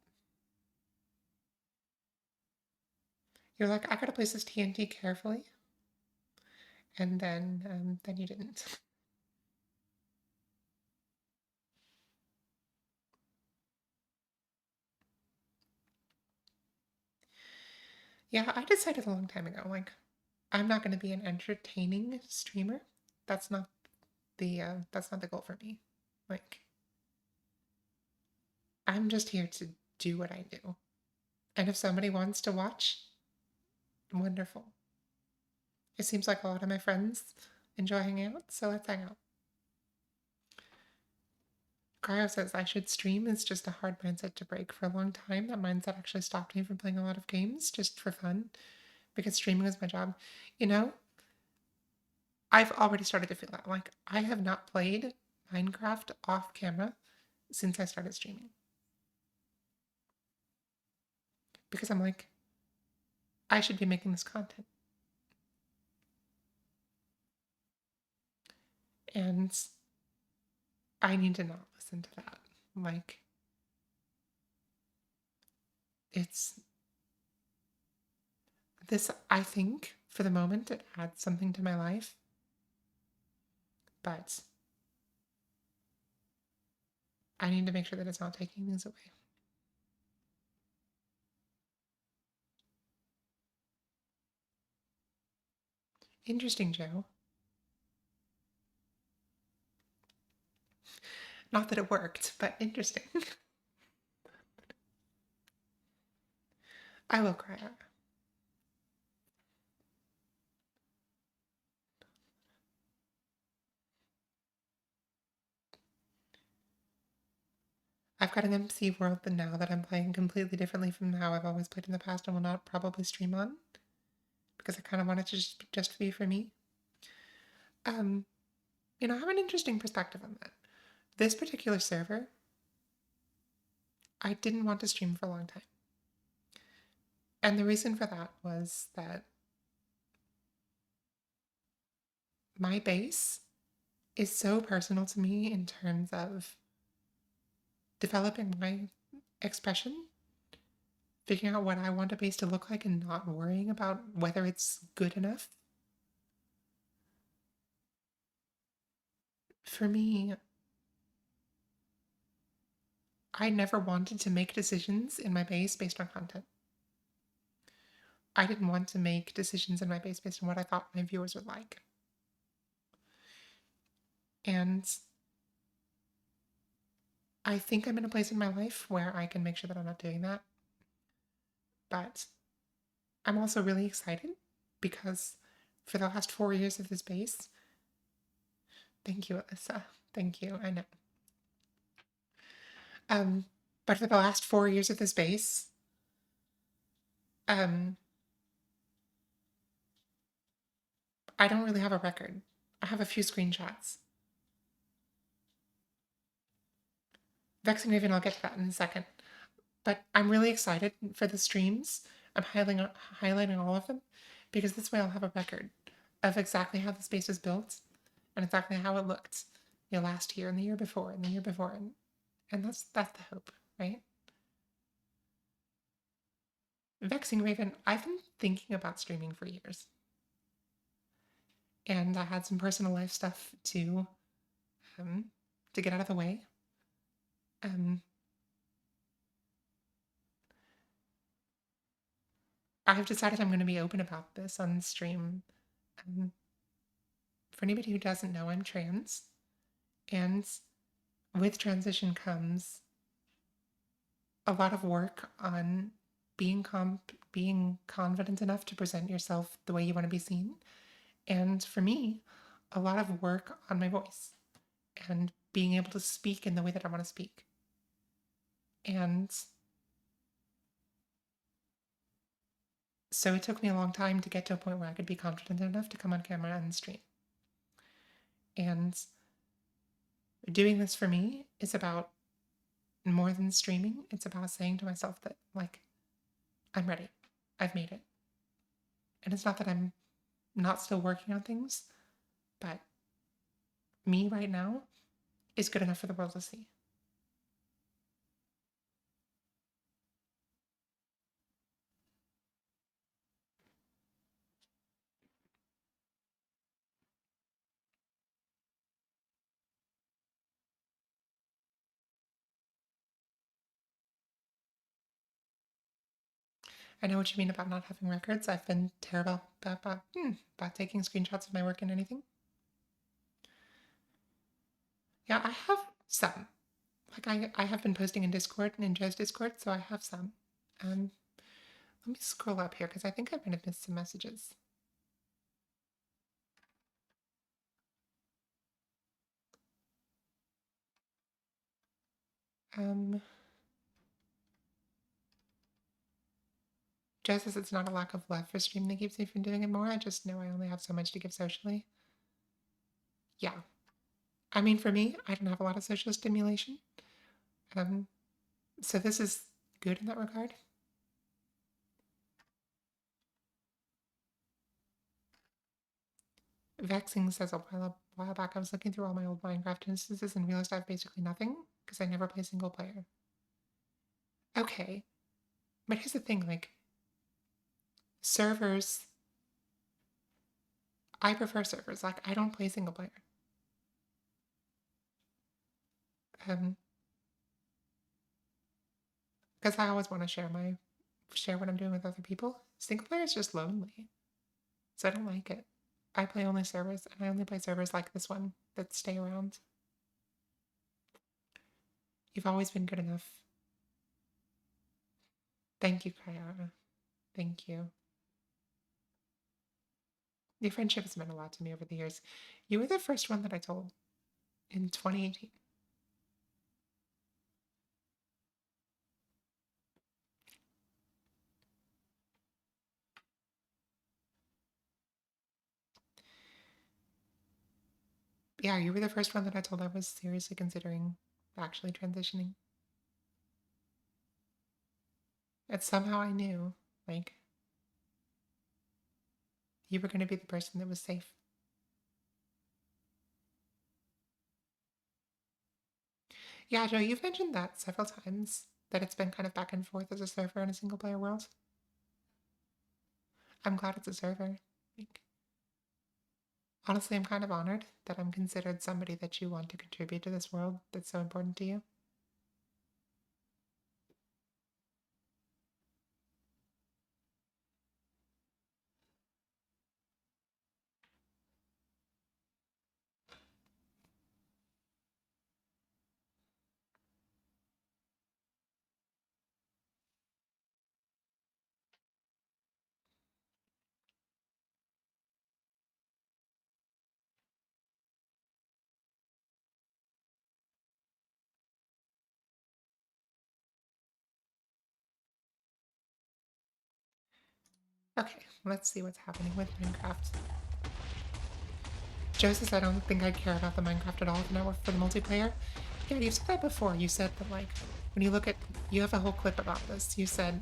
You're like, I gotta place this TNT carefully, and then you didn't. Yeah, I decided a long time ago, like, I'm not gonna be an entertaining streamer. That's not that's not the goal for me. Like, I'm just here to do what I do. And if somebody wants to watch, wonderful. It seems like a lot of my friends enjoy hanging out, so let's hang out. Cryo says I should stream is just a hard mindset to break. For a long time, that mindset actually stopped me from playing a lot of games just for fun because streaming is my job. You know, I've already started to feel that. Like, I have not played Minecraft off camera since I started streaming because I'm like, I should be making this content. And I need to not listen to that. Like, it's this, I think, for the moment, it adds something to my life. But I need to make sure that it's not taking these away. Interesting, Joe. Not that it worked, but interesting. I will cry out. I've got an MC world now that I'm playing completely differently from how I've always played in the past and will not probably stream on because I kind of want it to just be for me. You know, I have an interesting perspective on that. This particular server, I didn't want to stream for a long time. And the reason for that was that my base is so personal to me in terms of developing my expression, figuring out what I want a base to look like, and not worrying about whether it's good enough. For me, I never wanted to make decisions in my base based on content. I didn't want to make decisions in my base based on what I thought my viewers would like. And I think I'm in a place in my life where I can make sure that I'm not doing that. But I'm also really excited because for the last 4 years of this base, thank you, Alyssa. Thank you, I know. But for the last 4 years of this base, I don't really have a record. I have a few screenshots. Vexing Raven, I'll get to that in a second. But I'm really excited for the streams. I'm highlighting all of them because this way I'll have a record of exactly how the space was built and exactly how it looked, last year and the year before and the year before, and that's the hope, right? Vexing Raven, I've been thinking about streaming for years, and I had some personal life stuff to get out of the way. I've decided I'm going to be open about this on stream. For anybody who doesn't know, I'm trans, and with transition comes a lot of work on being confident enough to present yourself the way you want to be seen, and for me, a lot of work on my voice and being able to speak in the way that I want to speak. And so it took me a long time to get to a point where I could be confident enough to come on camera and stream. And doing this for me is about more than streaming. It's about saying to myself that, like, I'm ready. I've made it. And it's not that I'm not still working on things, but me right now is good enough for the world to see. I know what you mean about not having records. I've been terrible about taking screenshots of my work and anything. Yeah, I have some. Like, I have been posting in Discord and in Joe's Discord, so I have some. Let me scroll up here because I think I might have missed some messages. Joe says it's not a lack of love for streaming that keeps me from doing it more. I just know I only have so much to give socially. Yeah. I mean, for me, I don't have a lot of social stimulation. So this is good in that regard. Vexing says a while back I was looking through all my old Minecraft instances and realized I have basically nothing because I never play single player. Okay, but here's the thing, like, servers, I prefer servers. Like, I don't play single player. Because I always want to share what I'm doing with other people. Single player is just lonely, so I don't like it. I play only servers, and I only play servers like this one that stay around. You've always been good enough. Thank you, Kayara. Thank you. Your friendship has meant a lot to me over the years. You were the first one that I told in 2018. Yeah, you were the first one that I told I was seriously considering actually transitioning. And somehow I knew, like, you were going to be the person that was safe. Yeah, Joe, you've mentioned that several times, that it's been kind of back and forth as a server in a single player world. I'm glad it's a server. Like, honestly, I'm kind of honored that I'm considered somebody that you want to contribute to this world that's so important to you. Okay, let's see what's happening with Minecraft. Joe says I don't think I care about the Minecraft at all if not were for the multiplayer. Yeah, you've said that before. You said that, like, when you look at, you have a whole clip about this. You said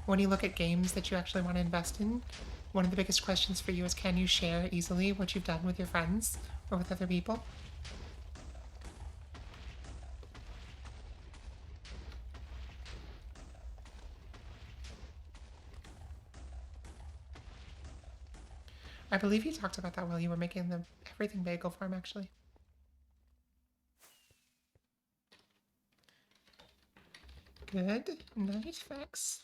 when you look at games that you actually want to invest in, one of the biggest questions for you is can you share easily what you've done with your friends or with other people? I believe you talked about that while you were making the everything bagel farm, actually. Good night, Fex.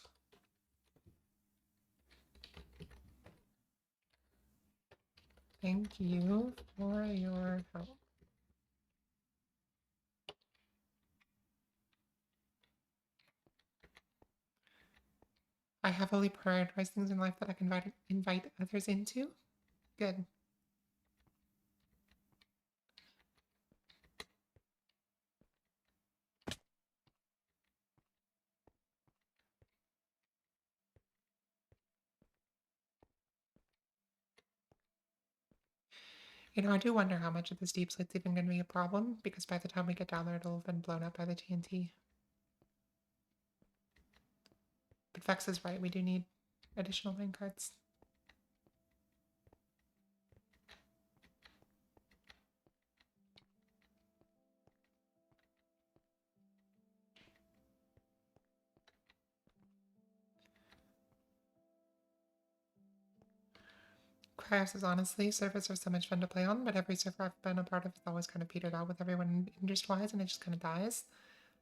Thank you for your help. I heavily prioritize things in life that I can invite others into. Good. You know, I do wonder how much of this deep slit's even going to be a problem, because by the time we get down there, it'll have been blown up by the TNT. But Vex is right, we do need additional minecarts. Cryos says, honestly, servers are so much fun to play on, but every server I've been a part of has always kind of petered out with everyone interest-wise, and it just kind of dies.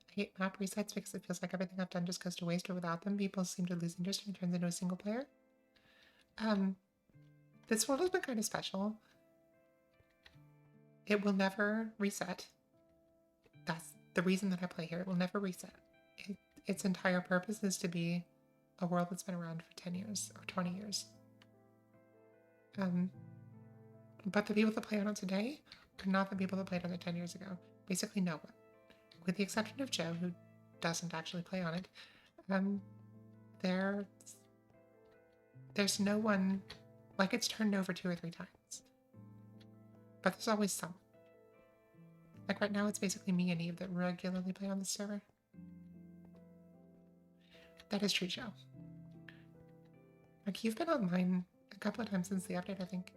I hate map resets because it feels like everything I've done just goes to waste, or without them, people seem to lose interest and it turns into a single player. This world has been kind of special. It will never reset. That's the reason that I play here. It will never reset. Its entire purpose is to be a world that's been around for 10 years or 20 years. But the people that play on it today are not the people that played on it 10 years ago. Basically, no one. With the exception of Joe, who doesn't actually play on it. There's no one, like, it's turned over 2 or 3 times. But there's always someone. Like right now, it's basically me and Eve that regularly play on this server. That is true, Joe. Like, you've been online a couple of times since the update, I think.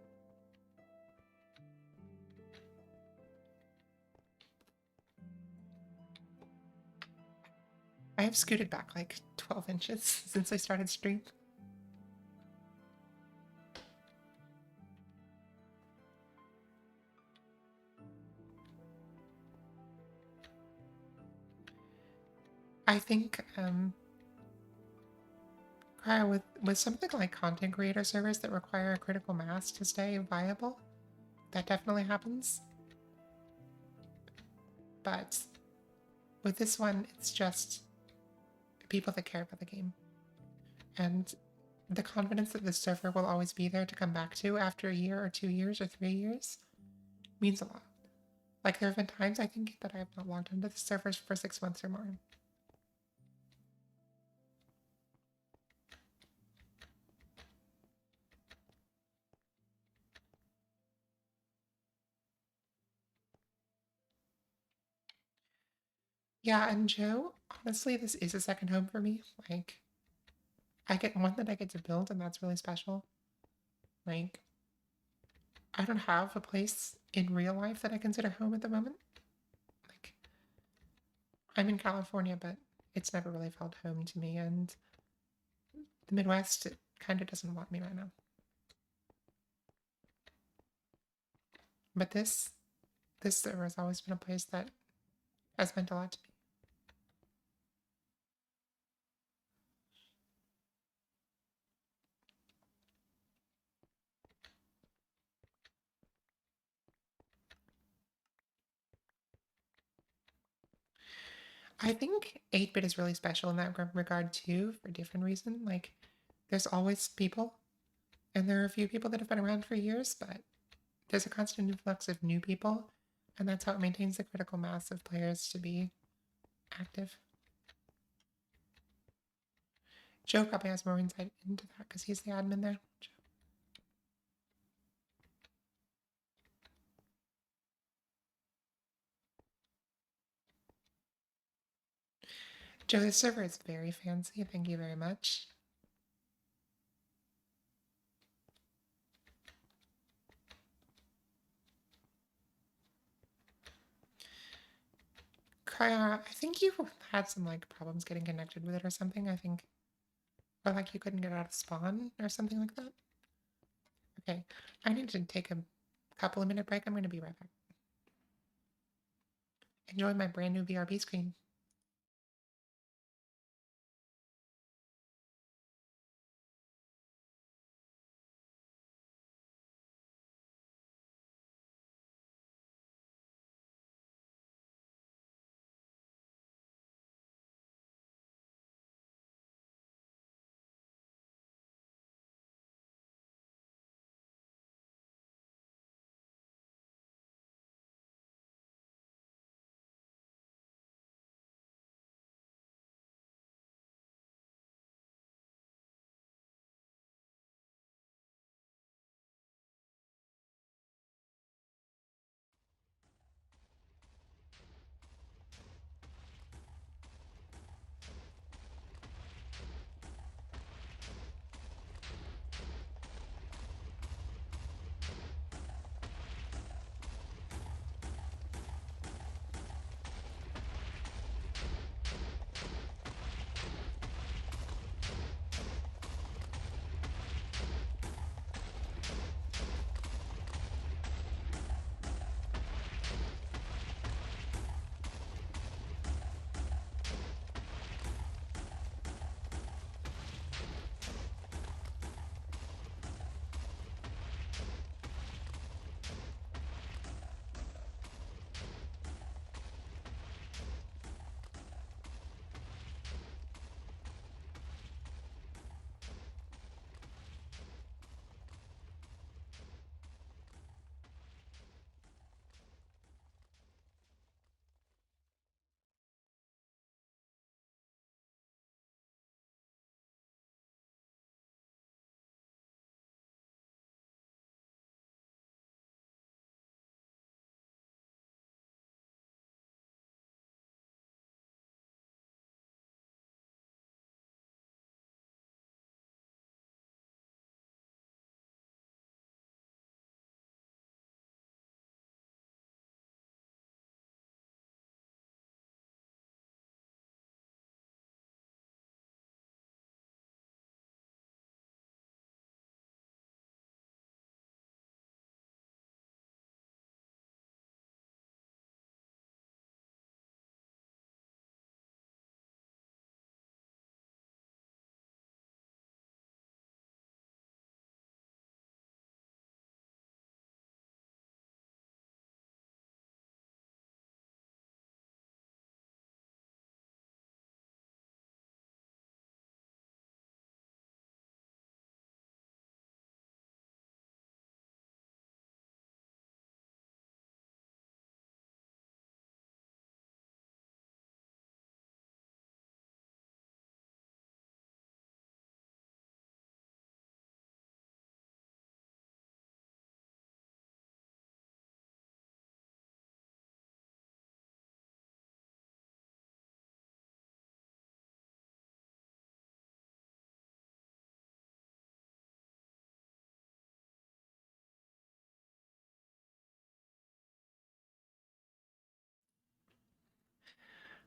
I have scooted back like 12 inches since I started stream. I I think with something like content creator servers that require a critical mass to stay viable, that definitely happens. But with this one, it's just people that care about the game. And the confidence that the server will always be there to come back to after a year or 2 years or 3 years means a lot. Like, there have been times I think that I have not logged into the servers for 6 months or more. Yeah, and Joe, honestly, this is a second home for me. Like, I get one that I get to build, and that's really special. Like, I don't have a place in real life that I consider home at the moment. Like, I'm in California, but it's never really felt home to me, and the Midwest it kind of doesn't want me right now. But this server has always been a place that has meant a lot to me. I think 8-bit is really special in that regard too, for a different reason. Like, there's always people, and there are a few people that have been around for years, but there's a constant influx of new people, and that's how it maintains the critical mass of players to be active. Joe probably has more insight into that because he's the admin there. Joe, this server is very fancy. Thank you very much. Kaya, I think you had some like problems getting connected with it or something. I think, or like you couldn't get out of spawn or something like that. Okay, I need to take a couple of minute break. I'm going to be right back. Enjoy my brand new BRB screen.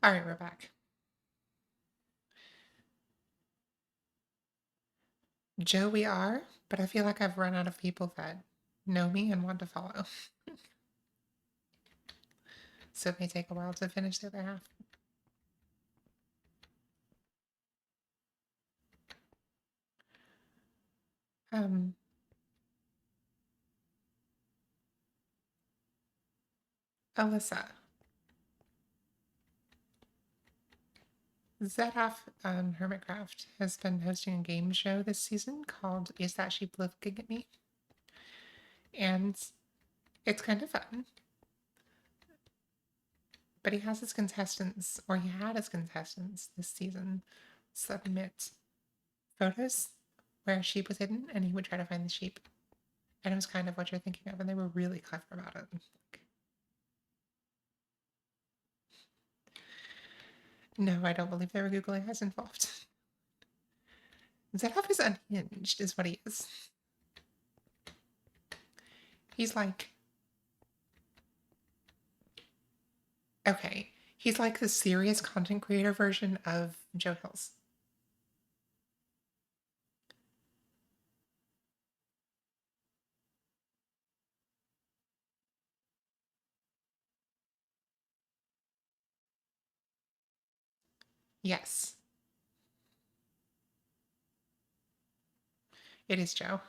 All right, we're back. Joe, we are, but I feel like I've run out of people that know me and want to follow. So it may take a while to finish the other half. Um, Alyssa, Zetoff Hermitcraft has been hosting a game show this season called Is That Sheep Looking at Me? And it's kind of fun. But he has his contestants, or he had his contestants this season, submit photos where a sheep was hidden, and he would try to find the sheep. And it was kind of what you're thinking of, and they were really clever about it. No, I don't believe there were googly eyes involved. Zetoff is unhinged, is what he is. He's like, okay, he's like the serious content creator version of Joe Hills. Yes, it is Joe.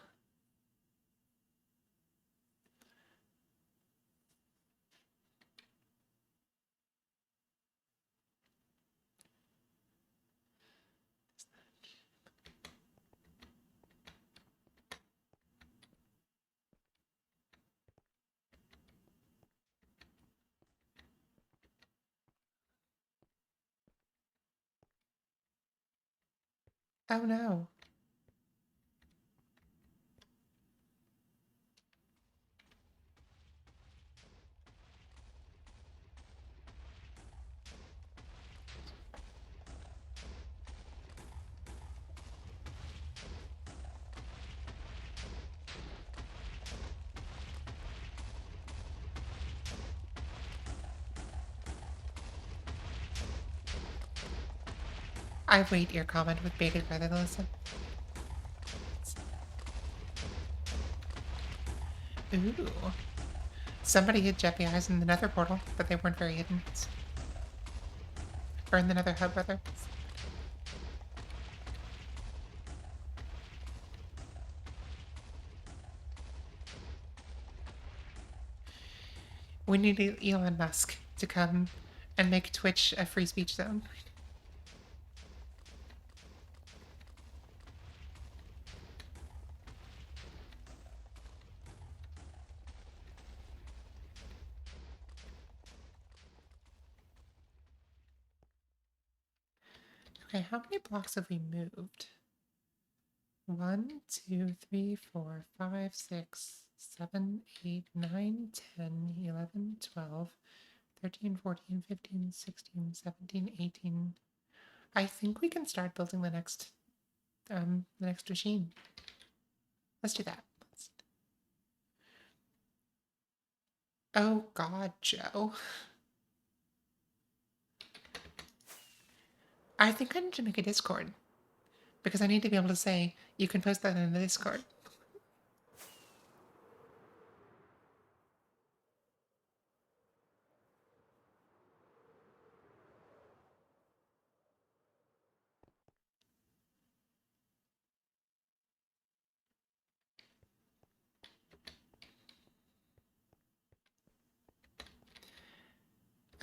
Oh no. I wait your comment with bated breath, Alyssa. Ooh. Somebody hid Jeffy eyes in the nether portal, but they weren't very hidden. Or in the nether hub, rather. We need Elon Musk to come and make Twitch a free speech zone. Okay, how many blocks have we moved? 1, 2, 3, 4, 5, 6, 7, 8, 9, 10, 11, 12, 13, 14, 15, 16, 17, 18. I think we can start building the next machine. Let's do that. Oh God, Joe. I think I need to make a Discord because I need to be able to say you can post that in the Discord.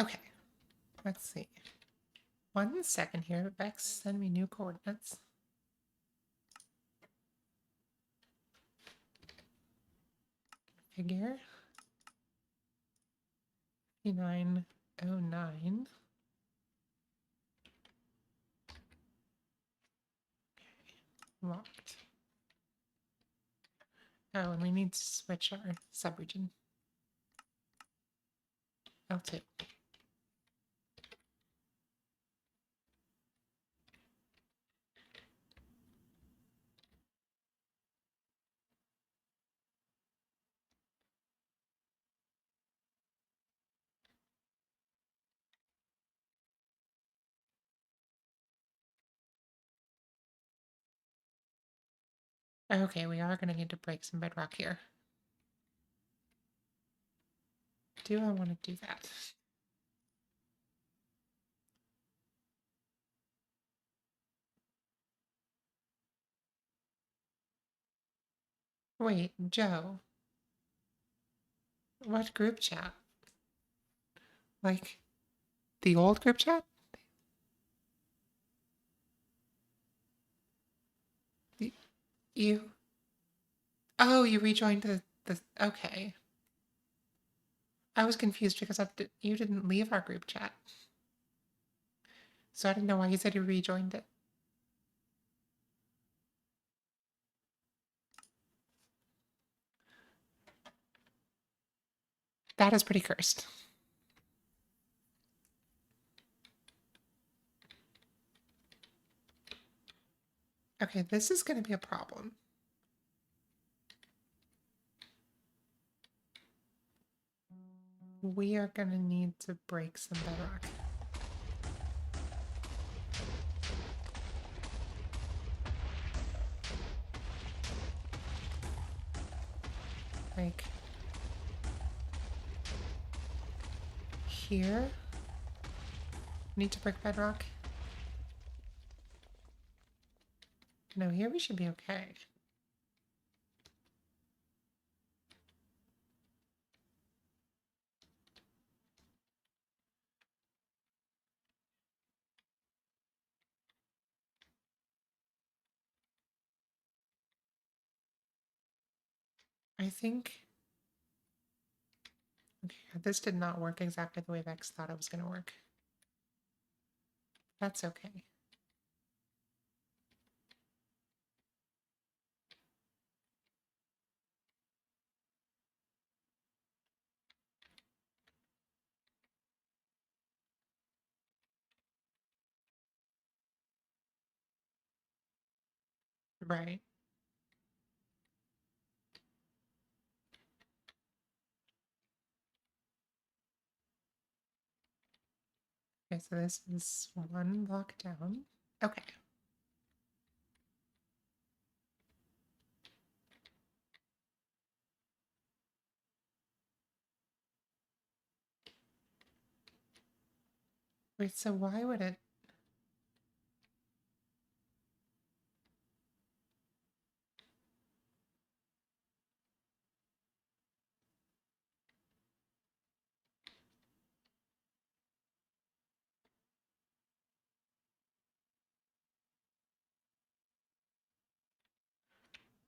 Okay, let's see. 1 second here. Bex, send me new coordinates. Figure 5909. Locked. Oh, and we need to switch our subregion. L2. Okay, we are going to need to break some bedrock here. Do I want to do that? Wait, Joe. What group chat? Like, the old group chat? The, you? Oh, you rejoined the. Okay. I was confused because you didn't leave our group chat. So I didn't know why you said you rejoined it. That is pretty cursed. Okay, this is going to be a problem. We are going to need to break some bedrock. Like, here? Need to break bedrock? No, here we should be okay. I think... Okay, this did not work exactly the way Vex thought it was going to work. That's okay. Right. Okay, so this is one block down. Okay. Wait, so why would it...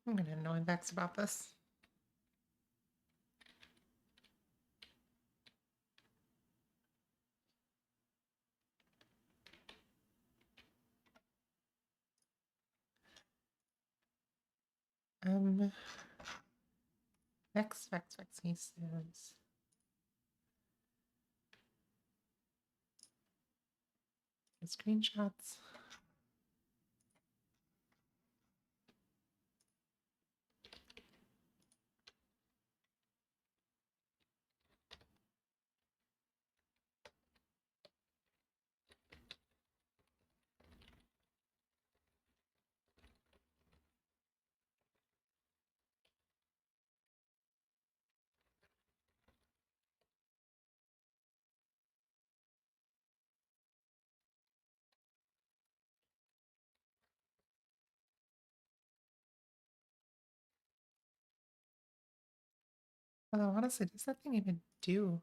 I'm going to annoy Vex about this. Vex, he says... Screenshots. Although, honestly, does that thing even do?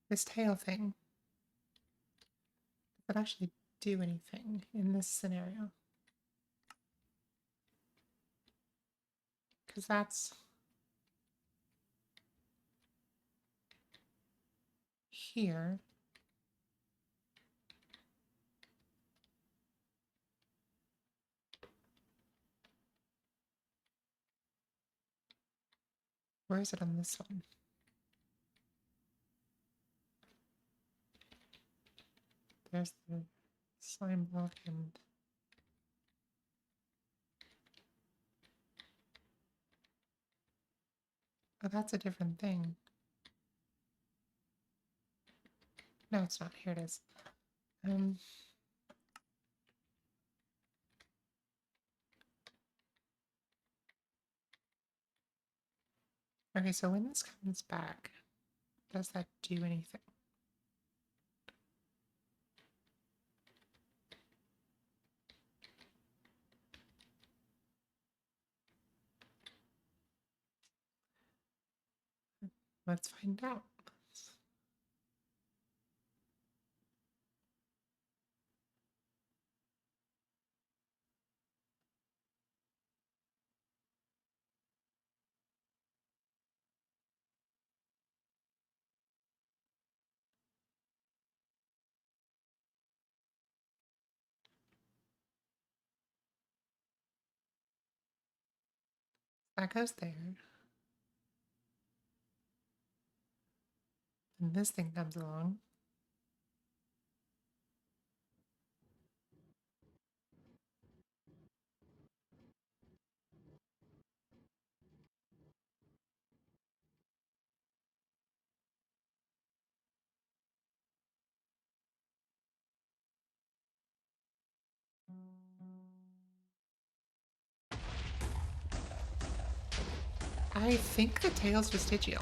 This tail thing. Does it actually do anything in this scenario? Because that's... here. Where is it on this one? There's the slime block and... Oh, that's a different thing. No, it's not. Here it is. Um... Okay, so when this comes back, does that do anything? Let's find out. That goes there. And this thing comes along. I think the tail's vestigial.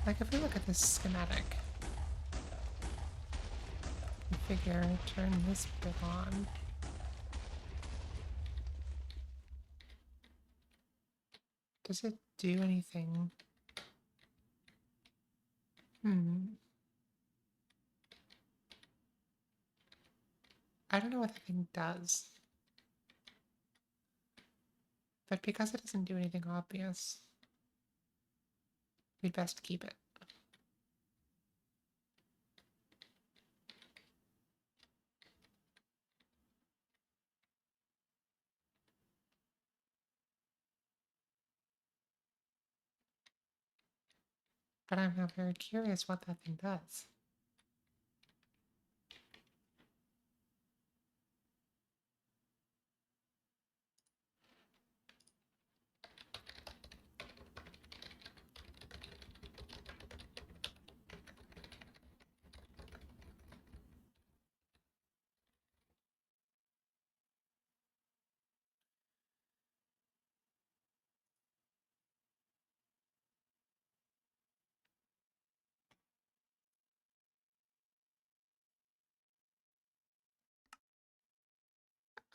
Like if we look at this schematic, configure, turn this bit on. Does it do anything? I don't know what the thing does. But because it doesn't do anything obvious, we'd best keep it. But I'm now very curious what that thing does.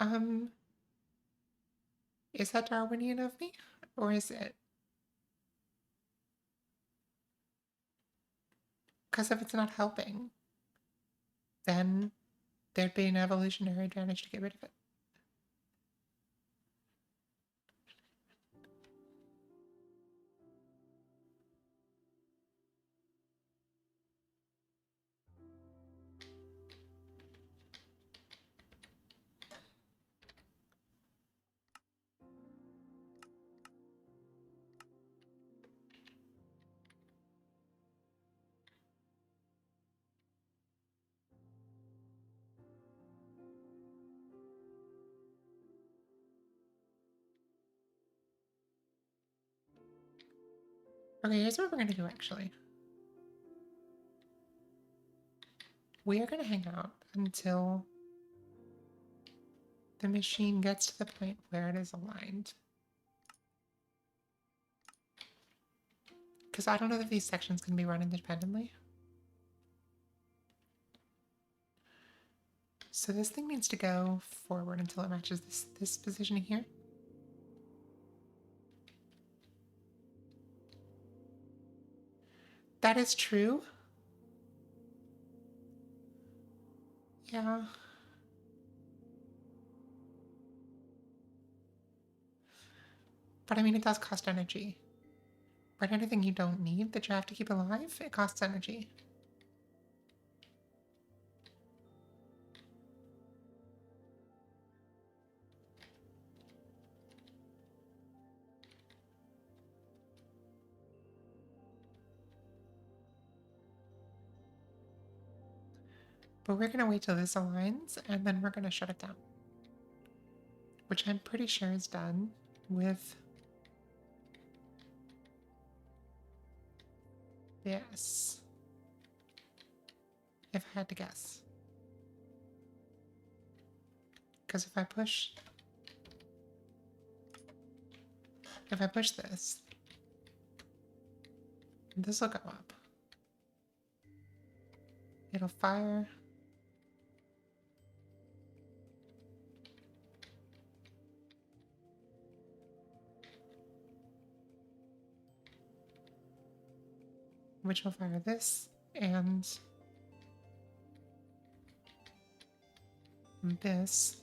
Um, is that Darwinian of me? Or is it? Because if it's not helping, then there'd be an evolutionary advantage to get rid of it. Okay, here's what we're going to do actually. We are going to hang out until the machine gets to the point where it is aligned. Because I don't know that these sections can be run independently. So this thing needs to go forward until it matches this position here. That is true. Yeah. But I mean, it does cost energy. But anything you don't need that you have to keep alive, it costs energy. But we're going to wait till this aligns, and then we're going to shut it down. Which I'm pretty sure is done with this. If I had to guess. Because if I push If I push this will go up. It'll fire. Which will fire this and this.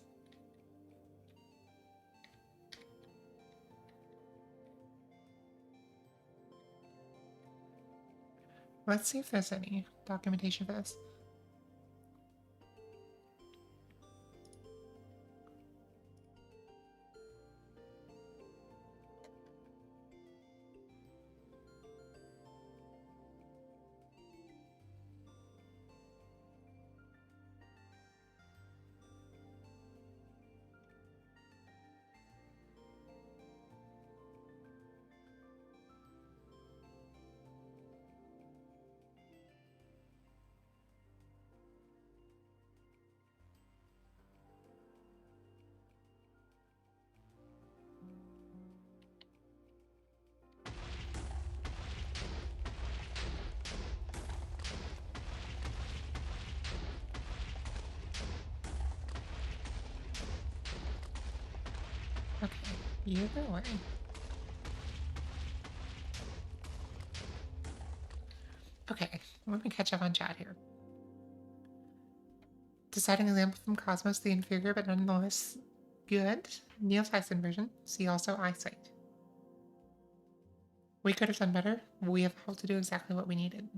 Let's see if there's any documentation for this. Okay, you go away. Okay, let me catch up on chat here. Deciding example from Cosmos, the inferior but nonetheless good Neil Tyson version. See also eyesight. We could have done better. We have helped to do exactly what we needed.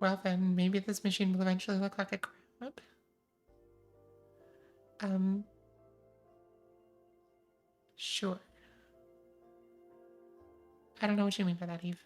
Well then, maybe this machine will eventually look like a crowd. Sure. I don't know what you mean by that, Eve.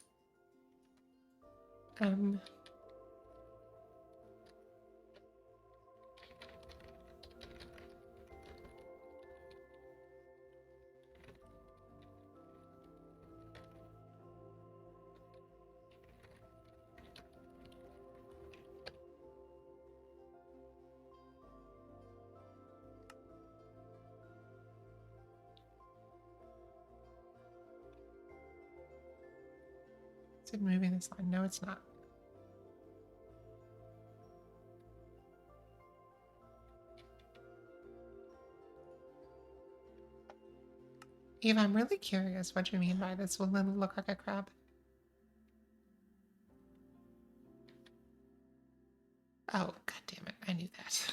Is it moving this line? No, it's not. Eve, I'm really curious what you mean by this will look like a crab. Oh, god damn it. I knew that.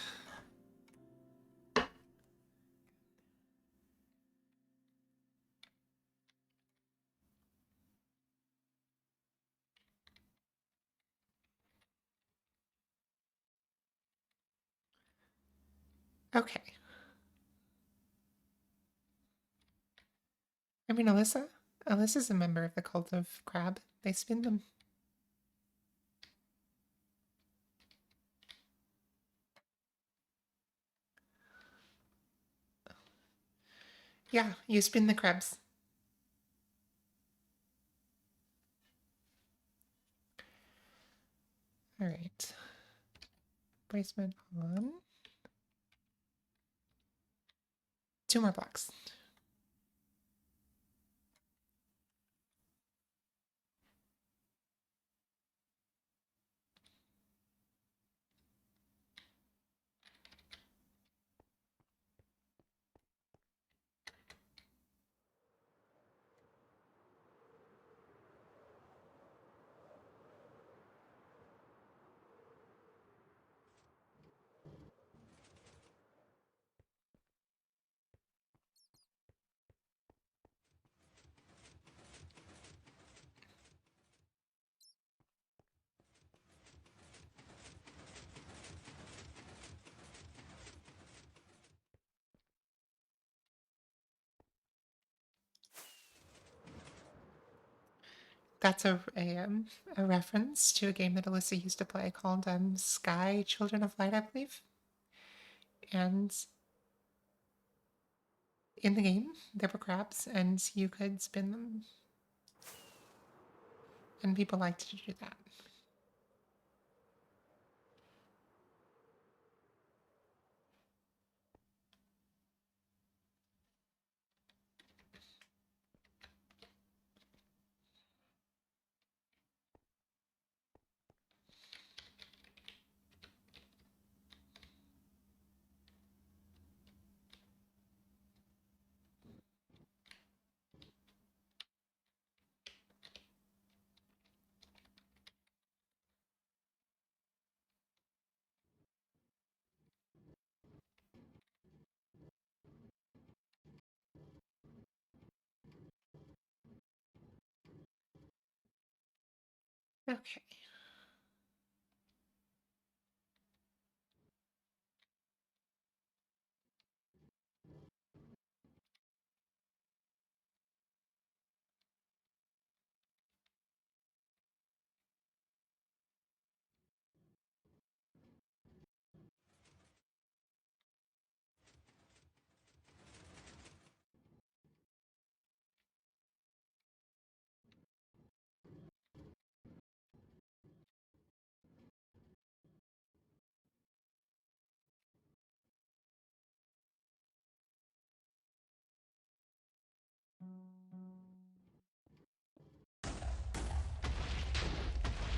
Okay. I mean, Alyssa's a member of the cult of crab. They spin them. Yeah, you spin the crabs. All right. Placement on. 2 more blocks. That's a reference to a game that Alyssa used to play called Sky Children of Light, I believe. And in the game, there were crabs, and you could spin them. And people liked to do that. Okay.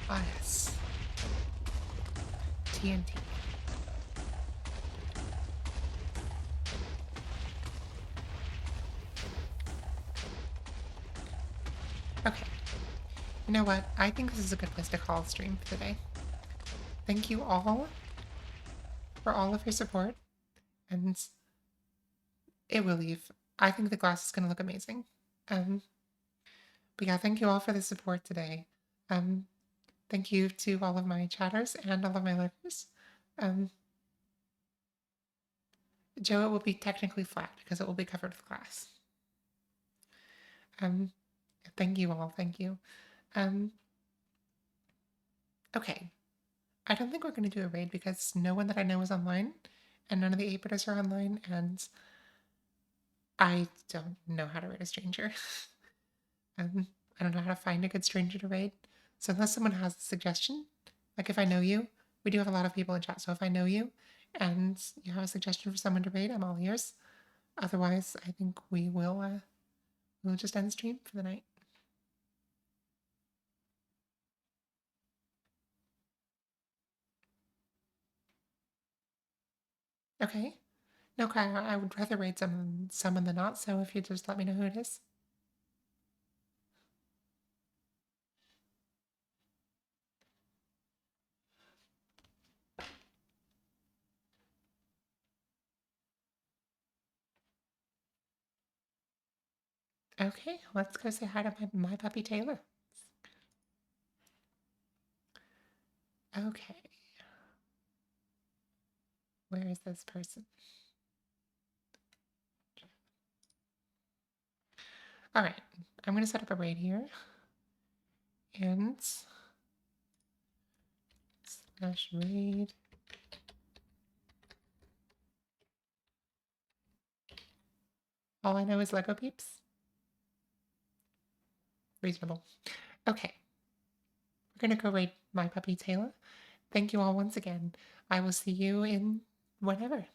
Ah, yes. TNT. Okay. You know what? I think this is a good place to call a stream for today. Thank you all for all of your support, and it will leave. I think the glass is going to look amazing. Um, but yeah, thank you all for the support today. Um, thank you to all of my chatters and all of my lurkers. Um, Joe, it will be technically flat because it will be covered with glass. Um, thank you all. Thank you. Um, okay. I don't think we're going to do a raid because no one that I know is online, and none of the 8-bitters are online, and I don't know how to raid a stranger. I don't know how to find a good stranger to raid. So unless someone has a suggestion, like if I know you, we do have a lot of people in chat. So if I know you and you have a suggestion for someone to raid, I'm all ears. Otherwise, I think we'll just end stream for the night. Okay. No, Kai, I would rather raid someone than not. So if you just let me know who it is. Okay, let's go say hi to my puppy Taylor. Okay. Where is this person? All right, I'm going to set up a raid here. And slash raid. All I know is Lego Peeps. Reasonable. Okay. We're going to go raid my puppy Taylor. Thank you all once again. I will see you in whenever.